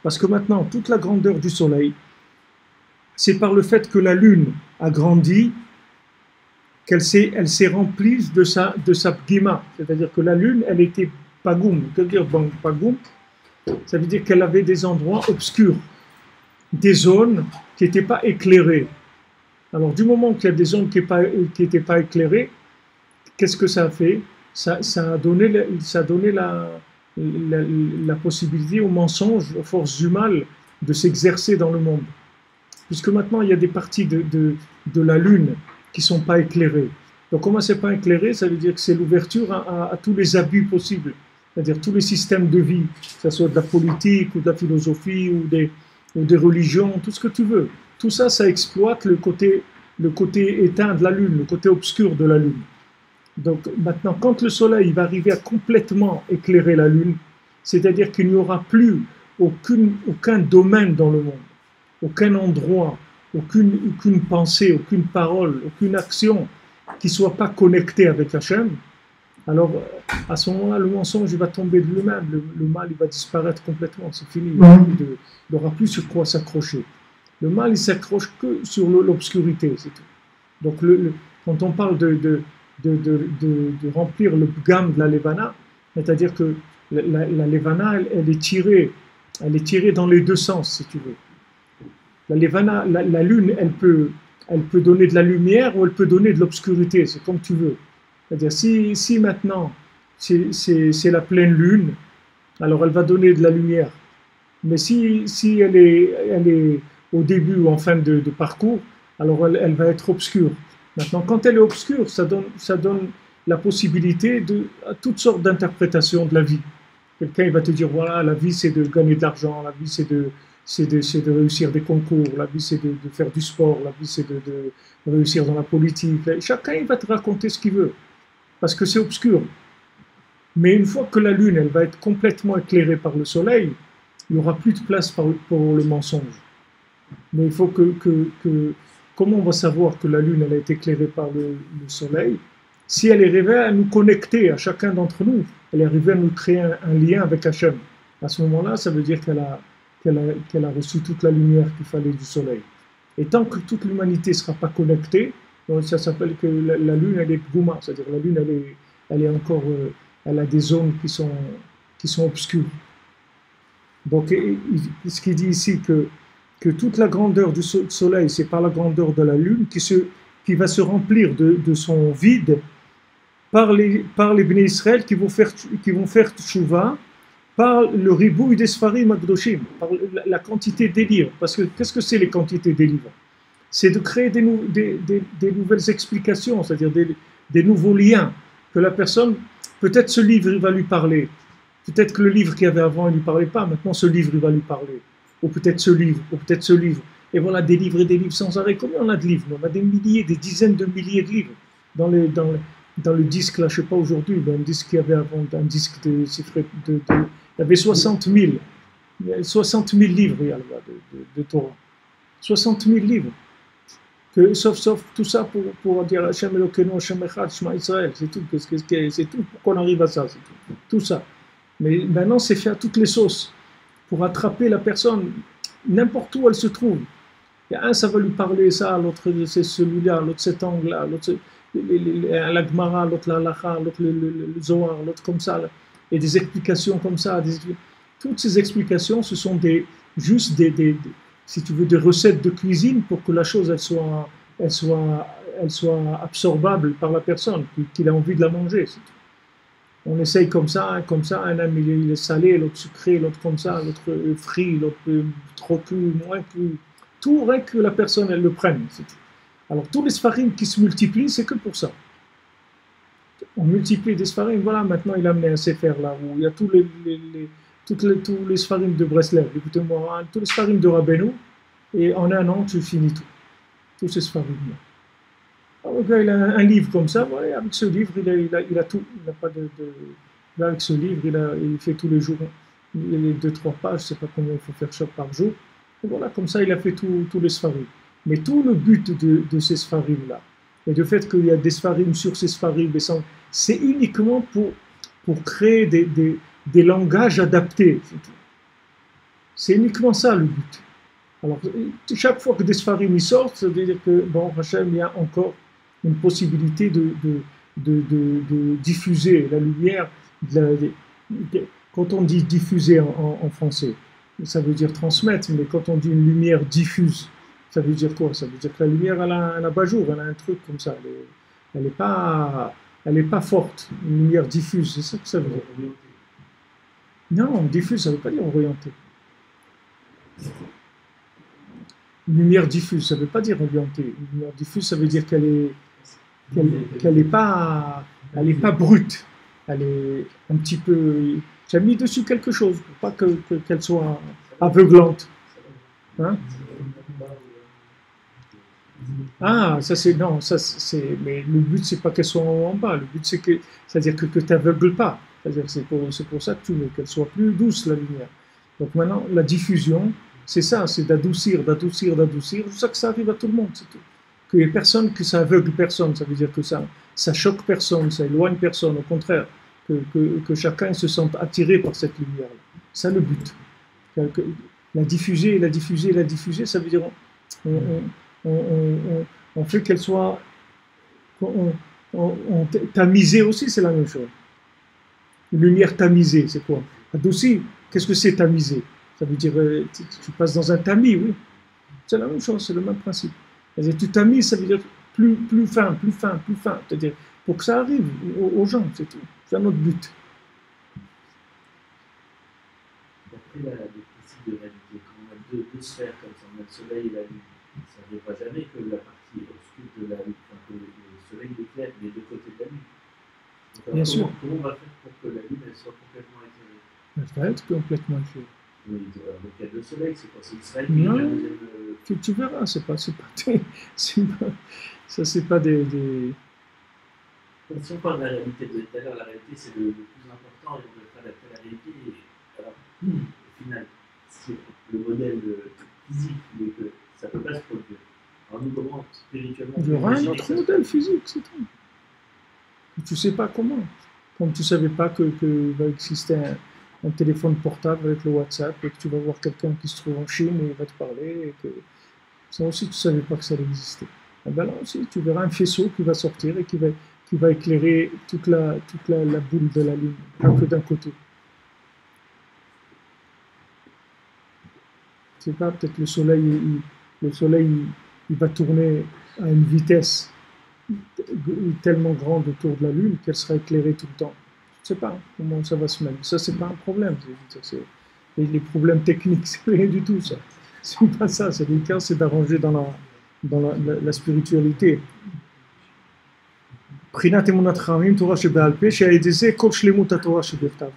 Parce que maintenant, toute la grandeur du soleil, c'est par le fait que la lune a grandi, elle s'est remplie de sa bgima. C'est-à-dire que la lune, elle était pagoum. Que dire pagoum? Ça veut dire qu'elle avait des endroits obscurs. des zones qui n'étaient pas éclairées. Alors, du moment qu'il y a des zones qui n'étaient pas éclairées, qu'est-ce que ça a fait? Ça a donné la possibilité au mensonge, aux forces du mal, de s'exercer dans le monde. Puisque maintenant, il y a des parties de la Lune qui ne sont pas éclairées. Donc, comment c'est pas éclairé? Ça veut dire que c'est l'ouverture à tous les abus possibles. C'est-à-dire tous les systèmes de vie, que ce soit de la politique ou de la philosophie ou des religions, tout ce que tu veux. Tout ça, ça exploite le côté éteint de la Lune, le côté obscur de la Lune. Donc maintenant, quand le Soleil va arriver à complètement éclairer la Lune, c'est-à-dire qu'il n'y aura plus aucun domaine dans le monde, aucun endroit, aucune pensée, aucune parole, aucune action qui ne soit pas connectée avec Hachem, alors à ce moment-là, le mensonge il va tomber de lui-même, le mal il va disparaître complètement, c'est fini, il n'aura plus sur quoi s'accrocher. Le mal il s'accroche que sur l'obscurité, c'est tout. Donc quand on parle de remplir le gamme de la Levana, c'est-à-dire que la Levana elle est tirée dans les deux sens, si tu veux. La Levana, la lune, elle peut donner de la lumière ou elle peut donner de l'obscurité, c'est comme tu veux. C'est-à-dire, si maintenant c'est la pleine lune, alors elle va donner de la lumière. Mais si elle est au début ou en fin de parcours, alors elle va être obscure. Maintenant, quand elle est obscure, ça donne la possibilité à toutes sortes d'interprétations de la vie. Quelqu'un il va te dire, voilà, la vie c'est de gagner de l'argent, la vie c'est de réussir des concours, la vie c'est de faire du sport, la vie c'est de réussir dans la politique. Chacun il va te raconter ce qu'il veut, parce que c'est obscur. Mais une fois que la lune elle va être complètement éclairée par le soleil, il n'y aura plus de place pour le mensonge. Mais il faut comment on va savoir que la lune elle a été éclairée par le soleil? Si elle est arrivée à nous connecter, à chacun d'entre nous, elle est arrivée à nous créer un lien avec Hachem. À ce moment-là, ça veut dire qu'elle a reçu toute la lumière qu'il fallait du soleil. Et tant que toute l'humanité ne sera pas connectée, donc ça s'appelle que la lune elle est gouma, c'est-à-dire la lune elle est encore, elle a des zones qui sont obscures. Donc ce qu'il dit ici que toute la grandeur du soleil, c'est par la grandeur de la lune qui va se remplir de son vide par les Bnei Israël qui vont faire tchouva par le ribouille des Sfarim Akdoshim, par la quantité des livres. Parce que qu'est-ce que c'est les quantités des livres? C'est de créer des nouvelles explications, c'est-à-dire des nouveaux liens, que la personne, peut-être ce livre il va lui parler, peut-être que le livre qu'il y avait avant il ne lui parlait pas, maintenant ce livre il va lui parler, ou peut-être ce livre, et voilà des livres et des livres sans arrêt. Combien on a de livres? On a des milliers, des dizaines de milliers de livres dans le disque, là, je ne sais pas aujourd'hui, un disque qu'il y avait avant, un disque il y avait 60 000 livres de Torah. 60 000 livres. Sauf tout ça pour dire Hashem Elokeinu, Hashem Echad, Shema Israël, c'est tout. C'est tout pour qu'on arrive à ça, c'est tout ça. Mais maintenant, c'est fait à toutes les sauces pour attraper la personne n'importe où elle se trouve. Il y a un, ça va lui parler ça, l'autre c'est celui-là, l'autre cet angle-là, l'autre la Gemara, l'autre la Halacha, l'autre le Zohar, l'autre comme ça, et des explications comme ça. Toutes ces explications, ce sont juste si tu veux, des recettes de cuisine pour que la chose elle soit absorbable par la personne, qu'il a envie de la manger. C'est tout. On essaye comme ça, un homme il est salé, l'autre sucré, l'autre comme ça, l'autre frit, l'autre trop cru, moins cru. Tout rien que la personne elle le prenne. C'est tout. Alors tous les sfarim qui se multiplient, c'est que pour ça. On multiplie des sfarim, voilà, maintenant il a amené un sefer là, où il y a tous les sfarim de Breslev, écoutez-moi, tous les sfarim de Rabbeinu, et en un an tu finis tout. Tous ces sfarim là. Alors, le gars, il a un livre comme ça, voilà, avec ce livre, il a tout. Il n'a pas là, avec ce livre, il fait tous les jours, il y a 2-3 pages, je ne sais pas combien il faut faire chaque par jour. Et voilà, comme ça, il a fait tous les sfarim. Mais tout le but de ces sfarim-là, et le fait qu'il y a des sfarim sur ces sfarim, c'est uniquement pour créer des langages adaptés. C'est uniquement ça le but. Alors, chaque fois que des sfarim sortent, ça veut dire que, bon, Hachem, il y a encore une possibilité de diffuser la lumière. Quand on dit diffuser en français, ça veut dire transmettre, mais quand on dit une lumière diffuse, ça veut dire quoi? Ça veut dire que la lumière, elle a un abat-jour, elle a un truc comme ça. Elle est pas forte. Une lumière diffuse, c'est ça que ça veut dire. Non, diffuse, ça ne veut pas dire orienté. Une lumière diffuse, ça ne veut pas dire orienté. Une lumière diffuse, ça veut dire qu'elle est pas brute. Elle est un petit peu. J'ai mis dessus quelque chose pour pas qu'elle soit aveuglante. Hein? Ah, ça c'est non, ça c'est. Mais le but c'est pas qu'elle soit en bas. Le but c'est-à-dire que tu n'aveugles pas. C'est-à-dire c'est pour ça que tu veux qu'elle soit plus douce la lumière. Donc maintenant la diffusion, c'est ça, c'est d'adoucir. C'est ça que ça arrive à tout le monde, c'est tout. Qu'il n'y ait personne, que ça aveugle personne. Ça veut dire que ça choque personne, ça éloigne personne. Au contraire, que chacun se sente attiré par cette lumière-là. C'est ça le but. La diffuser, ça veut dire on fait qu'elle soit tamisée aussi, c'est la même chose. Une lumière tamisée, c'est quoi? Adoucie, qu'est-ce que c'est tamisé? Ça veut dire tu passes dans un tamis, oui. C'est la même chose, c'est le même principe. C'est-à-dire tu tamises, ça veut dire plus fin. C'est-à-dire pour que ça arrive aux gens, c'est tout. C'est un autre but. D'après le principe de réalité, quand on a deux sphères comme ça, on a le soleil et la lune, ça n'arrivera jamais que la partie obscure de la lune, enfin, que le soleil éclaire les deux côtés de la lune. Donc, alors, Bien sûr. Comment on va faire pour que la lune elle soit complètement éclairée? Elle va être complètement éclairée. Oui, donc il y a deux soleils, c'est quoi? C'est Israël Non, la deuxième. tu verras, c'est pas ça c'est pas des. Si on parle de la réalité de tout à l'heure, la réalité c'est le plus important et on doit s'adapter à la réalité. Et alors, au final, c'est le modèle physique, mais que ça ne peut pas se produire. Alors nous, comment spirituellement... Il y aura un autre modèle physique, c'est tout. Tu ne sais pas comment. Comme tu ne savais pas que va exister un téléphone portable avec le WhatsApp et que tu vas voir quelqu'un qui se trouve en Chine et il va te parler. Et que ça aussi, tu ne savais pas que ça existait. Et ben là aussi, tu verras un faisceau qui va sortir et qui va éclairer toute la boule de la lune, pas que d'un côté. Je sais pas, peut-être le soleil, il va tourner à une vitesse tellement grande autour de la lune qu'elle sera éclairée tout le temps. Je ne sais pas comment ça va se mettre. Ça, c'est pas un problème. Les problèmes techniques, c'est rien du tout, ça. C'est pas ça. C'est le cas, c'est d'arranger dans la spiritualité.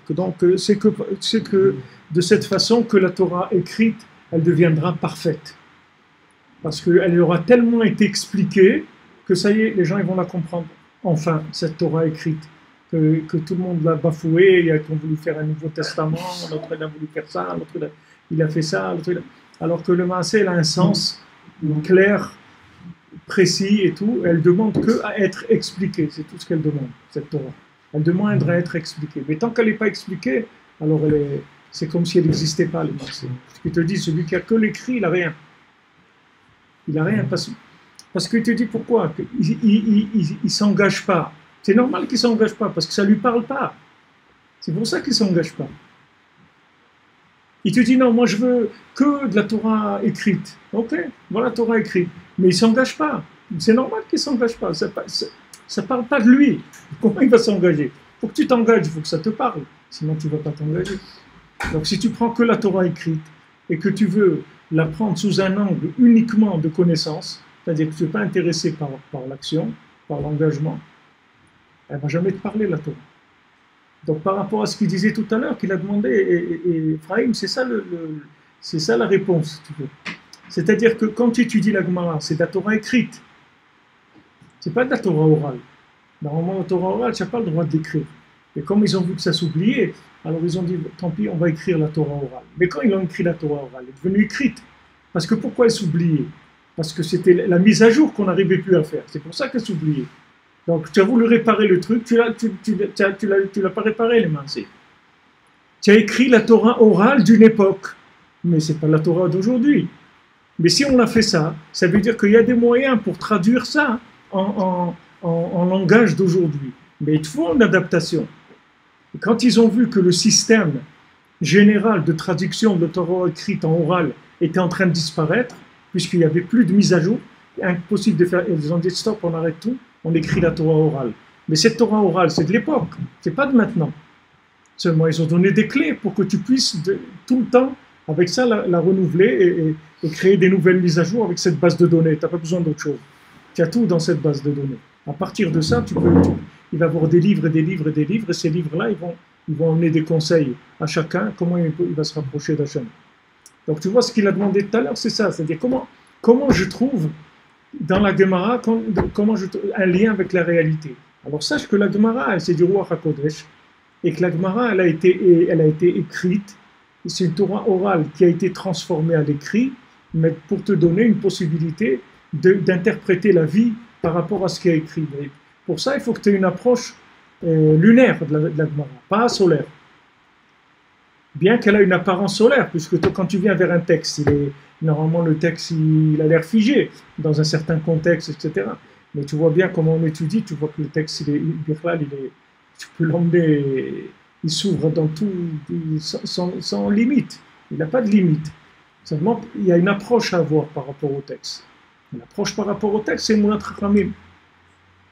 Donc, c'est que de cette façon que la Torah écrite, elle deviendra parfaite. Parce qu'elle aura tellement été expliquée que ça y est, les gens ils vont la comprendre. Enfin, cette Torah écrite. Que tout le monde l'a bafouée, il y a qui ont voulu faire un Nouveau Testament, l'autre il a voulu faire ça, l'autre il a fait ça, alors que le Maaseh il a un sens clair, précis et tout, elle demande que à être expliquée, c'est tout ce qu'elle demande, cette Torah. Elle demande à être expliquée. Mais tant qu'elle n'est pas expliquée, alors c'est comme si elle n'existait pas, le Maaseh. Ce qui te dit, celui qui a que l'écrit, il n'a rien. Il n'a rien, parce qu'il te dit pourquoi, il ne s'engage pas. C'est normal qu'il ne s'engage pas, parce que ça ne lui parle pas. C'est pour ça qu'il ne s'engage pas. Il te dit non, moi je veux que de la Torah écrite. Ok, voilà la Torah écrite. Mais il ne s'engage pas. C'est normal qu'il ne s'engage pas. Ça ne parle pas de lui. Comment il va s'engager? Il faut que tu t'engages, il faut que ça te parle. Sinon tu ne vas pas t'engager. Donc si tu prends que la Torah écrite et que tu veux la prendre sous un angle uniquement de connaissance, c'est-à-dire que tu n'es pas intéressé par l'action, par l'engagement, elle ne va jamais te parler, la Torah. Donc par rapport à ce qu'il disait tout à l'heure, qu'il a demandé, et Ephraim, c'est ça la réponse, si tu veux. C'est-à-dire que quand tu étudies la Gemara, c'est de la Torah écrite. C'est pas de la Torah orale. Normalement, la Torah orale, tu n'as pas le droit d'écrire. Et comme ils ont vu que ça s'oubliait, alors ils ont dit, tant pis, on va écrire la Torah orale. Mais quand ils ont écrit la Torah orale, elle est devenue écrite. Parce que pourquoi elle s'oubliait? Parce que c'était la mise à jour qu'on n'arrivait plus à faire. C'est pour ça qu'elle s'oubliait. Donc tu as voulu réparer le truc, tu l'as pas réparé, les mains. Tu as écrit la Torah orale d'une époque, mais c'est pas la Torah d'aujourd'hui. Mais si on a fait ça, ça veut dire qu'il y a des moyens pour traduire ça en langage d'aujourd'hui. Mais il faut une adaptation. Et quand ils ont vu que le système général de traduction de la Torah écrite en oral était en train de disparaître, puisqu'il n'y avait plus de mise à jour. Impossible de faire. Ils ont dit stop, on arrête tout, on écrit la Torah orale. Mais cette Torah orale, c'est de l'époque, c'est pas de maintenant. Seulement, ils ont donné des clés pour que tu puisses tout le temps, avec ça, la renouveler et créer des nouvelles mises à jour avec cette base de données. Tu n'as pas besoin d'autre chose. Tu as tout dans cette base de données. À partir de ça, il va y avoir des livres et des livres et des livres, et ces livres-là, ils vont emmener des conseils à chacun, comment il va se rapprocher d'Hachem. Donc tu vois, ce qu'il a demandé tout à l'heure, c'est ça, c'est-à-dire comment je trouve dans la Gemara un lien avec la réalité. Alors sache que la Gemara, c'est du Ruach HaKodesh, et que la Gemara, elle a été écrite, c'est une Torah orale qui a été transformée à l'écrit, mais pour te donner une possibilité d'interpréter la vie par rapport à ce qui est écrit. Mais pour ça, il faut que tu aies une approche lunaire de la Gemara, pas solaire. Bien qu'elle a une apparence solaire, puisque quand tu viens vers un texte, normalement le texte il a l'air figé dans un certain contexte, etc. Mais tu vois bien comment on étudie, tu vois que le texte, tu peux l'emmener, il s'ouvre dans tout, sans limite. Il n'a pas de limite. Seulement, il y a une approche à avoir par rapport au texte. L'approche par rapport au texte, c'est Emunat Chachamim.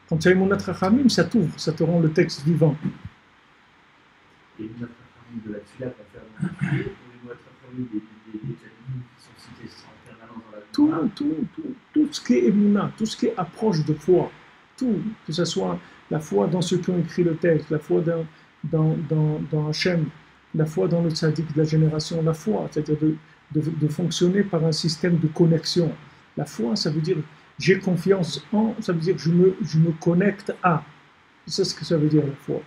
Quand tu as Emunat Chachamim, ça t'ouvre, ça te rend le texte vivant. Et Emunat Chachamim de la Tfila va faire dans le prier, ou Emunat Chachamim des Talmudim qui sont cités en permanence dans la Torah. Tout ce qui est Emunat, tout ce qui est approche de foi, tout, que ce soit la foi dans ceux qui ont écrit le texte, la foi dans Hachem, la foi dans le tzaddik de la génération, la foi, c'est-à-dire de fonctionner par un système de connexion. La foi, ça veut dire j'ai confiance en, ça veut dire je me connecte à. C'est ce que ça veut dire la foi.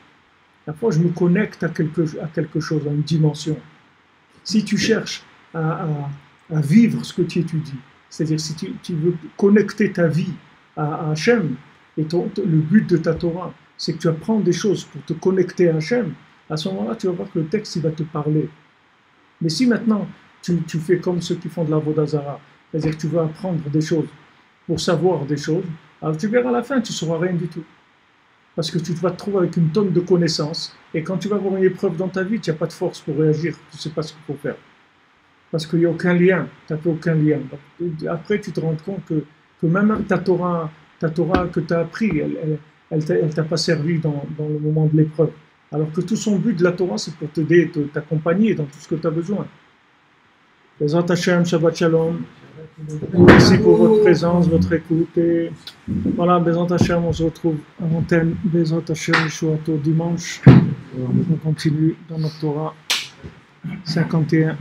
La foi, je me connecte à quelque chose, à une dimension. Si tu cherches à vivre ce que tu étudies, c'est-à-dire si tu veux connecter ta vie à Hachem, et le but de ta Torah, c'est que tu apprends des choses pour te connecter à Hachem, à ce moment-là, tu vas voir que le texte, il va te parler. Mais si maintenant, tu fais comme ceux qui font de la Avodah Zara, c'est-à-dire que tu veux apprendre des choses pour savoir des choses, alors tu verras à la fin, tu ne sauras rien du tout. Parce que tu vas te trouver avec une tonne de connaissances, et quand tu vas avoir une épreuve dans ta vie, tu n'as pas de force pour réagir, tu ne sais pas ce qu'il faut faire. Parce qu'il n'y a aucun lien, tu n'as fait aucun lien. Après, tu te rends compte que même ta Torah que tu as appris, elle t'a pas servi dans le moment de l'épreuve. Alors que tout son but de la Torah, c'est pour t'aider, t'accompagner dans tout ce que tu as besoin. Bezrat Hashem, Shabbat Shalom. Merci pour votre présence, votre écoute. Et voilà, Bezrat Hashem, on se retrouve en antenne. Bezrat Hashem, Yeshuato, dimanche. On continue dans notre Torah 51.